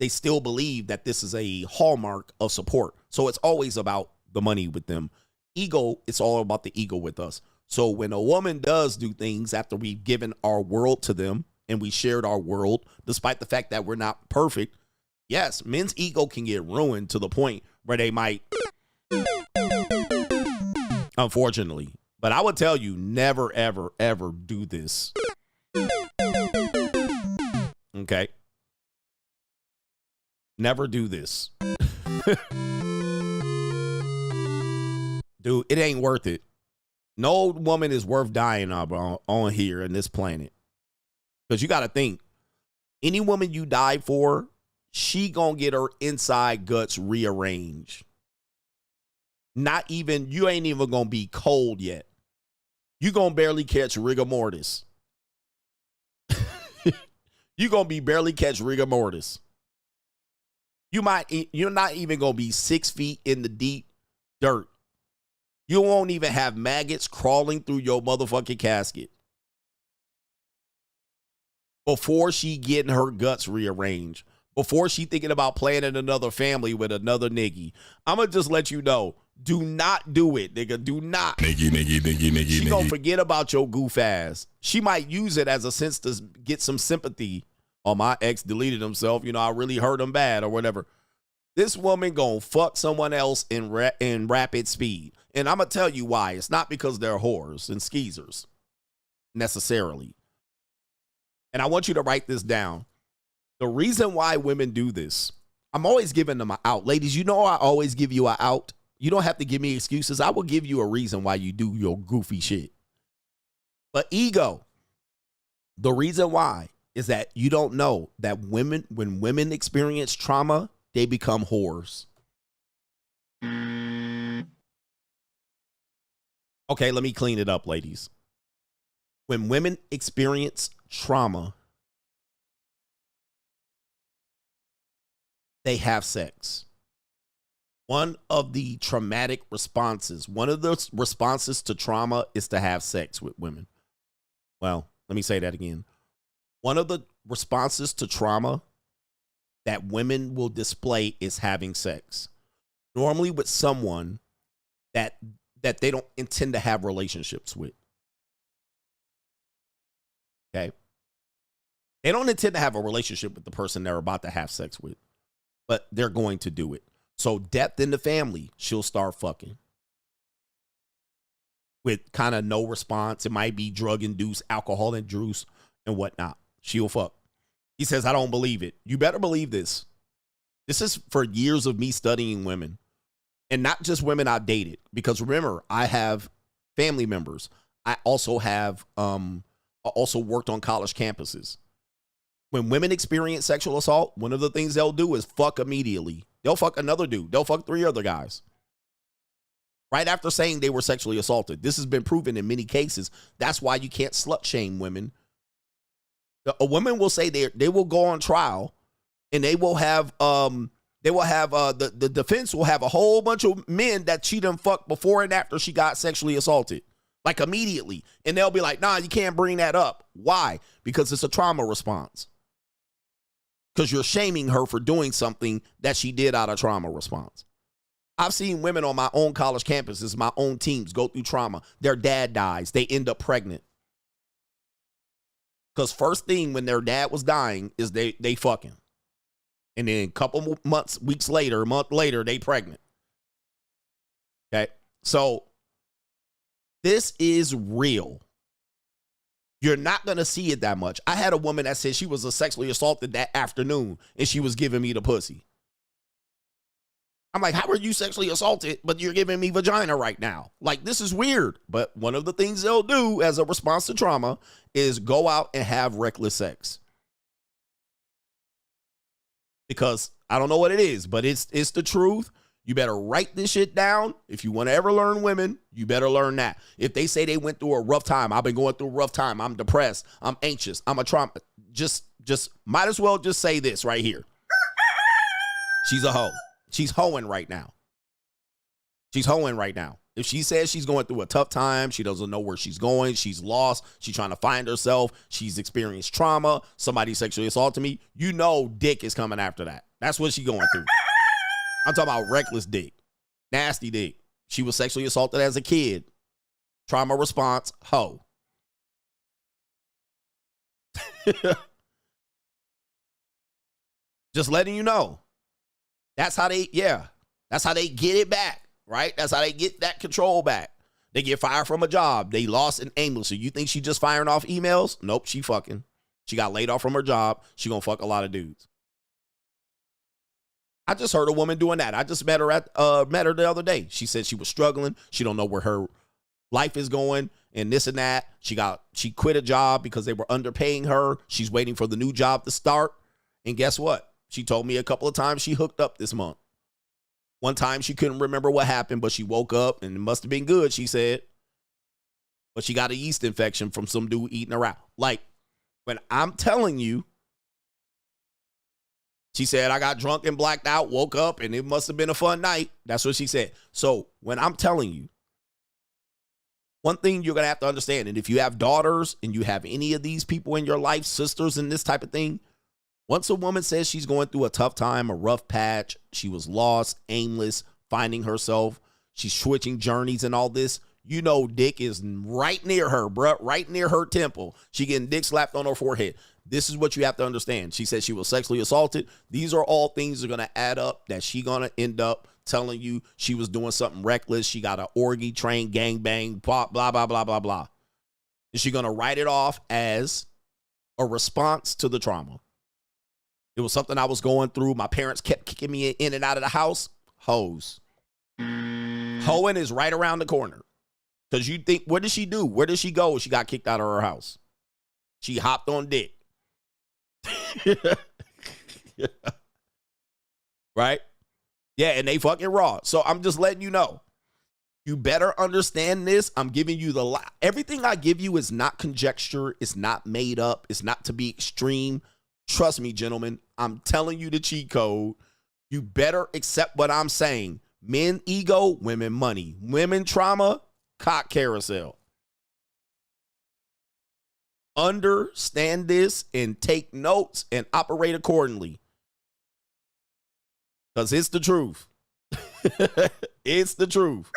They still believe that this is a hallmark of support. So it's always about the money with them. Ego, it's all about the ego with us. So when a woman does do things after we've given our world to them and we shared our world, despite the fact that we're not perfect, yes, men's ego can get ruined to the point where they might, unfortunately. But I would tell you, never, ever, ever do this. Okay? Never do this. Dude, it ain't worth it. No woman is worth dying on here in this planet. Because you got to think, any woman you die for, she gonna get her inside guts rearranged. Not even, you ain't even gonna be cold yet. You gonna barely catch rigor mortis. You gonna be barely catch rigor mortis. You're not even gonna be 6 feet in the deep dirt. You won't even have maggots crawling through your motherfucking casket before she getting her guts rearranged, before she thinking about planning another family with another nigga. I'm going to just let you know, do not do it, nigga. Do not. Nigga. She going to forget about your goof ass. She might use it as a sense to get some sympathy. Oh, my ex deleted himself. You know, I really hurt him bad or whatever. This woman going to fuck someone else in rapid speed. And I'm going to tell you why. It's not because they're whores and skeezers necessarily. And I want you to write this down. The reason why women do this, I'm always giving them an out. Ladies, you know I always give you an out. You don't have to give me excuses. I will give you a reason why you do your goofy shit. But ego, the reason why is that you don't know that when women experience trauma, they become whores. Okay, let me clean it up, ladies. When women experience trauma, they have sex. One of the traumatic responses, one of the responses to trauma is to have sex with women. Well, let me say that again. One of the responses to trauma that women will display is having sex. Normally with someone that they don't intend to have relationships with. Okay? They don't intend to have a relationship with the person they're about to have sex with, but they're going to do it. So depth in the family, she'll start fucking. With kind of no response. It might be drug-induced, alcohol-induced, and whatnot. She'll fuck. He says, I don't believe it. You better believe this. This is for years of me studying women. And not just women I dated. Because remember, I have family members. I also have, also worked on college campuses. When women experience sexual assault, one of the things they'll do is fuck immediately. They'll fuck another dude. They'll fuck 3 other guys. Right after saying they were sexually assaulted. This has been proven in many cases. That's why you can't slut shame women. A woman will say they will go on trial and they will have the defense will have a whole bunch of men that she done fucked before and after she got sexually assaulted. Like immediately. And they'll be like, nah, you can't bring that up. Why? Because it's a trauma response. Because you're shaming her for doing something that she did out of trauma response. I've seen women on my own college campuses, my own teams go through trauma. Their dad dies. They end up pregnant. Because first thing when their dad was dying is they fucking. And then a couple months, weeks later, a month later, they pregnant. Okay. So this is real. You're not going to see it that much. I had a woman that said she was sexually assaulted that afternoon and she was giving me the pussy. I'm like, how are you sexually assaulted, but you're giving me vagina right now? Like, this is weird. But one of the things they'll do as a response to trauma is go out and have reckless sex. because I don't know what it is, but it's the truth. You better write this shit down. If you want to ever learn women, you better learn that. If they say they went through a rough time, I've been going through a rough time, I'm depressed, I'm anxious, I'm a trauma, just might as well just say this right here. She's a hoe. She's hoeing right now. She's hoeing right now. If she says she's going through a tough time, she doesn't know where she's going, she's lost, she's trying to find herself, she's experienced trauma, somebody sexually assaulted me, you know dick is coming after that. That's what she's going through. I'm talking about reckless dick, nasty dick. She was sexually assaulted as a kid. Trauma response, hoe. Just letting you know. That's how they get it back, right? That's how they get that control back. They get fired from a job. They lost and aimless. So you think she just firing off emails? Nope, she fucking. She got laid off from her job. She gonna fuck a lot of dudes. I just heard a woman doing that. I just met her the other day. She said she was struggling. She don't know where her life is going and this and that. She quit a job because they were underpaying her. She's waiting for the new job to start. And guess what? She told me a couple of times she hooked up this month. One time she couldn't remember what happened, but she woke up and it must have been good, she said. But she got a yeast infection from some dude eating her out. Like, when I'm telling you, she said, I got drunk and blacked out, woke up, and it must have been a fun night. That's what she said. So when I'm telling you, one thing you're going to have to understand, and if you have daughters and you have any of these people in your life, sisters and this type of thing, once a woman says she's going through a tough time, a rough patch, she was lost, aimless, finding herself, she's switching journeys and all this, you know dick is right near her, bruh, right near her temple. She getting dick slapped on her forehead. This is what you have to understand. She said she was sexually assaulted. These are all things that are going to add up that she going to end up telling you she was doing something reckless. She got an orgy, train, gangbang, blah, blah, blah, blah, blah, blah. Is she going to write it off as a response to the trauma? It was something I was going through. My parents kept kicking me in and out of the house. Hoes. Hoeing is right around the corner. Because you think, what did she do? Where did she go? She got kicked out of her house. She hopped on dick. Right? Yeah, and they fucking raw. So I'm just letting you know. You better understand this. I'm giving you everything I give you is not conjecture. It's not made up. It's not to be extreme. Trust me, gentlemen. I'm telling you the cheat code. You better accept what I'm saying. Men ego, women money. Women trauma, cock carousel. Understand this and take notes and operate accordingly. Because it's the truth. It's the truth.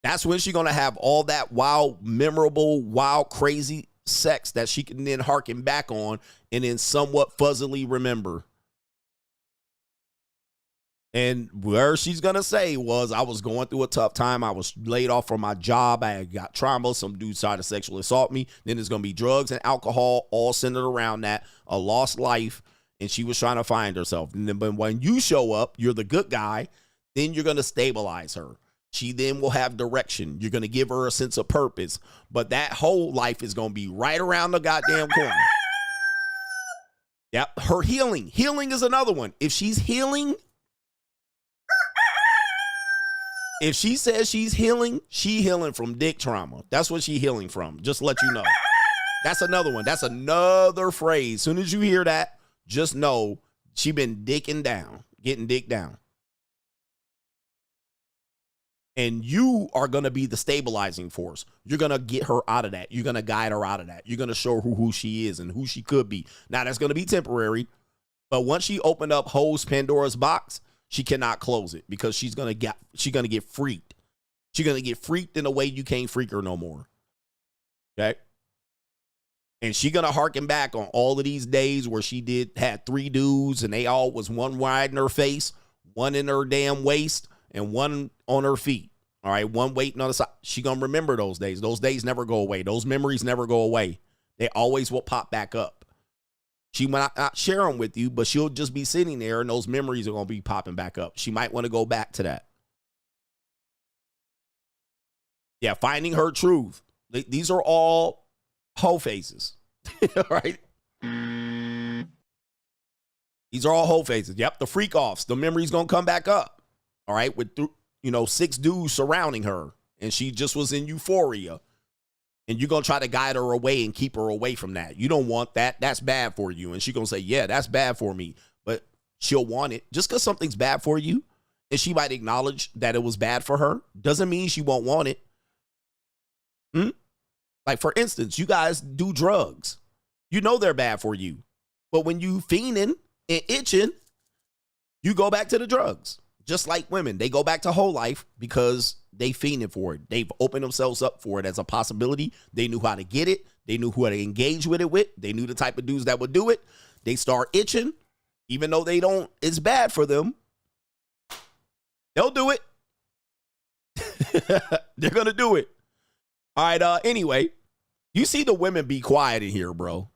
That's when she's going to have all that wild, memorable, wild, crazy sex that she can then harken back on and then somewhat fuzzily remember. And where she's going to say was, I was going through a tough time. I was laid off from my job. I got trauma. Some dude tried to sexually assault me. Then there's going to be drugs and alcohol all centered around that. A lost life. And she was trying to find herself. And then but when you show up, you're the good guy. Then you're going to stabilize her. She then will have direction. You're going to give her a sense of purpose. But that whole life is going to be right around the goddamn corner. Yep. Her healing. Healing is another one. If she's healing, if she says she's healing, she healing from dick trauma. That's what she healing from. Just let you know. That's another one. That's another phrase. As soon as you hear that, just know she been dicking down, getting dick down. And you are going to be the stabilizing force. You're going to get her out of that. You're going to guide her out of that. You're going to show her who she is and who she could be. Now, that's going to be temporary. But once she opened up Ho's Pandora's box, she cannot close it because she's going to get freaked. She's going to get freaked in a way you can't freak her no more. Okay? And she's going to harken back on all of these days where she had 3 dudes and they all was one wide in her face, one in her damn waist, and one on her feet. All right, one waiting on the side. She going to remember those days. Those days never go away. Those memories never go away. They always will pop back up. She might not share them with you, but she'll just be sitting there and those memories are going to be popping back up. She might want to go back to that. Yeah, finding her truth. These are all hoe faces. All right? These are all whole phases. Yep, the freak offs. The memory's going to come back up. All right, with 6 dudes surrounding her, and she just was in euphoria. And you're going to try to guide her away and keep her away from that. You don't want that. That's bad for you. And she's going to say, yeah, that's bad for me. But she'll want it. Just because something's bad for you, and she might acknowledge that it was bad for her, doesn't mean she won't want it. Like, for instance, you guys do drugs. You know they're bad for you. But when you fiending and itching, you go back to the drugs. Just like women, they go back to whole life because they fiending for it. They've opened themselves up for it as a possibility. They knew how to get it. They knew who to engage with it with. They knew the type of dudes that would do it. They start itching, even though it's bad for them. They'll do it. They're going to do it. All right, anyway, you see the women be quiet in here, bro.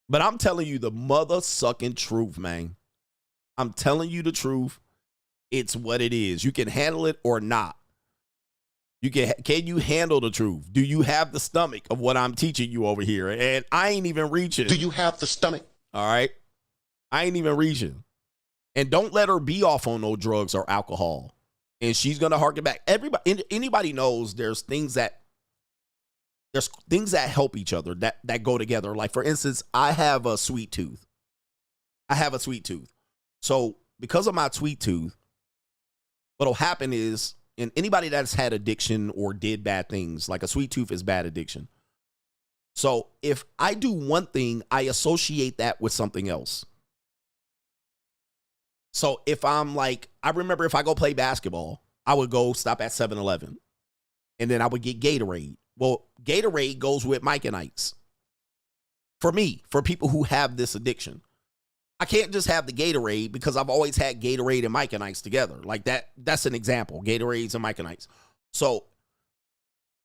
But I'm telling you the mother-sucking truth, man. I'm telling you the truth. It's what it is. You can handle it or not. Can you handle the truth? Do you have the stomach of what I'm teaching you over here? And I ain't even reaching. Do you have the stomach? All right. I ain't even reaching. And don't let her be off on no drugs or alcohol. And she's going to harken back. Anybody knows there's things that help each other that go together. Like, for instance, I have a sweet tooth. So because of my sweet tooth, what'll happen is, and anybody that's had addiction or did bad things, like a sweet tooth is bad addiction. So if I do one thing, I associate that with something else. So if I'm like, I remember if I go play basketball, I would go stop at 7-Eleven and then I would get Gatorade. Well, Gatorade goes with Mike and Ike's. For me, for people who have this addiction. I can't just have the Gatorade because I've always had Gatorade and Mike and Ike's together. Like that's an example, Gatorades and Mike and Ike's. So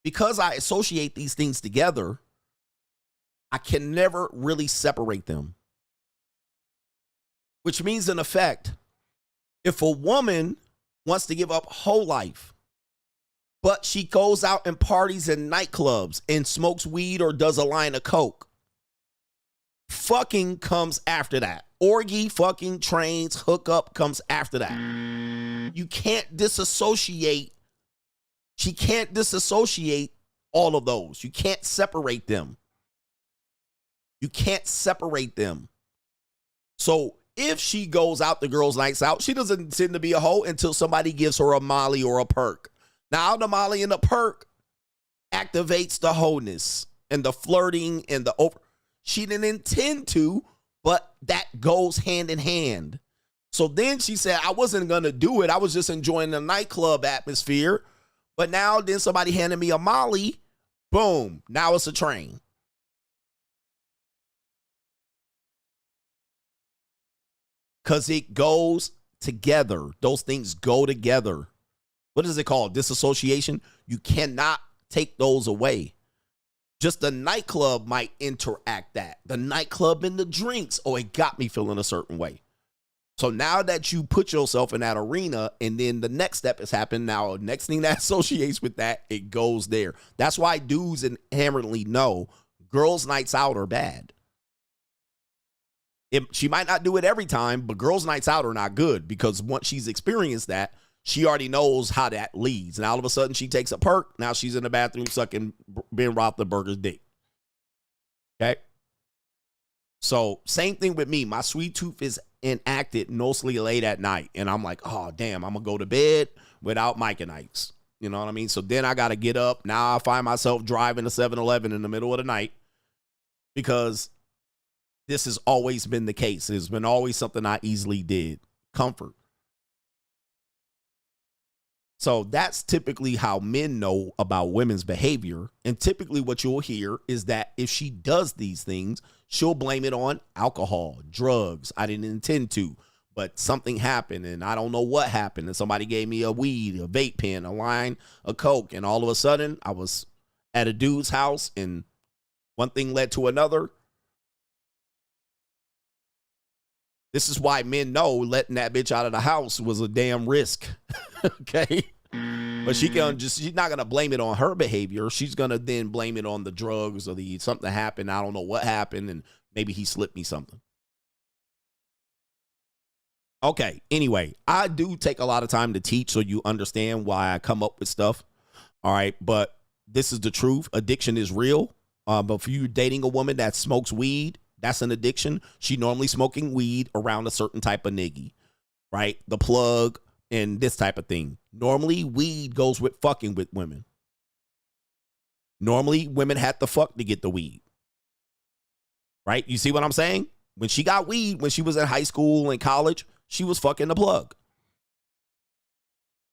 because I associate these things together, I can never really separate them. Which means, in effect, if a woman wants to give up whole life, but she goes out and parties in nightclubs and smokes weed or does a line of coke, fucking comes after that. Orgy, fucking, trains, hookup comes after that. You can't disassociate. She can't disassociate all of those. You can't separate them. So if she goes out the girls' nights out, she doesn't tend to be a hoe until somebody gives her a Molly or a perk. Now, the Molly and the perk activates the wholeness and the flirting and the over. She didn't intend to, but that goes hand in hand. So then she said, I wasn't going to do it. I was just enjoying the nightclub atmosphere. But now then somebody handed me a Molly. Boom. Now it's a train. Because it goes together. Those things go together. What is it called? Disassociation. You cannot take those away. Just the nightclub might interact that. The nightclub and the drinks. Oh, it got me feeling a certain way. So now that you put yourself in that arena and then the next step has happened, now next thing that associates with that, it goes there. That's why dudes inherently know girls' nights out are bad. She might not do it every time, but girls' nights out are not good because once she's experienced that, she already knows how that leads. And all of a sudden she takes a perk. Now she's in the bathroom sucking Ben Roethlisberger's dick. Okay. So same thing with me. My sweet tooth is enacted mostly late at night. And I'm like, oh, damn, I'm going to go to bed without Mike and Ike's. You know what I mean? So then I got to get up. Now I find myself driving to 7-Eleven in the middle of the night because this has always been the case. It's been always something I easily did. Comfort. So that's typically how men know about women's behavior. And typically what you'll hear is that if she does these things, she'll blame it on alcohol, drugs. I didn't intend to, but something happened and I don't know what happened. And somebody gave me a weed, a vape pen, a line of coke. And all of a sudden I was at a dude's house and one thing led to another. This is why men know letting that bitch out of the house was a damn risk. Okay. But she's not going to blame it on her behavior. She's going to then blame it on the drugs or something happened. I don't know what happened. And maybe he slipped me something. Okay. Anyway, I do take a lot of time to teach so you understand why I come up with stuff. All right. But this is the truth. Addiction is real. But if you're dating a woman that smokes weed, that's an addiction. She normally smoking weed around a certain type of nigga, right? The plug and this type of thing. Normally, weed goes with fucking with women. Normally, women had to fuck to get the weed, right? You see what I'm saying? When she got weed, when she was in high school and college, she was fucking the plug.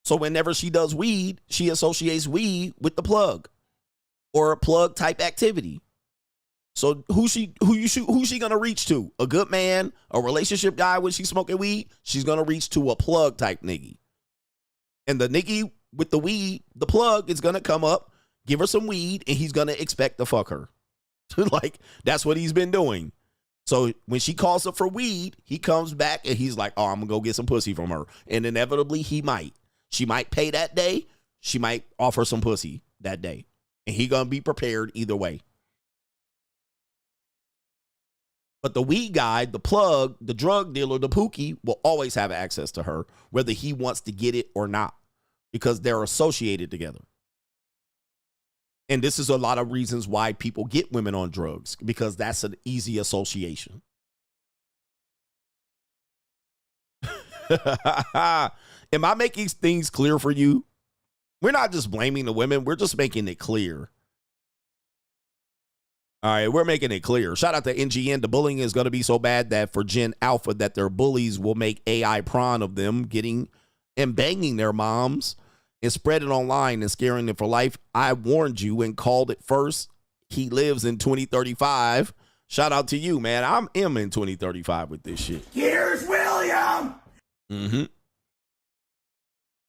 So whenever she does weed, she associates weed with the plug or a plug type activity. So who's she gonna reach to? A good man, a relationship guy when she's smoking weed? She's gonna reach to a plug type nigga. And the nigga with the weed, the plug, is gonna come up, give her some weed, and he's gonna expect to fuck her. Like, that's what he's been doing. So when she calls up for weed, he comes back and he's like, oh, I'm gonna go get some pussy from her. And inevitably he might. She might pay that day. She might offer some pussy that day. And he gonna be prepared either way. But the weed guy, the plug, the drug dealer, the Pookie will always have access to her, whether he wants to get it or not, because they're associated together. And this is a lot of reasons why people get women on drugs, because that's an easy association. Am I making things clear for you? We're not just blaming the women. We're just making it clear. All right, we're making it clear. Shout out to NGN. The bullying is going to be so bad that for Gen Alpha that their bullies will make AI prawn of them getting and banging their moms and spread it online and scaring them for life. I warned you and called it first. He lives in 2035. Shout out to you, man. I'm in 2035 with this shit. Here's William.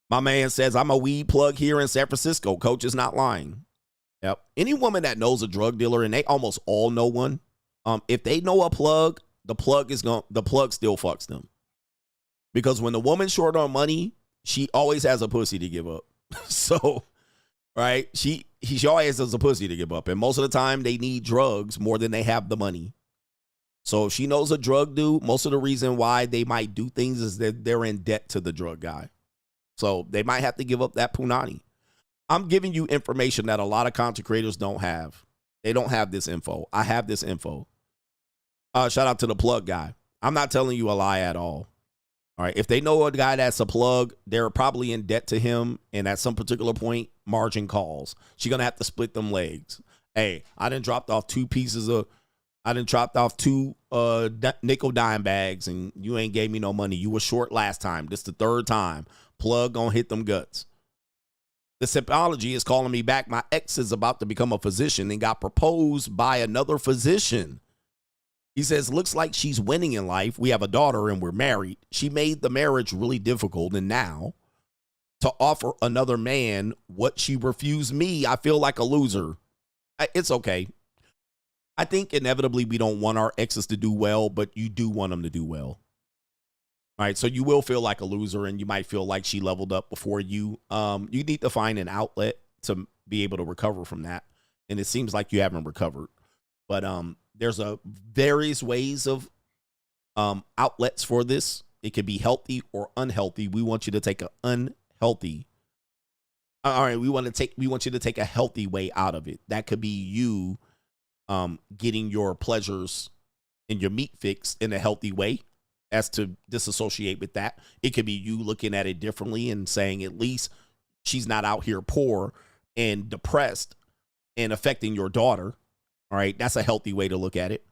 My man says, I'm a weed plug here in San Francisco. Coach is not lying. Yep. Any woman that knows a drug dealer, and they almost all know one, if they know a plug, the plug still fucks them. Because when the woman's short on money, she always has a pussy to give up. So, right? She always has a pussy to give up. And most of the time they need drugs more than they have the money. So if she knows a drug dude, most of the reason why they might do things is that they're in debt to the drug guy. So they might have to give up that punani. I'm giving you information that a lot of content creators don't have. They don't have this info. I have this info. Shout out to the plug guy. I'm not telling you a lie at all. All right. If they know a guy that's a plug, they're probably in debt to him. And at some particular point, margin calls. She's going to have to split them legs. Hey, I done dropped off two nickel dime bags and you ain't gave me no money. You were short last time. This the third time. Plug gonna hit them guts. The symptomology is calling me back. My ex is about to become a physician and got proposed by another physician. He says, looks like she's winning in life. We have a daughter and we're married. She made the marriage really difficult. And now to offer another man what she refused me, I feel like a loser. It's okay. I think inevitably we don't want our exes to do well, but you do want them to do well. All right, so you will feel like a loser and you might feel like she leveled up before you. You need to find an outlet to be able to recover from that. And it seems like you haven't recovered. But there's various ways of outlets for this. It could be healthy or unhealthy. We want you to take an unhealthy. All right, we want you to take a healthy way out of it. That could be you getting your pleasures and your meat fixed in a healthy way. As to disassociate with that. It could be you looking at it differently and saying at least she's not out here poor and depressed and affecting your daughter. All right, that's a healthy way to look at it.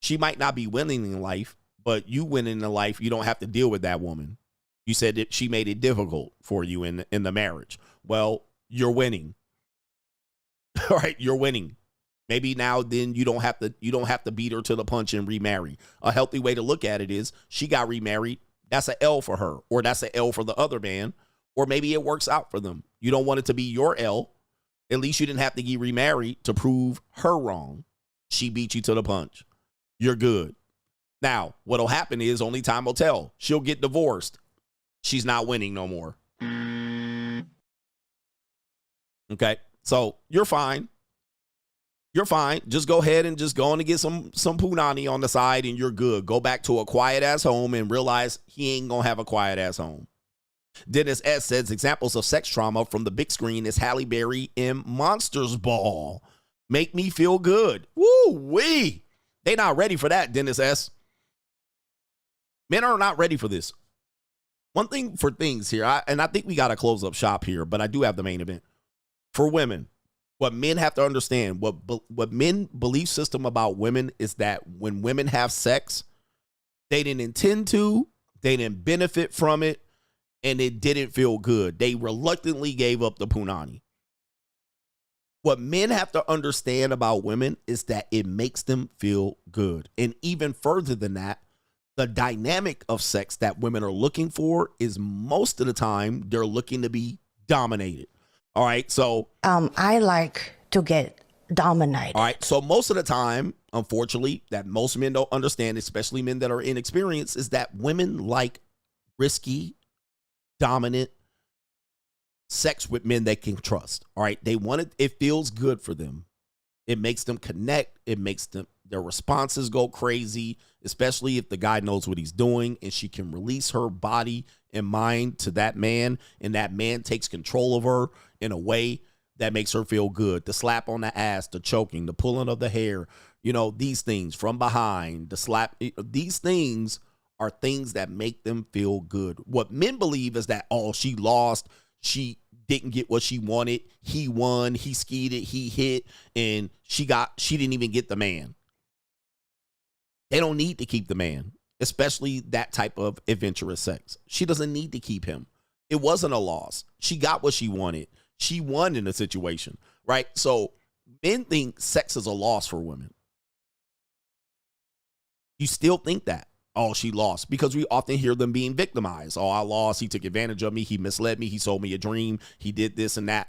She might not be winning in life, but you winning in life, you don't have to deal with that woman. You said that she made it difficult for you in the marriage. Well, you're winning. All right, you're winning. Maybe now then you don't have to beat her to the punch and remarry. A healthy way to look at it is she got remarried. That's an L for her, or that's an L for the other man, or maybe it works out for them. You don't want it to be your L. At least you didn't have to get remarried to prove her wrong. She beat you to the punch. You're good. Now, what'll happen is only time will tell. She'll get divorced. She's not winning no more. Okay, so you're fine. you're fine. Just go ahead and just go on and get some punani on the side and you're good. Go back to a quiet-ass home and realize he ain't going to have a quiet-ass home. Dennis S. says, examples of sex trauma from the big screen is Halle Berry in Monsters Ball. Make me feel good. Woo-wee. They not ready for that, Dennis S. Men are not ready for this. One thing for things here, and I think we got to close up shop here, but I do have the main event. For women, what men have to understand, what men belief system about women is that when women have sex, they didn't intend to, they didn't benefit from it, and it didn't feel good. They reluctantly gave up the punani. What men have to understand about women is that it makes them feel good. And even further than that, the dynamic of sex that women are looking for is most of the time they're looking to be dominated. All right, so I like to get dominated. All right, so most of the time, unfortunately, that most men don't understand, especially men that are inexperienced, is that women like risky, dominant sex with men they can trust. All right, they want it. It feels good for them. It makes them connect. It makes them their responses go crazy, especially if the guy knows what he's doing and she can release her body and mind to that man, and that man takes control of her in a way that makes her feel good. The slap on the ass, the choking, the pulling of the hair, you know, these things from behind, the slap, these things are things that make them feel good. What men believe is that, oh, she lost, she didn't get what she wanted, he won, he skied it, he hit, and she didn't even get the man. They don't need to keep the man, especially that type of adventurous sex. She doesn't need to keep him. It wasn't a loss. She got what she wanted. She won in the situation, right? So men think sex is a loss for women. You still think that. Oh, she lost, because we often hear them being victimized. Oh, I lost. He took advantage of me. He misled me. He sold me a dream. He did this and that.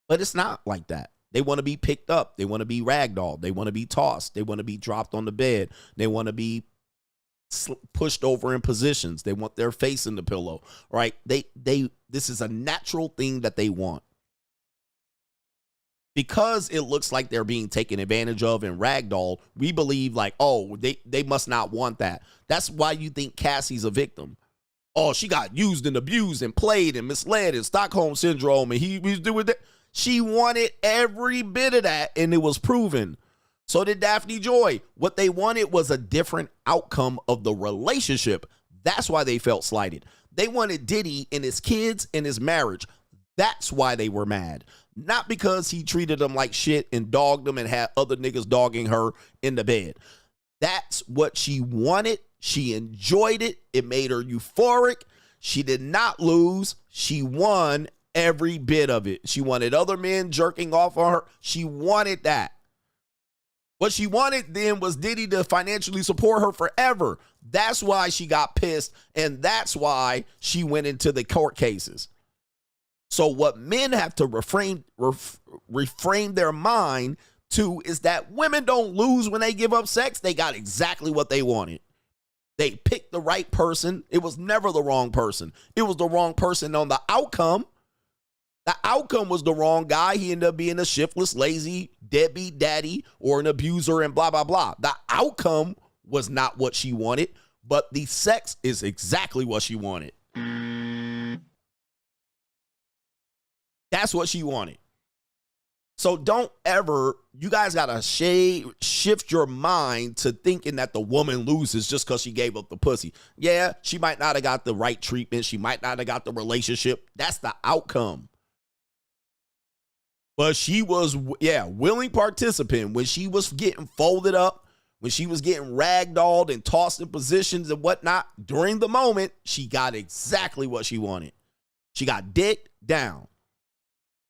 But it's not like that. They want to be picked up. They want to be ragdolled. They want to be tossed. They want to be dropped on the bed. They want to be pushed over in positions. They want their face in the pillow, right? This is a natural thing that they want. Because it looks like they're being taken advantage of and ragdolled, we believe like, oh, they must not want that. That's why you think Cassie's a victim. Oh, she got used and abused and played and misled and Stockholm Syndrome, and he was doing that. She wanted every bit of that, and it was proven. So did Daphne Joy. What they wanted was a different outcome of the relationship. That's why they felt slighted. They wanted Diddy and his kids and his marriage. That's why they were mad. Not because he treated them like shit and dogged them and had other niggas dogging her in the bed. That's what she wanted. She enjoyed it. It made her euphoric. She did not lose. She won every bit of it. She wanted other men jerking off on her. She wanted that. What she wanted then was Diddy to financially support her forever. That's why she got pissed, and that's why she went into the court cases. So what men have to reframe their mind to is that women don't lose when they give up sex. They got exactly what they wanted. They picked the right person. It was never the wrong person. It was the wrong person on the outcome. The outcome was the wrong guy. He ended up being a shiftless, lazy, deadbeat daddy or an abuser and blah, blah, blah. The outcome was not what she wanted, but the sex is exactly what she wanted. That's what she wanted. So don't ever, you guys got to shift your mind to thinking that the woman loses just because she gave up the pussy. Yeah, she might not have got the right treatment. She might not have got the relationship. That's the outcome. But she was, willing participant when she was getting folded up, when she was getting ragdolled and tossed in positions and whatnot. During the moment, she got exactly what she wanted. She got dicked down.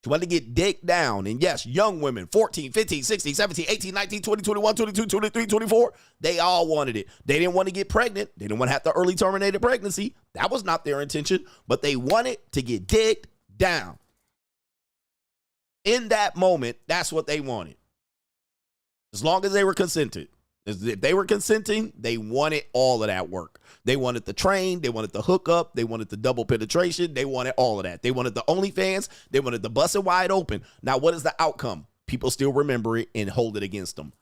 She wanted to get dicked down. And yes, young women, 14, 15, 16, 17, 18, 19, 20, 21, 22, 23, 24, they all wanted it. They didn't want to get pregnant. They didn't want to have the early terminated pregnancy. That was not their intention, but they wanted to get dicked down. In that moment, that's what they wanted. As long as they were consented. If they were consenting, they wanted all of that work. They wanted the train. They wanted the hookup. They wanted the double penetration. They wanted all of that. They wanted the OnlyFans. They wanted the busted wide open. Now, what is the outcome? people still remember it and hold it against them.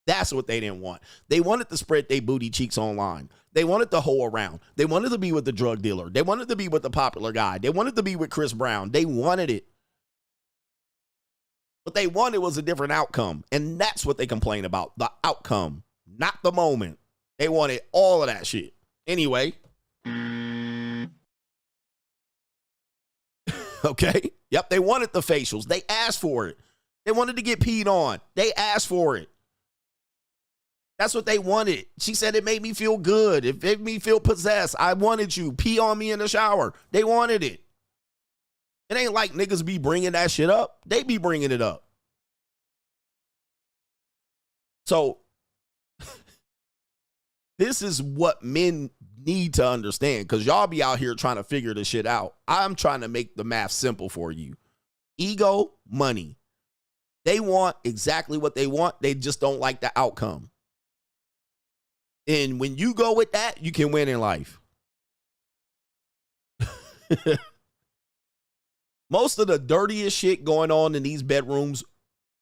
That's what they didn't want. They wanted to spread their booty cheeks online. They wanted to hoe around. They wanted to be with the drug dealer. They wanted to be with the popular guy. They wanted to be with Chris Brown. They wanted it. What they wanted was a different outcome. And that's what they complain about. The outcome, not the moment. They wanted all of that shit. Anyway. Okay. Yep. They wanted the facials. They asked for it. They wanted to get peed on. They asked for it. That's what they wanted. She said it made me feel good. It made me feel possessed. I wanted you. Pee on me in the shower. They wanted it. It ain't like niggas be bringing that shit up. They be bringing it up. So this is what men need to understand, because y'all be out here trying to figure this shit out. I'm trying to make the math simple for you. Ego, money. They want exactly what they want. They just don't like the outcome. And when you go with that, you can win in life. Most of the dirtiest shit going on in these bedrooms,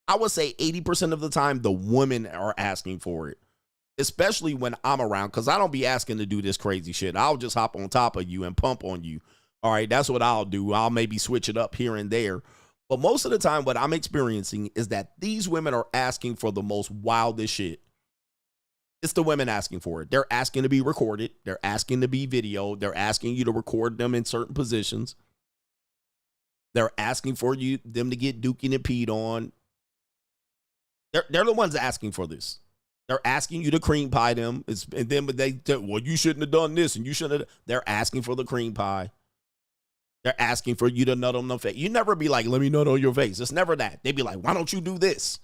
I would say 80% of the time, the women are asking for it. Especially when I'm around, because I don't be asking to do this crazy shit. I'll just hop on top of you and pump on you. All right, that's what I'll do. I'll maybe switch it up here and there. But most of the time, what I'm experiencing is that these women are asking for the most wildest shit. It's the women asking for it. They're asking to be recorded. They're asking to be videoed. They're asking you to record them in certain positions. They're asking for them to get dookie and peed on. They're the ones asking for this. They're asking you to cream pie them. And then they tell, well, you shouldn't have done this and you shouldn't have. They're asking for the cream pie. They're asking for you to nut on the face. You never be like, let me nut on your face. It's never that. They be like, why don't you do this?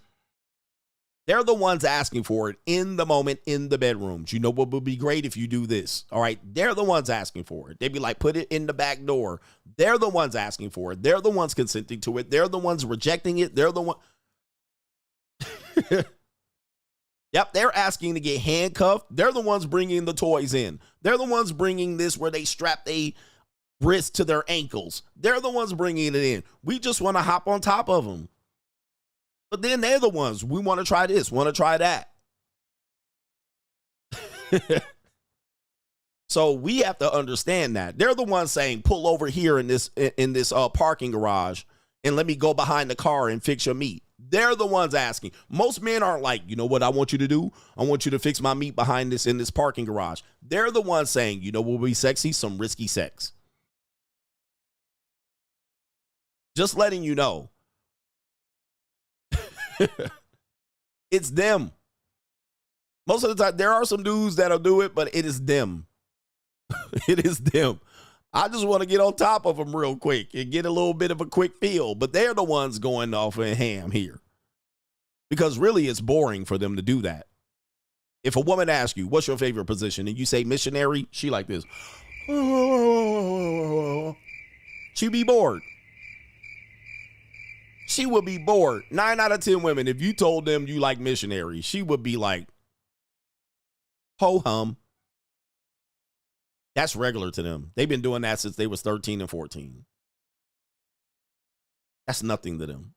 They're the ones asking for it in the moment, in the bedrooms. You know what would be great if you do this? All right. They're the ones asking for it. They be like, put it in the back door. They're the ones asking for it. They're the ones consenting to it. They're the ones rejecting it. They're the one. Yep. They're asking to get handcuffed. They're the ones bringing the toys in. They're the ones bringing this where they strap their wrist to their ankles. They're the ones bringing it in. We just want to hop on top of them. But then they're the ones, we want to try this, want to try that. So we have to understand that. They're the ones saying, pull over here in this parking garage and let me go behind the car and fix your meat. They're the ones asking. Most men aren't like, you know what I want you to do? I want you to fix my meat behind this in this parking garage. They're the ones saying, you know what would be sexy? Some risky sex. Just letting you know. It's them. Most of the time, there are some dudes that'll do it, but it is them. It is them. I just want to get on top of them real quick and get a little bit of a quick feel, but they're the ones going off in ham here. Because really, it's boring for them to do that. If a woman asks you, what's your favorite position? And you say missionary, she like this. She be bored. She would be bored. 9 out of 10 women, if you told them you like missionary, she would be like, ho-hum. That's regular to them. They've been doing that since they was 13 and 14. That's nothing to them.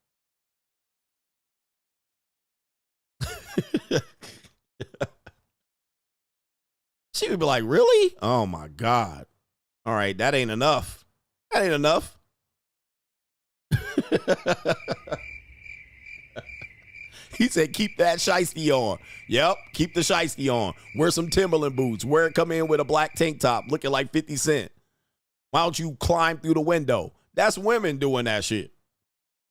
She would be like, really? Oh, my God. All right, that ain't enough. That ain't enough. He said, keep that shiesty on. Yep, keep the shiesty on. Wear some Timberland boots. Wear it, come in with a black tank top looking like 50 Cent. Why don't you climb through the window? That's women doing that shit.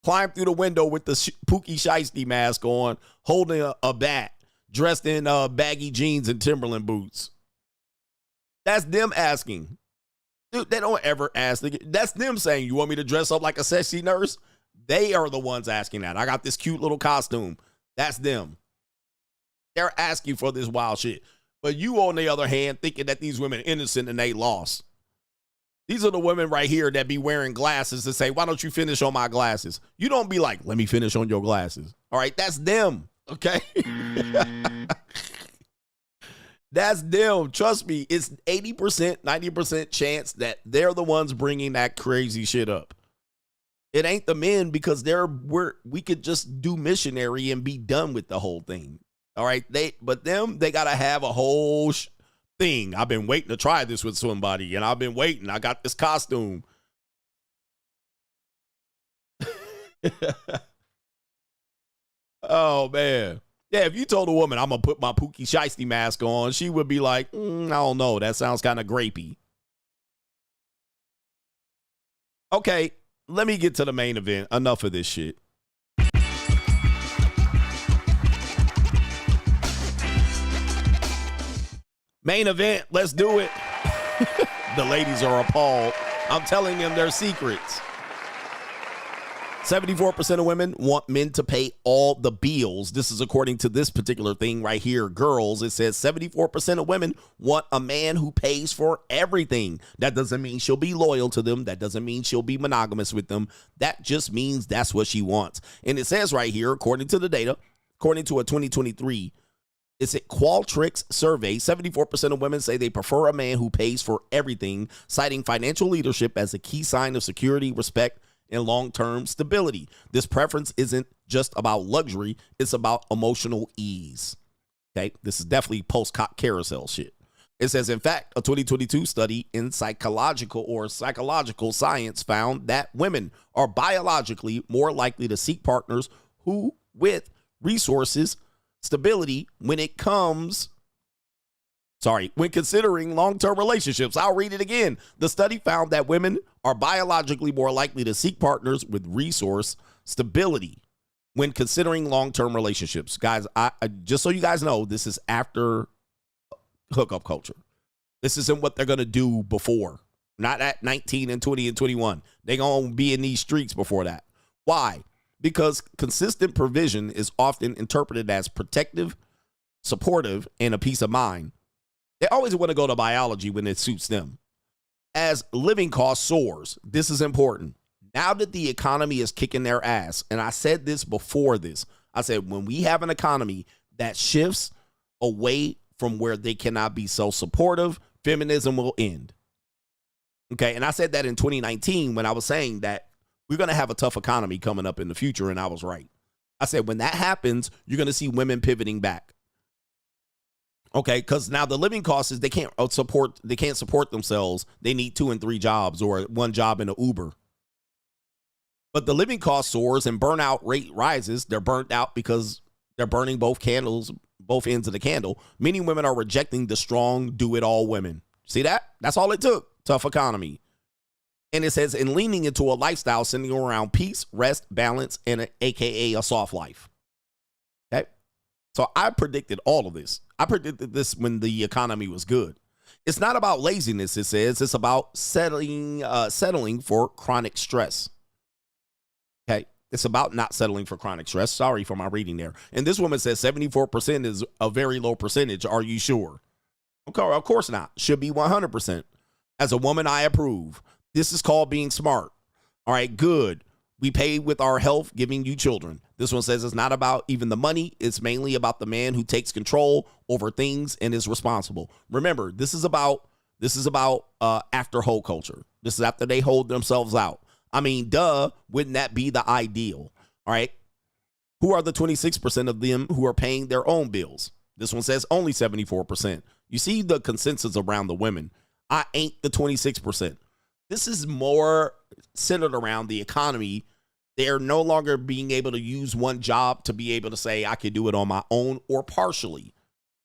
Climb through the window with the Pookie shiesty mask on, holding a bat, dressed in baggy jeans and Timberland boots. That's them asking. Dude, they don't ever ask. That's them saying, you want me to dress up like a sexy nurse? They are the ones asking that. I got this cute little costume. That's them. They're asking for this wild shit. But you, on the other hand, thinking that these women are innocent and they lost. These are the women right here that be wearing glasses to say, why don't you finish on my glasses? You don't be like, let me finish on your glasses. All right, that's them. Okay? That's them. Trust me, it's 80%, 90% chance that they're the ones bringing that crazy shit up. It ain't the men because we could just do missionary and be done with the whole thing. All right. They got to have a whole thing. I've been waiting to try this with somebody and I've been waiting. I got this costume. Oh, man. Yeah, if you told a woman I'm going to put my Pookie Shiesty mask on, she would be like, I don't know. That sounds kind of grapey. Okay, let me get to the main event. Enough of this shit. Main event, let's do it. The ladies are appalled. I'm telling them their secrets. 74% of women want men to pay all the bills. This is according to this particular thing right here. Girls, it says 74% of women want a man who pays for everything. That doesn't mean she'll be loyal to them. That doesn't mean she'll be monogamous with them. That just means that's what she wants. And it says right here, according to the data, according to a 2023, it's a Qualtrics survey, 74% of women say they prefer a man who pays for everything, citing financial leadership as a key sign of security, respect, and long-term stability. This preference isn't just about luxury, it's about emotional ease. Okay, this is definitely post-cock carousel shit. It says, in fact, a 2022 study in psychological science found that women are biologically more likely to seek partners who with resources, stability when considering long-term relationships. I'll read it again. The study found that women are biologically more likely to seek partners with resource stability when considering long-term relationships. Guys, I just so you guys know, this is after hookup culture. This isn't what they're going to do before. Not at 19 and 20 and 21. They're going to be in these streets before that. Why? Because consistent provision is often interpreted as protective, supportive, and a peace of mind. They always want to go to biology when it suits them. As living cost soars, this is important. Now that the economy is kicking their ass, and I said this before this, I said when we have an economy that shifts away from where they cannot be so supportive, feminism will end. Okay, and I said that in 2019 when I was saying that we're going to have a tough economy coming up in the future, and I was right. I said when that happens, you're going to see women pivoting back. Okay, because now the living costs is they can't support themselves. They need 2 and 3 jobs or 1 job in an Uber. But the living cost soars and burnout rate rises. They're burnt out because they're burning both ends of the candle. Many women are rejecting the strong, do-it-all women. See that? That's all it took. Tough economy. And it says, in leaning into a lifestyle centering around peace, rest, balance, and AKA a soft life. Okay? So I predicted all of this. I predicted this when the economy was good. It's not about laziness, it says. It's about settling for chronic stress. Okay? It's about not settling for chronic stress. Sorry for my reading there. And this woman says 74% is a very low percentage. Are you sure? Okay, of course not. Should be 100%. As a woman, I approve. This is called being smart. All right, good. We pay with our health, giving you children. This one says it's not about even the money. It's mainly about the man who takes control over things and is responsible. Remember, this is about after hoe culture. This is after they hold themselves out. I mean, duh, wouldn't that be the ideal? All right. Who are the 26% of them who are paying their own bills? This one says only 74%. You see the consensus around the women. I ain't the 26%. This is more centered around the economy. They're no longer being able to use one job to be able to say, I could do it on my own or partially.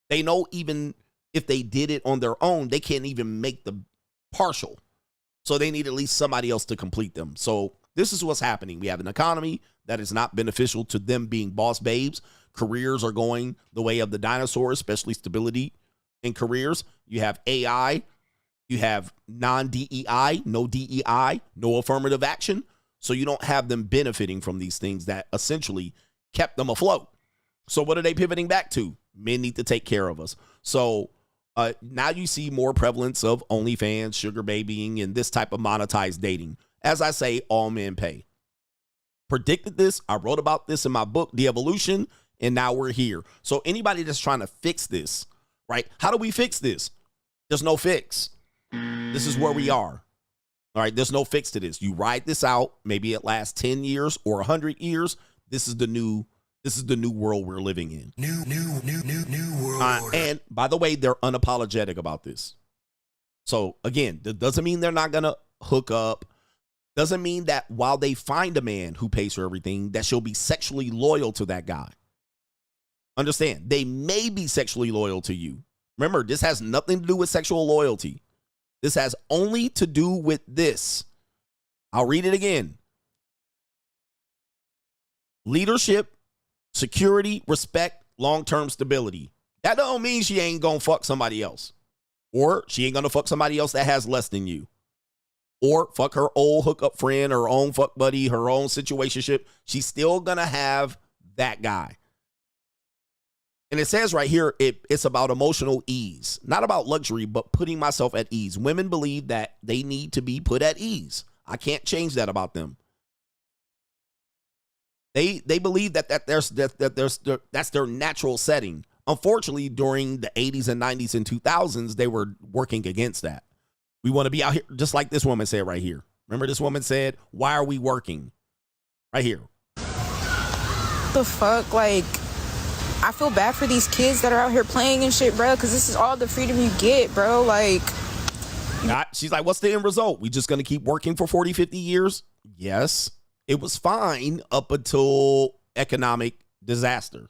They know even if they did it on their own, they can't even make the partial. So they need at least somebody else to complete them. So this is what's happening. We have an economy that is not beneficial to them being boss babes. Careers are going the way of the dinosaurs, especially stability in careers. You have AI. You have non-DEI, no DEI, no affirmative action. So you don't have them benefiting from these things that essentially kept them afloat. So what are they pivoting back to? Men need to take care of us. So now you see more prevalence of OnlyFans, sugar babying, and this type of monetized dating. As I say, all men pay. Predicted this. I wrote about this in my book, The Evolution, and now we're here. So anybody that's trying to fix this, right? How do we fix this? There's no fix. This is where we are. All right, there's no fix to this. You ride this out. Maybe it lasts 10 years or 100 years. This is the new world we're living in. New world. And by the way, they're unapologetic about this. So again, that doesn't mean they're not gonna hook up. Doesn't mean that while they find a man who pays for everything, that she'll be sexually loyal to that guy. Understand, they may be sexually loyal to you. Remember, this has nothing to do with sexual loyalty. This has only to do with this. I'll read it again. Leadership, security, respect, long-term stability. That don't mean she ain't gonna fuck somebody else. Or she ain't gonna fuck somebody else that has less than you. Or fuck her old hookup friend, her own fuck buddy, her own situationship. She's still gonna have that guy. And it says right here, it's about emotional ease. Not about luxury, but putting myself at ease. Women believe that they need to be put at ease. I can't change that about them. They believe that's their natural setting. Unfortunately, during the 80s and 90s and 2000s, they were working against that. We want to be out here, just like this woman said right here. Remember this woman said, why are we working? Right here. The fuck? Like, I feel bad for these kids that are out here playing and shit, bro, because this is all the freedom you get, bro. Like, she's like, what's the end result? We just going to keep working for 40, 50 years? Yes. It was fine up until economic disaster,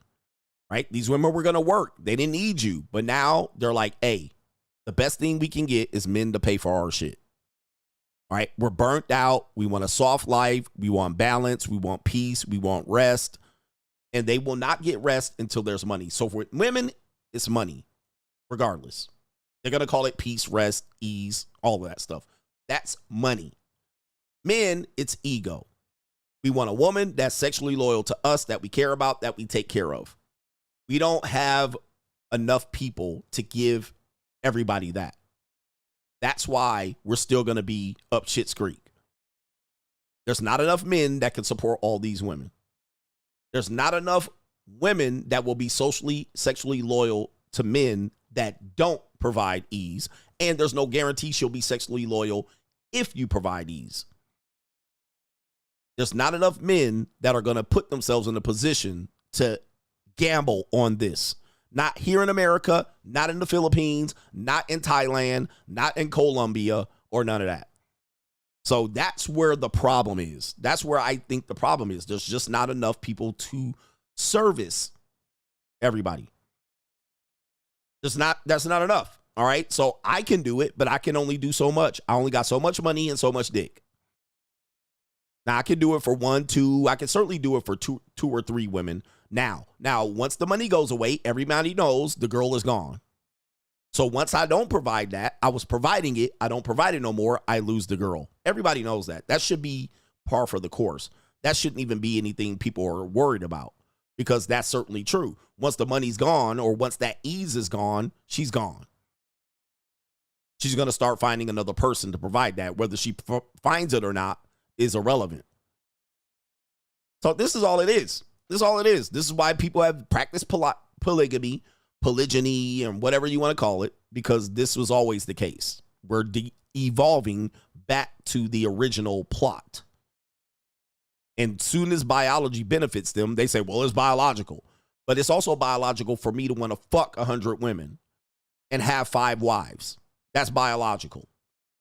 right? These women were going to work. They didn't need you. But now they're like, hey, the best thing we can get is men to pay for our shit. All right? We're burnt out. We want a soft life. We want balance. We want peace. We want rest. And they will not get rest until there's money. So for women, it's money, regardless. They're going to call it peace, rest, ease, all of that stuff. That's money. Men, it's ego. We want a woman that's sexually loyal to us, that we care about, that we take care of. We don't have enough people to give everybody that. That's why we're still going to be up Schitt's Creek. There's not enough men that can support all these women. There's not enough women that will be sexually loyal to men that don't provide ease. And there's no guarantee she'll be sexually loyal if you provide ease. There's not enough men that are going to put themselves in a position to gamble on this. Not here in America, not in the Philippines, not in Thailand, not in Colombia, or none of that. So that's where the problem is. That's where I think the problem is. There's just not enough people to service everybody. That's not enough. All right. So I can do it, but I can only do so much. I only got so much money and so much dick. Now I can do it for 1, 2. I can certainly do it for two or three women. Now, once the money goes away, everybody knows the girl is gone. So once I don't provide that, I was providing it, I don't provide it no more, I lose the girl. Everybody knows that. That should be par for the course. That shouldn't even be anything people are worried about, because that's certainly true. Once the money's gone, or once that ease is gone, she's gone. She's going to start finding another person to provide that. Whether she finds it or not is irrelevant. So this is all it is. This is all it is. This is why people have practiced polygamy, polygyny, and whatever you want to call it, because this was always the case. We're evolving back to the original plot. And soon as biology benefits them, they say, well, it's biological. But it's also biological for me to want to fuck 100 women and have 5 wives. That's biological.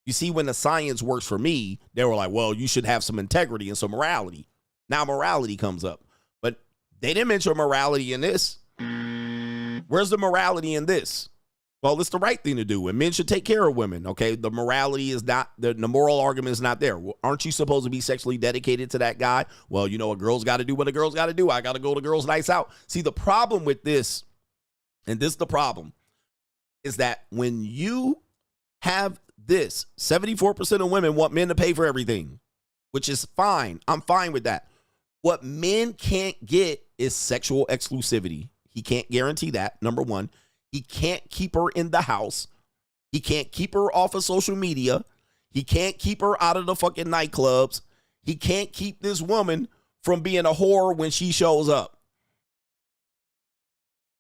You see, when the science works for me, they were like, well, you should have some integrity and some morality. Now morality comes up. But they didn't mention morality in this. Where's the morality in this? Well, it's the right thing to do, and men should take care of women, okay? The morality is not, the moral argument is not there. Well, aren't you supposed to be sexually dedicated to that guy? Well, you know, a girl's got to do what a girl's got to do. I got to go to girls' nights out. See, the problem with this, and this is the problem, is that when you have this, 74% of women want men to pay for everything, which is fine. I'm fine with that. What men can't get is sexual exclusivity. He can't guarantee that, number one. He can't keep her in the house. He can't keep her off of social media. He can't keep her out of the fucking nightclubs. He can't keep this woman from being a whore when she shows up.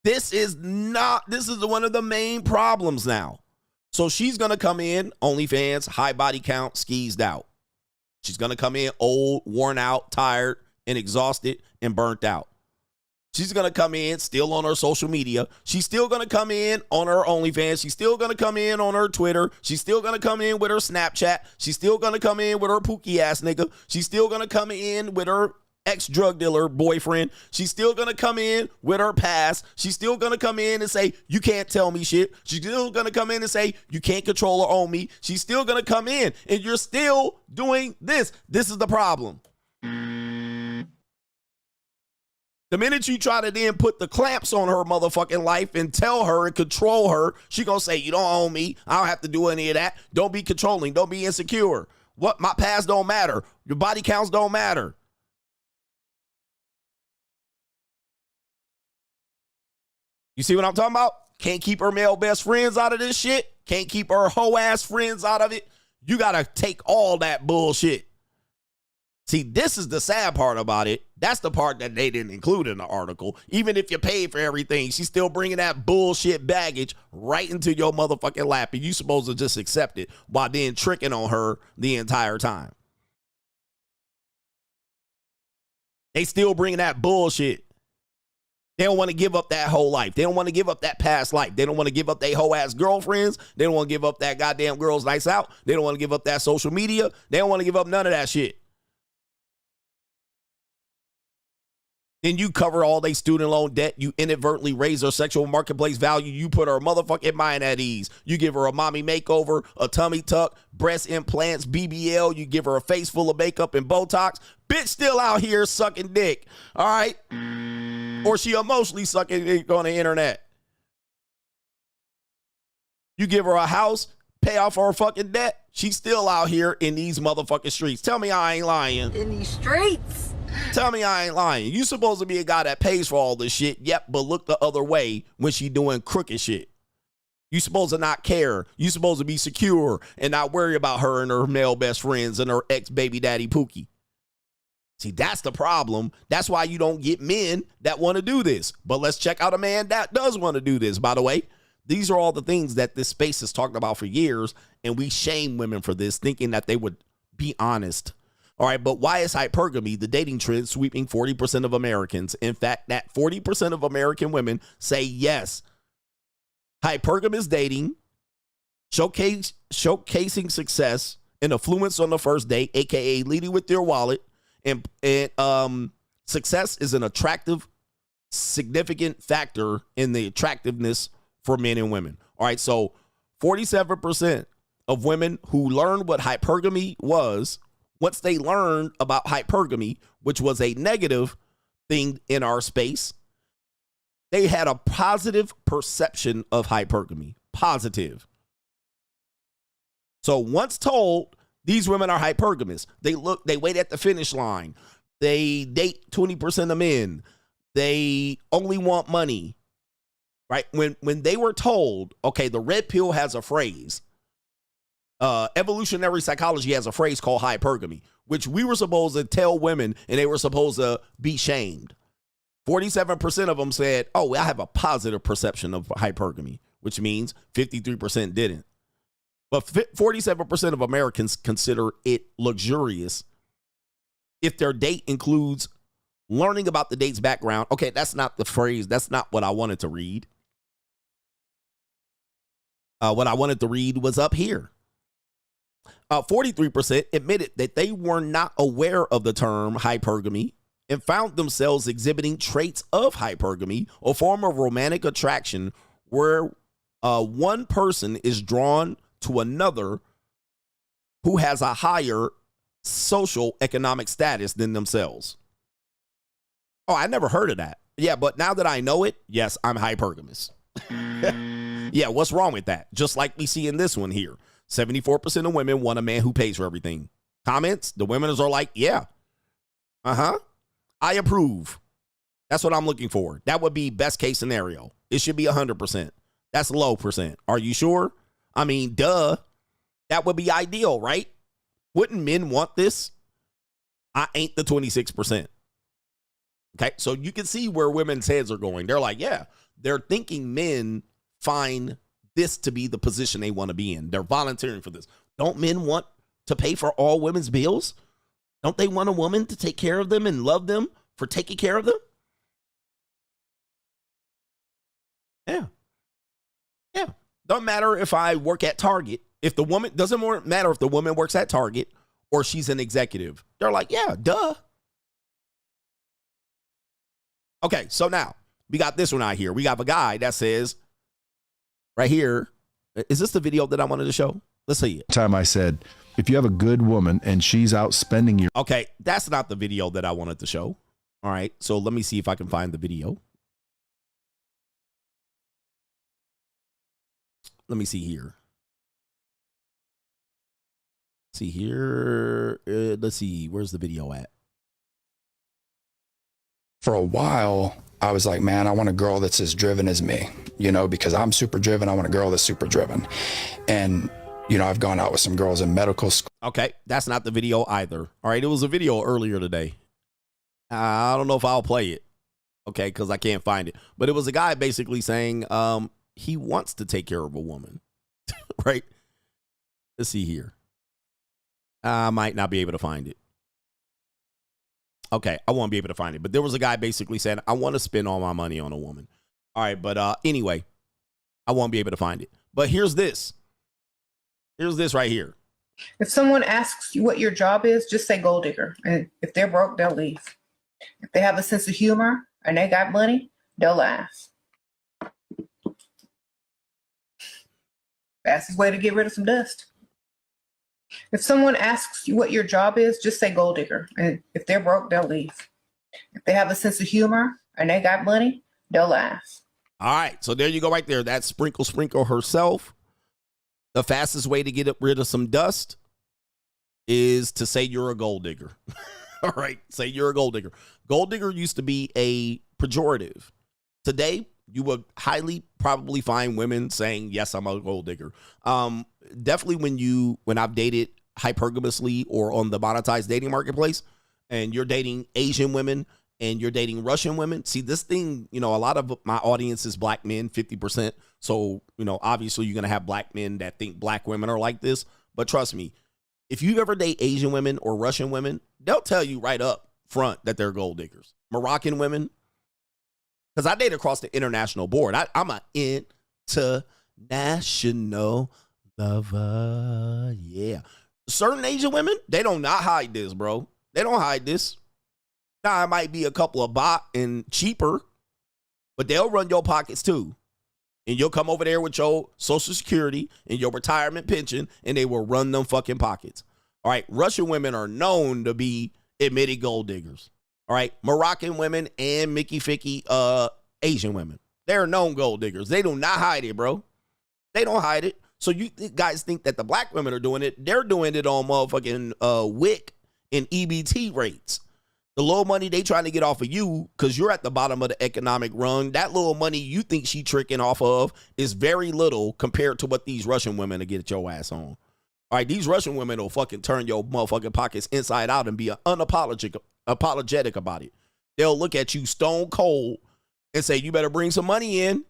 This is one of the main problems now. So she's going to come in, OnlyFans, high body count, skeezed out. She's going to come in old, worn out, tired, and exhausted and burnt out. She's going to come in still on her social media. She's still going to come in on her OnlyFans. She's still going to come in on her Twitter. She's still going to come in with her Snapchat. She's still going to come in with her Pookie ass nigga. She's still going to come in with her ex-drug dealer boyfriend. She's still going to come in with her past. She's still going to come in and say, you can't tell me shit. She's still going to come in and say, you can't control or own me. She's still going to come in and you're still doing this. This is the problem. The minute you try to then put the clamps on her motherfucking life and tell her and control her, she gonna say, you don't own me. I don't have to do any of that. Don't be controlling. Don't be insecure. What? My past don't matter. Your body counts don't matter. You see what I'm talking about? Can't keep her male best friends out of this shit. Can't keep her hoe ass friends out of it. You gotta take all that bullshit. See, this is the sad part about it. That's the part that they didn't include in the article. Even if you paid for everything, she's still bringing that bullshit baggage right into your motherfucking lap, and you supposed to just accept it while then tricking on her the entire time. They still bringing that bullshit. They don't want to give up that whole life. They don't want to give up that past life. They don't want to give up their whole ass girlfriends. They don't want to give up that goddamn girls' nights out. They don't want to give up that social media. They don't want to give up none of that shit. Then you cover all their student loan debt. You inadvertently raise her sexual marketplace value. You put her motherfucking mind at ease. You give her a mommy makeover, a tummy tuck, breast implants, BBL. You give her a face full of makeup and Botox. Bitch still out here sucking dick. All right? Or she emotionally sucking dick on the internet. You give her a house, pay off her fucking debt. She's still out here in these motherfucking streets. Tell me I ain't lying. In these streets. Tell me I ain't lying. You supposed to be a guy that pays for all this shit, yep, but look the other way when she doing crooked shit. You supposed to not care. You supposed to be secure and not worry about her and her male best friends and her ex-baby daddy Pookie. See, that's the problem. That's why you don't get men that want to do this. But let's check out a man that does want to do this, by the way. These are all the things that this space has talked about for years, and we shame women for this, thinking that they would be honest. All right, but why is hypergamy the dating trend sweeping 40% of Americans? In fact, that 40% of American women say yes. Hypergamous dating, showcasing success and affluence on the first date, aka leading with your wallet, and success is an attractive, significant factor in the attractiveness for men and women. All right, so 47% of women who learned what hypergamy was, once they learned about hypergamy, which was a negative thing in our space, they had a positive perception of hypergamy. Positive. So once told, these women are hypergamous. They wait at the finish line. They date 20% of men. They only want money. Right? When they were told, okay, the red pill has a phrase. Evolutionary psychology has a phrase called hypergamy, which we were supposed to tell women and they were supposed to be shamed. 47% of them said, oh, I have a positive perception of hypergamy, which means 53% didn't. But 47% of Americans consider it luxurious if their date includes learning about the date's background. Okay, that's not the phrase. That's not what I wanted to read. What I wanted to read was up here. 43% admitted that they were not aware of the term hypergamy and found themselves exhibiting traits of hypergamy, a form of romantic attraction where one person is drawn to another who has a higher social economic status than themselves. Oh, I never heard of that. Yeah, but now that I know it, yes, I'm hypergamous. Yeah, what's wrong with that? Just like we see in this one here. 74% of women want a man who pays for everything. Comments? The women are like, yeah. I approve. That's what I'm looking for. That would be best case scenario. It should be 100%. That's low percent. Are you sure? I mean, duh. That would be ideal, right? Wouldn't men want this? I ain't the 26%. Okay, so you can see where women's heads are going. They're like, yeah, they're thinking men find this to be the position they want to be in. They're volunteering for this. Don't men want to pay for all women's bills? Don't they want a woman to take care of them and love them for taking care of them? Yeah. Yeah. Doesn't matter if I work at Target. If the woman, doesn't matter if the woman works at Target or she's an executive. They're like, yeah, duh. Okay, so now we got this one out here. We got a guy that says right here. Is this the video that I wanted to show? Let's see it. Time I said, if you have a good woman and she's out spending your... Okay, that's not the video that I wanted to show. All right, so let me see if I can find the video. Let me see here. See here. Let's see. Where's the video at? For a while, I was like, man, I want a girl that's as driven as me, you know, because I'm super driven. I want a girl that's super driven. And, you know, I've gone out with some girls in medical school. Okay, that's not the video either. All right, it was a video earlier today. I don't know if I'll play it, okay, because I can't find it. But it was a guy basically saying he wants to take care of a woman, right? Let's see here. I might not be able to find it. Okay, I won't be able to find it. But there was a guy basically saying, I want to spend all my money on a woman. All right, but anyway, I won't be able to find it. But here's this. Here's this right here. If someone asks you what your job is, just say gold digger. And if they're broke, they'll leave. If they have a sense of humor and they got money, they'll laugh. Fastest way to get rid of some dust. If someone asks you what your job is, just say gold digger. And if they're broke, they'll leave. If they have a sense of humor and they got money, they'll laugh. All right, so there you go right there. That's Sprinkle herself. The fastest way to get rid of some dust is to say you're a gold digger. All right, say you're a gold digger. Gold digger used to be a pejorative. Today, you would highly probably find women saying, yes, I'm a gold digger. Definitely when I've dated hypergamously or on the monetized dating marketplace, and you're dating Asian women and you're dating Russian women. See, this thing, you know, a lot of my audience is black men, 50%. So, you know, obviously you're going to have black men that think black women are like this. But trust me, if you ever date Asian women or Russian women, they'll tell you right up front that they're gold diggers. Moroccan women, because I date across the international board. I'm an international lover. Yeah. Certain Asian women, they do not hide this, bro. They don't hide this. Now, it might be a couple of baht and cheaper, but they'll run your pockets too. And you'll come over there with your Social Security and your retirement pension, and they will run them fucking pockets. All right. Russian women are known to be admitted gold diggers. All right. Moroccan women and Mickey Ficky Asian women, they're known gold diggers. They do not hide it, bro. They don't hide it. So you guys think that the black women are doing it. They're doing it on motherfucking WIC and EBT rates. The little money they trying to get off of you because you're at the bottom of the economic rung. That little money you think she tricking off of is very little compared to what these Russian women will get your ass on. All right, these Russian women will fucking turn your motherfucking pockets inside out and be unapologetic about it. They'll look at you stone cold and say, you better bring some money in.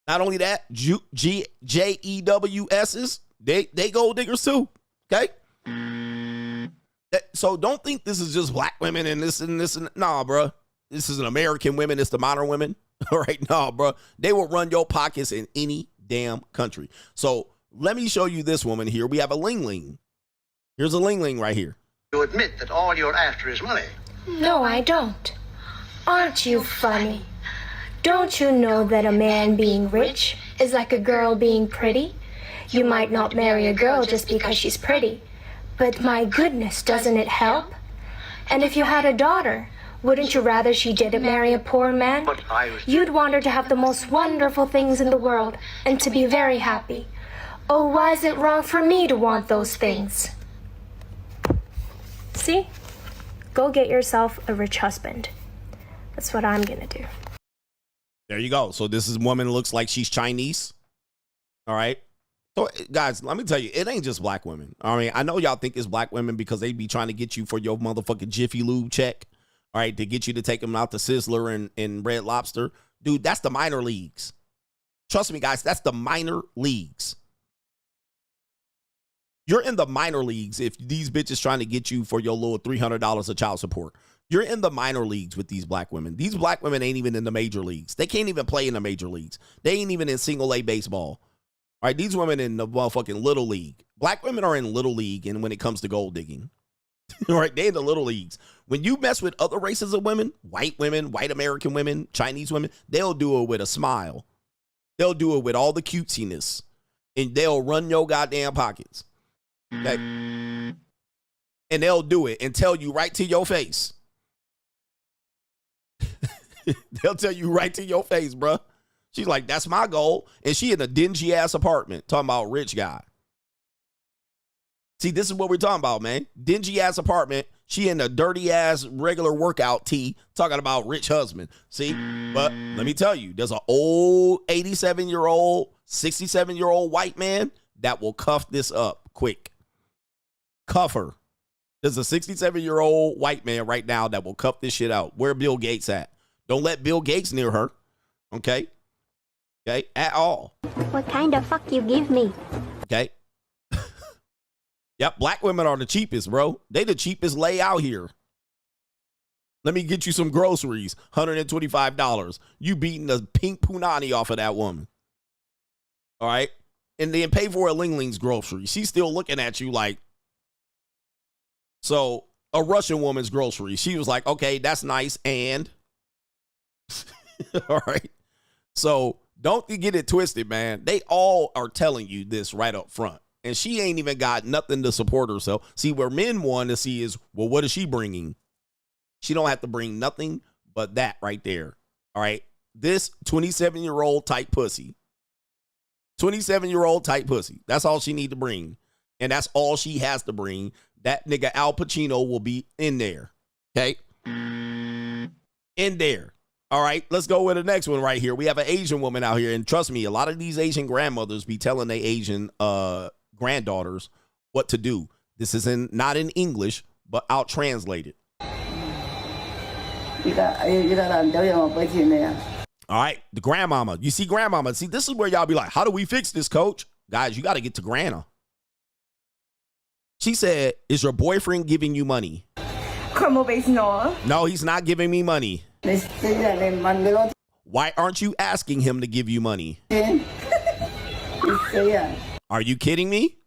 Not only that, JEWSs, they gold diggers too, okay? So don't think this is just black women and this and this. Nah, bro. This is an American women. It's the modern women. All right, nah, bro. They will run your pockets in any damn country. So let me show you this woman here. We have a Ling. Here's a Ling right here. You admit that all you're after is money. No, I don't. Aren't you funny? Don't you know that a man being rich is like a girl being pretty? You might not marry a girl just because she's pretty, but my goodness, doesn't it help? And if you had a daughter, wouldn't you rather she didn't marry a poor man? You'd want her to have the most wonderful things in the world and to be very happy. Oh, why is it wrong for me to want those things? See? Go get yourself a rich husband. That's what I'm gonna do. There you go. So this is woman looks like she's Chinese. All right. So guys, let me tell you, it ain't just black women. I mean, I know y'all think it's black women because they be trying to get you for your motherfucking Jiffy Lube check. All right. To get you to take them out to Sizzler and Red Lobster. Dude, that's the minor leagues. Trust me, guys, that's the minor leagues. You're in the minor leagues if these bitches trying to get you for your little $300 of child support. You're in the minor leagues with these black women. These black women ain't even in the major leagues. They can't even play in the major leagues. They ain't even in single A baseball. All right, these women in the motherfucking little league. Black women are in little league, and when it comes to gold digging, all right, they in the little leagues. When you mess with other races of women, white American women, Chinese women, they'll do it with a smile. They'll do it with all the cutesiness, and they'll run your goddamn pockets. Okay? And they'll do it and tell you right to your face. They'll tell you right to your face, bruh. She's like, that's my goal. And she in a dingy ass apartment talking about rich guy. See, this is what we're talking about, man. Dingy ass apartment. She in a dirty ass regular workout tee talking about rich husband. See, but let me tell you, there's an old 87-year-old, 67-year-old white man that will cuff this up quick. Cuff her. There's a 67-year-old white man right now that will cuff this shit out. Where Bill Gates at? Don't let Bill Gates near her. Okay? Okay? At all. What kind of fuck you give me? Okay? Yep, black women are the cheapest, bro. They the cheapest lay out here. Let me get you some groceries. $125. You beating the pink punani off of that woman. All right? And then pay for a Ling Ling's grocery. She's still looking at you like, so a Russian woman's grocery. She was like, okay, that's nice. And all right. So don't get it twisted, man. They all are telling you this right up front. And she ain't even got nothing to support herself. See, where men want to see is, well, what is she bringing? She don't have to bring nothing but that right there. All right. This 27-year-old type pussy. 27-year-old type pussy. That's all she need to bring. And that's all she has to bring. That nigga Al Pacino will be in there. Okay? In there. All right, let's go with the next one right here. We have an Asian woman out here. And trust me, a lot of these Asian grandmothers be telling their Asian granddaughters what to do. This is not in English, but I'll translate it. All right, the grandmama. You see grandmama. See, this is where y'all be like, how do we fix this, coach? Guys, you got to get to grandma. She said, is your boyfriend giving you money? No, he's not giving me money. Why aren't you asking him to give you money? Are you kidding me?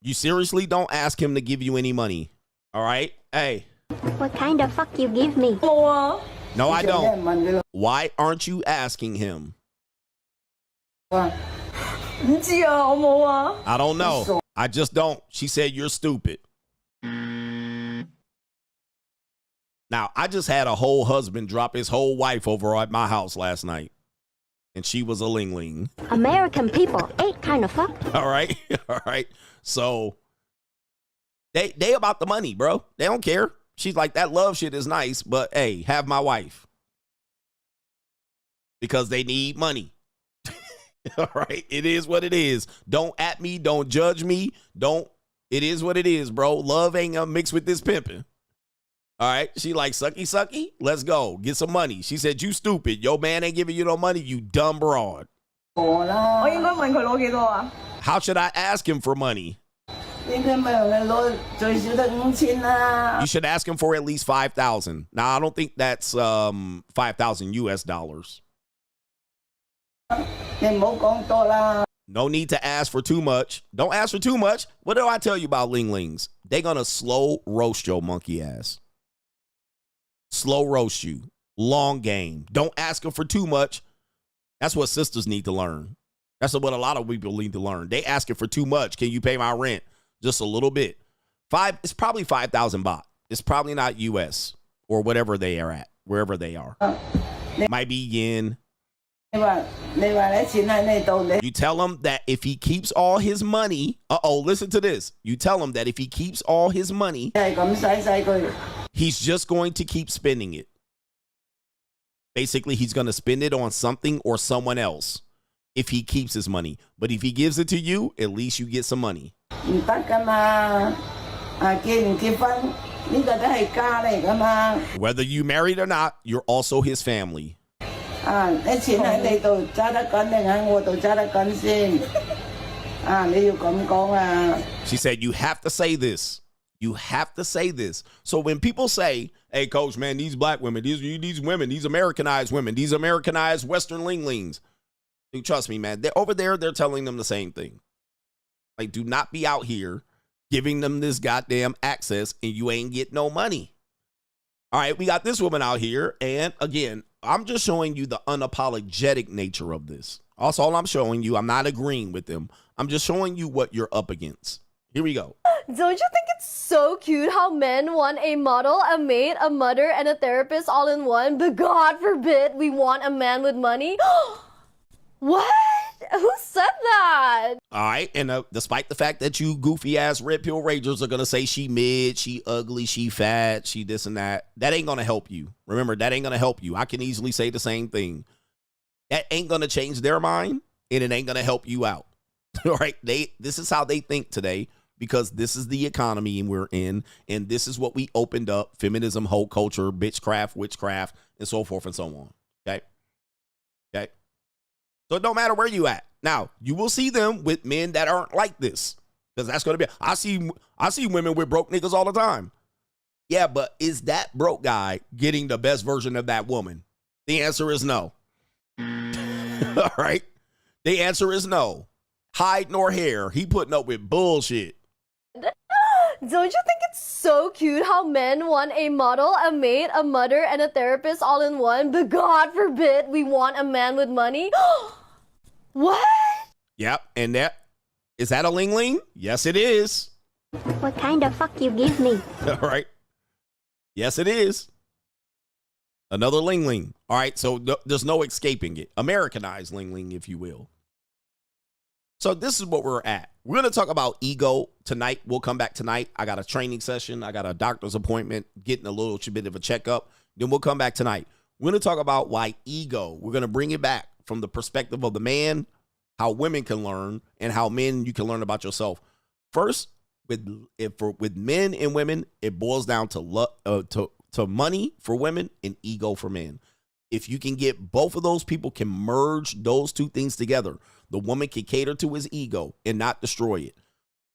You seriously don't ask him to give you any money. All right? Hey. What kind of fuck you give me? No, I don't. Why aren't you asking him? I don't know. I just don't. She said you're stupid. Now, I just had a whole husband drop his whole wife over at my house last night. And she was a Ling Ling. American people ain't kind of fuck. All right. All right. So they about the money, bro. They don't care. She's like, that love shit is nice, but hey, have my wife. Because they need money. All right. It is what it is. Don't at me. Don't judge me. It is what it is, bro. Love ain't mixed with this pimping. All right. She like, sucky, sucky. Let's go. Get some money. She said, you stupid. Your man ain't giving you no money. You dumb broad. How should I ask him for money? You should ask him for at least 5,000. Now, I don't think that's 5,000 US dollars. No need to ask for too much. Don't ask for too much. What do I tell you about Ling Lings? They gonna slow roast your monkey ass. Slow roast you. Long game. Don't ask them for too much. That's what sisters need to learn. That's what a lot of people need to learn. They asking for too much. Can you pay my rent? Just a little bit. It's probably 5,000 baht. It's probably not US or whatever they are at, wherever they are. Might be yen. You tell him that if he keeps all his money, listen to this. You tell him that if he keeps all his money, he's just going to keep spending it. Basically, he's going to spend it on something or someone else if he keeps his money. But if he gives it to you, at least you get some money. Whether you married or not, you're also his family. She said, you have to say this. You have to say this. So when people say, hey, coach, man, these black women, these women, these Americanized women, these Americanized Western Linglings, trust me, man, they're over there, they're telling them the same thing. Like, do not be out here giving them this goddamn access and you ain't get no money. All right, we got this woman out here. And again, I'm just showing you the unapologetic nature of this. Also, all I'm showing you, I'm not agreeing with them. I'm just showing you what you're up against. Here we go. Don't you think it's so cute how men want a model, a maid, a mother, and a therapist all in one? But God forbid we want a man with money. What? Who said that? All right, and despite the fact that you goofy ass red pill ragers are gonna say she mid, she ugly, she fat, she this and that ain't gonna help you. Remember, that ain't gonna help you. I can easily say the same thing. That ain't gonna change their mind, and it ain't gonna help you out. All right, this is how they think today, because this is the economy we're in, and this is what we opened up: feminism, hoe culture, bitchcraft, witchcraft, and so forth and so on. Okay. So it don't matter where you at. Now, you will see them with men that aren't like this, because that's going to be, I see women with broke niggas all the time. Yeah, but is that broke guy getting the best version of that woman? The answer is no. All right. The answer is no. Hide nor hair. He putting up with bullshit. Don't you think it's so cute how men want a model, a maid, a mother, and a therapist all in one? But God forbid we want a man with money. What? Yep, and is that a Ling Ling? Yes, it is. What kind of fuck you give me? All right. Yes, it is. Another Ling Ling. All right, so there's no escaping it. Americanized Ling Ling, if you will. So this is what we're at. We're going to talk about ego tonight. We'll come back tonight. I got a training session. I got a doctor's appointment, getting a little bit of a checkup. Then we'll come back tonight. We're going to talk about why ego. We're going to bring it back from the perspective of the man, how women can learn, and how men you can learn about yourself. First, with men and women, it boils down to money for women and ego for men. If you can get both of those people can merge those two things together, the woman can cater to his ego and not destroy it.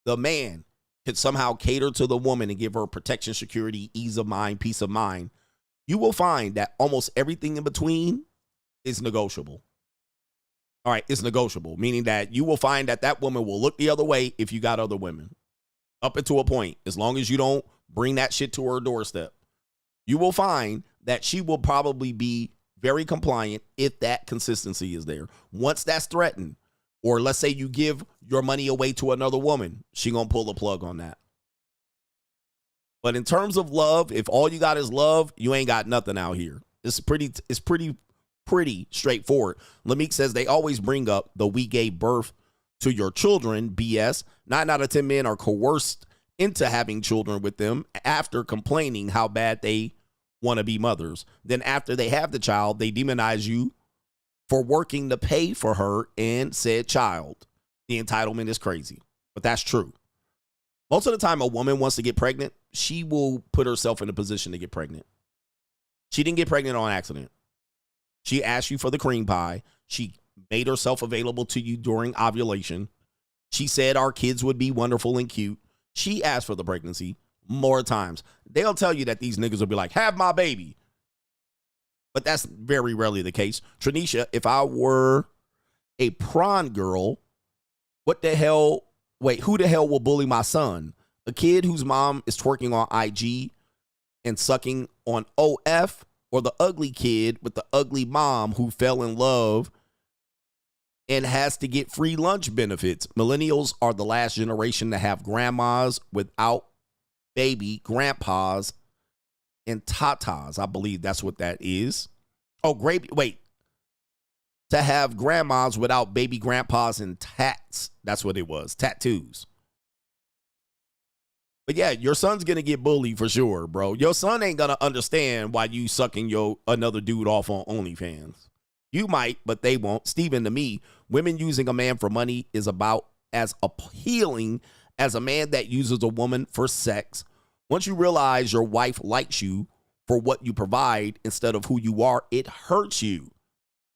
The man can somehow cater to the woman and give her protection, security, ease of mind, peace of mind. You will find that almost everything in between is negotiable. All right, it's negotiable, meaning that you will find that that woman will look the other way if you got other women. Up until a point, as long as you don't bring that shit to her doorstep, you will find that she will probably be very compliant if that consistency is there. Once that's threatened, or let's say you give your money away to another woman, she gonna pull the plug on that. But in terms of love, if all you got is love, you ain't got nothing out here. It's pretty straightforward. Lameek says they always bring up the "we gave birth to your children" BS. 9 out of 10 men are coerced into having children with them after complaining how bad they want to be mothers. Then after they have the child, they demonize you for working to pay for her and said child. The entitlement is crazy, but that's true. Most of the time a woman wants to get pregnant, she will put herself in a position to get pregnant. She didn't get pregnant on accident. She asked you for the cream pie. She made herself available to you during ovulation. She said our kids would be wonderful and cute. She asked for the pregnancy more times. They'll tell you that these niggas will be like, have my baby. But that's very rarely the case. Tranisha, if I were a prawn girl, who the hell will bully my son? A kid whose mom is twerking on IG and sucking on OF, or the ugly kid with the ugly mom who fell in love and has to get free lunch benefits? Millennials are the last generation to have grandmas without baby grandpas and tatas. I believe that's what that is. Oh, great. Wait. To have grandmas without baby grandpas and tats. That's what it was. Tattoos. But yeah, your son's going to get bullied for sure, bro. Your son ain't going to understand why you sucking another dude off on OnlyFans. You might, but they won't. Steven, to me, women using a man for money is about as appealing as a man that uses a woman for sex. Once you realize your wife likes you for what you provide instead of who you are, it hurts you.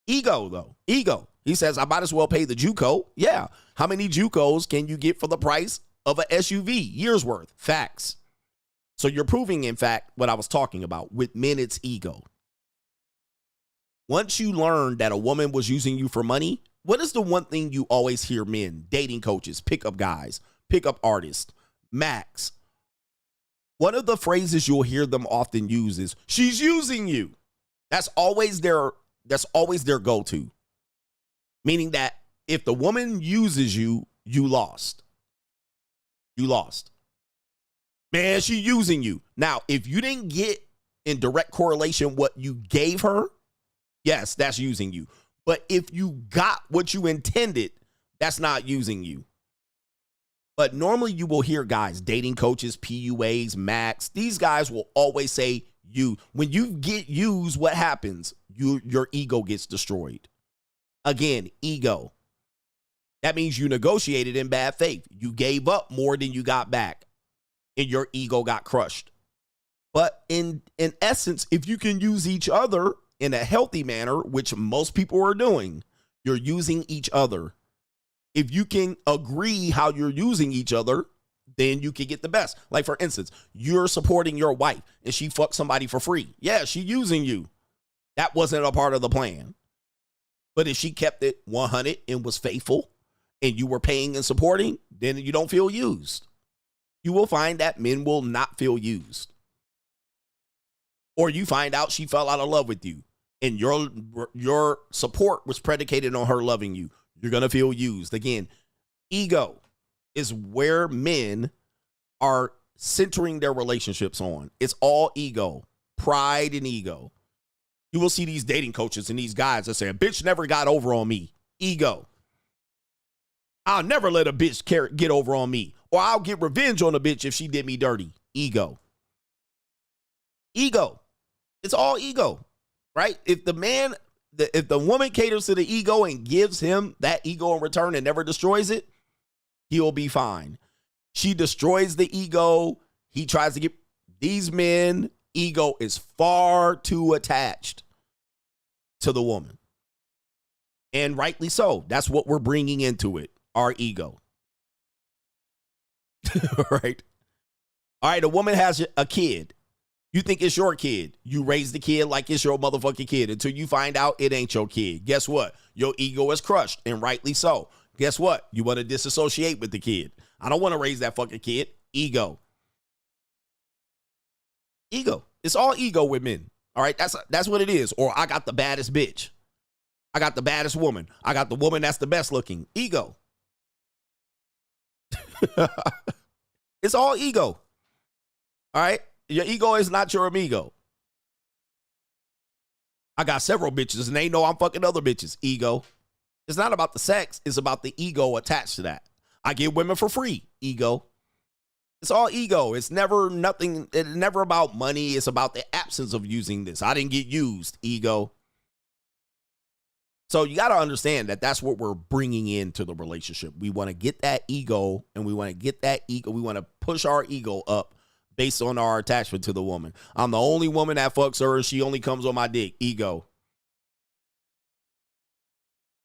Ego, though. Ego. He says, I might as well pay the JUCO. Yeah. How many JUCOs can you get for the price of an SUV? Years worth. Facts. So you're proving, in fact, what I was talking about. With men, it's ego. Once you learn that a woman was using you for money, what is the one thing you always hear men, dating coaches, pickup guys, pickup artists, Max? One of the phrases you'll hear them often use is, she's using you. That's always their go-to. Meaning that if the woman uses you, you lost. You lost. Man, she using you. Now, if you didn't get in direct correlation what you gave her, yes, that's using you. But if you got what you intended, that's not using you. But normally you will hear guys, dating coaches, PUAs, Max, these guys will always say you. When you get used, what happens? Your ego gets destroyed. Again, ego. That means you negotiated in bad faith. You gave up more than you got back, and your ego got crushed. But in essence, if you can use each other in a healthy manner, which most people are doing, you're using each other. If you can agree how you're using each other, then you can get the best. Like, for instance, you're supporting your wife and she fucked somebody for free. Yeah, she using you. That wasn't a part of the plan. But if she kept it 100 and was faithful and you were paying and supporting, then you don't feel used. You will find that men will not feel used. Or you find out she fell out of love with you and your support was predicated on her loving you. You're going to feel used. Again, ego is where men are centering their relationships on. It's all ego, pride and ego. You will see these dating coaches and these guys that say, a bitch never got over on me. Ego. I'll never let a bitch get over on me. Or I'll get revenge on a bitch if she did me dirty. Ego. Ego. It's all ego, right? If the woman caters to the ego and gives him that ego in return and never destroys it, he'll be fine. She destroys the ego. He tries to get these men. Ego is far too attached to the woman. And rightly so. That's what we're bringing into it. Our ego. Right? All right. A woman has a kid. You think it's your kid. You raise the kid like it's your motherfucking kid until you find out it ain't your kid. Guess what? Your ego is crushed, and rightly so. Guess what? You want to disassociate with the kid. I don't want to raise that fucking kid. Ego. Ego. It's all ego with men. All right? That's what it is. Or I got the baddest bitch. I got the baddest woman. I got the woman that's the best looking. Ego. It's all ego. All right? Your ego is not your amigo. I got several bitches and they know I'm fucking other bitches. Ego. It's not about the sex. It's about the ego attached to that. I get women for free. Ego. It's all ego. It's never nothing. It's never about money. It's about the absence of using this. I didn't get used. Ego. So you got to understand that that's what we're bringing into the relationship. We want to get that ego and we want to get that ego. We want to push our ego up based on our attachment to the woman. I'm the only woman that fucks her and she only comes on my dick. Ego.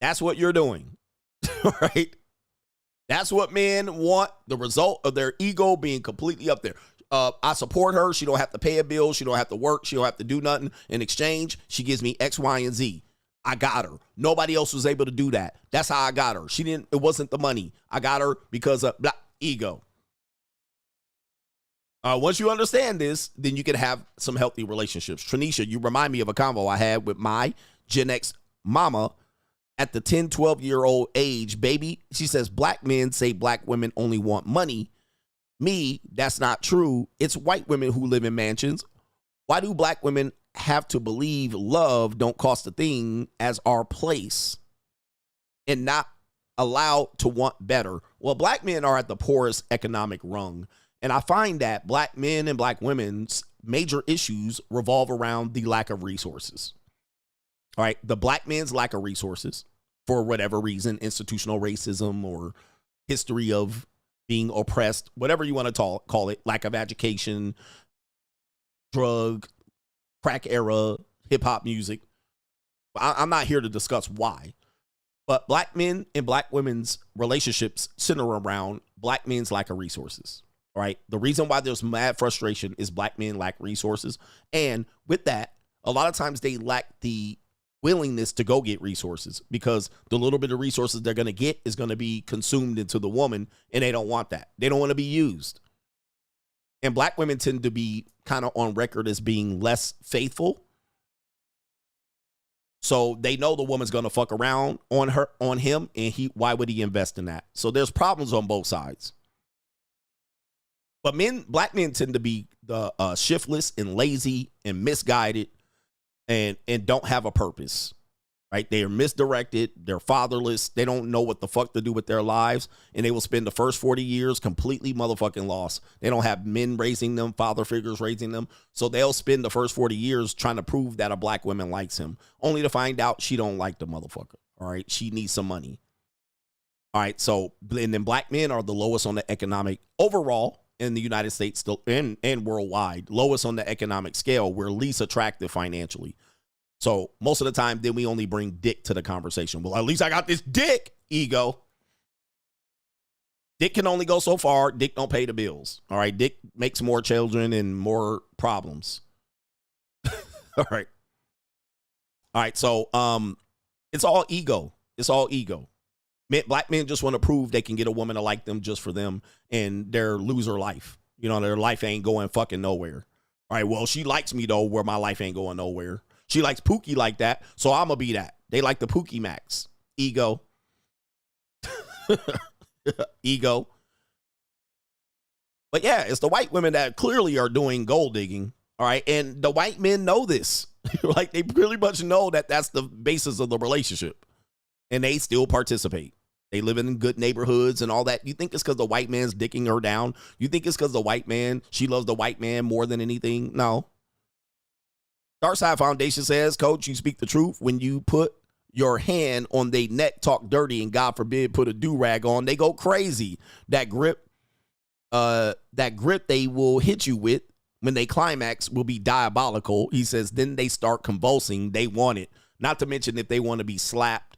That's what you're doing. Right? That's what men want. The result of their ego being completely up there. I support her. She don't have to pay a bill. She don't have to work. She don't have to do nothing. In exchange, she gives me X, Y, and Z. I got her. Nobody else was able to do that. That's how I got her. It wasn't the money. I got her because of ego. Once you understand this, then you can have some healthy relationships. Tranisha, you remind me of a convo I had with my Gen X mama at the 10, 12-year-old age, baby. She says, black men say black women only want money. Me, that's not true. It's white women who live in mansions. Why do black women have to believe love don't cost a thing as our place and not allowed to want better? Well, black men are at the poorest economic rung. And I find that black men and black women's major issues revolve around the lack of resources. All right. The black man's lack of resources for whatever reason, institutional racism or history of being oppressed, whatever you want to call it, lack of education, drug, crack era, hip hop music. I'm not here to discuss why. But black men and black women's relationships center around black men's lack of resources, right? The reason why there's mad frustration is black men lack resources. And with that, a lot of times they lack the willingness to go get resources because the little bit of resources they're going to get is going to be consumed into the woman, and they don't want that. They don't want to be used. And black women tend to be kind of on record as being less faithful. So they know the woman's going to fuck around on him, and why would he invest in that? So there's problems on both sides. But black men tend to be the shiftless and lazy and misguided and don't have a purpose, right? They are misdirected. They're fatherless. They don't know what the fuck to do with their lives, and they will spend the first 40 years completely motherfucking lost. They don't have men raising them, father figures raising them, so they'll spend the first 40 years trying to prove that a black woman likes him, only to find out she don't like the motherfucker, all right? She needs some money. All right, so, and then black men are the lowest on the economic, overall, in the United States and worldwide, lowest on the economic scale. We're least attractive financially. So most of the time, then we only bring dick to the conversation. Well, at least I got this dick, ego. Dick can only go so far. Dick don't pay the bills. All right. Dick makes more children and more problems. All right. All right. So it's all ego. It's all ego. Black men just want to prove they can get a woman to like them just for them and their loser life. You know, their life ain't going fucking nowhere. All right, well, she likes me, though, where my life ain't going nowhere. She likes Pookie like that, so I'm going to be that. They like the Pookie Max. Ego. Ego. But, yeah, it's the white women that clearly are doing gold digging, all right? And the white men know this. Like, they pretty much know that that's the basis of the relationship. And they still participate. They live in good neighborhoods and all that. You think it's because the white man's dicking her down? You think it's because the white man, she loves the white man more than anything? No. Darkside Foundation says, Coach, you speak the truth. When you put your hand on their neck, talk dirty, and God forbid, put a do-rag on, they go crazy. That grip they will hit you with when they climax will be diabolical. He says, then they start convulsing. They want it. Not to mention if they want to be slapped.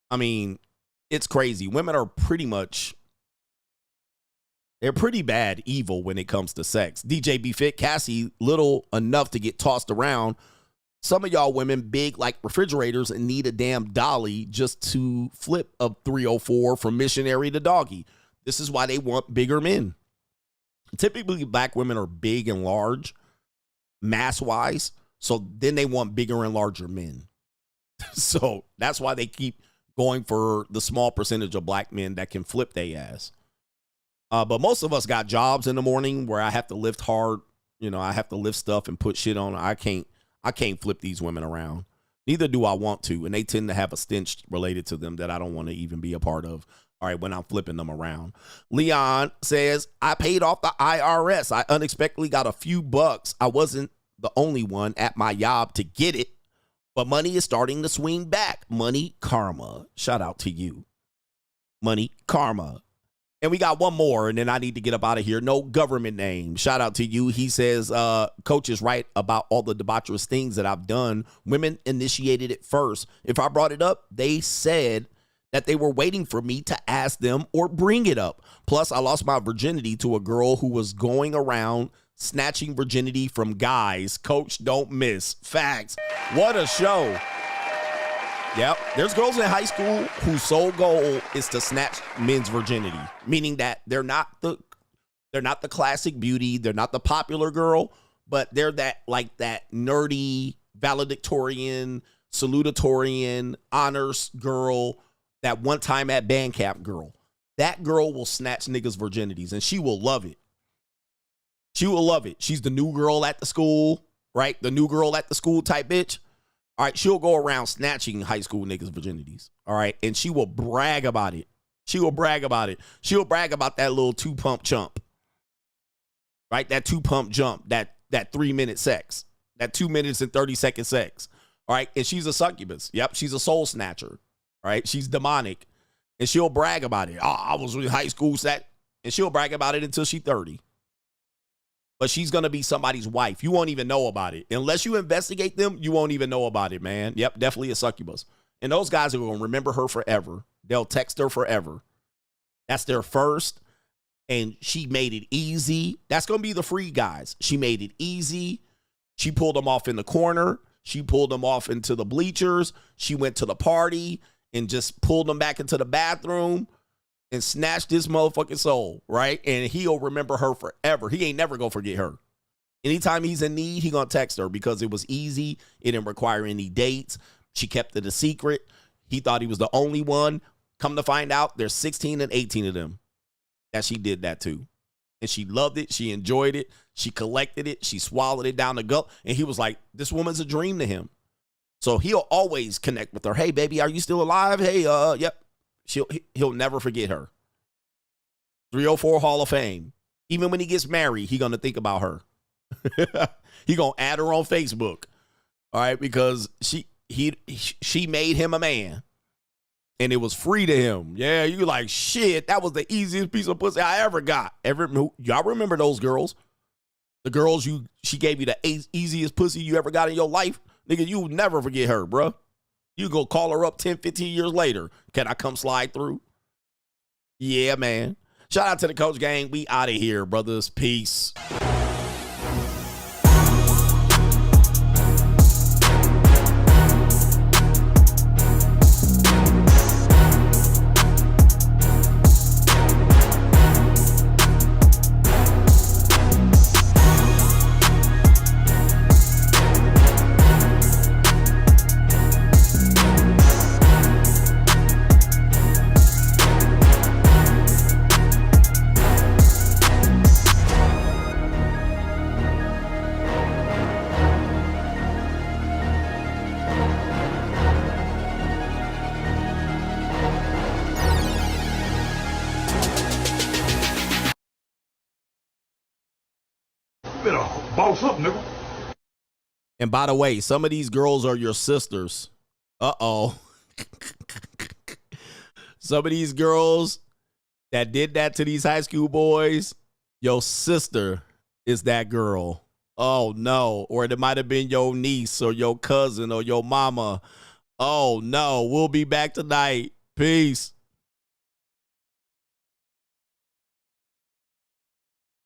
I mean, it's crazy. Women are they're pretty bad evil when it comes to sex. DJ B Fit, Cassie, little enough to get tossed around. Some of y'all women big like refrigerators and need a damn dolly just to flip a 304 from missionary to doggy. This is why they want bigger men. Typically, black women are big and large, mass-wise, so then they want bigger and larger men. So that's why they keep going for the small percentage of black men that can flip their ass. But most of us got jobs in the morning where I have to lift hard. You know, I have to lift stuff and put shit on. I can't flip these women around. Neither do I want to. And they tend to have a stench related to them that I don't want to even be a part of. All right, when I'm flipping them around. Leon says, I paid off the IRS. I unexpectedly got a few bucks. I wasn't the only one at my job to get it. But money is starting to swing back. Money karma. Shout out to you. Money karma. And we got one more, and then I need to get up out of here. No government name. Shout out to you. He says, Coach is right about all the debaucherous things that I've done. Women initiated it first. If I brought it up, they said that they were waiting for me to ask them or bring it up. Plus, I lost my virginity to a girl who was going around snatching virginity from guys. Coach, don't miss. Facts. What a show. Yep. There's girls in high school whose sole goal is to snatch men's virginity, meaning that they're not the classic beauty, they're not the popular girl, but they're that nerdy valedictorian, salutatorian, honors girl, that one time at band camp girl. That girl will snatch niggas' virginities, and she will love it. She will love it. She's the new girl at the school, right? The new girl at the school type bitch. All right, she'll go around snatching high school niggas' virginities. All right, and she will brag about it. She will brag about it. She'll brag about that little 2-pump chump. Right? That 2-pump jump, that 3-minute sex, that 2 minutes and 30-second sex. All right, and she's a succubus. Yep, she's a soul snatcher. All right, she's demonic. And she'll brag about it. Oh, I was in high school set. And she'll brag about it until she's 30. but she's going to be somebody's wife. You won't even know about it. Unless you investigate them, you won't even know about it, man. Yep, definitely a succubus. And those guys are going to remember her forever. They'll text her forever. That's their first. And she made it easy. That's going to be the free guys. She made it easy. She pulled them off in the corner. She pulled them off into the bleachers. She went to the party and just pulled them back into the bathroom and snatched this motherfucking soul, right? And he'll remember her forever. He ain't never going to forget her. Anytime he's in need, he going to text her because it was easy. It didn't require any dates. She kept it a secret. He thought he was the only one. Come to find out, there's 16 and 18 of them that she did that to. And she loved it. She enjoyed it. She collected it. She swallowed it down the gullet. And he was like, this woman's a dream to him. So he'll always connect with her. Hey, baby, are you still alive? Hey, yep. He'll never forget her. 304 Hall of Fame. Even when he gets married, he going to think about her. He going to add her on Facebook. All right, because she made him a man. And it was free to him. Yeah, you like, shit, that was the easiest piece of pussy I ever got. Y'all remember those girls? The girls she gave you the easiest pussy you ever got in your life? Nigga, you would never forget her, bruh. You go call her up 10, 15 years later. Can I come slide through? Yeah, man. Shout out to the Coach Gang. We out of here, brothers. Peace. Boss up, nigga. And by the way, some of these girls are your sisters. Uh-oh. Some of these girls that did that to these high school boys, your sister is that girl. Oh, no. Or it might have been your niece or your cousin or your mama. Oh, no. We'll be back tonight. Peace.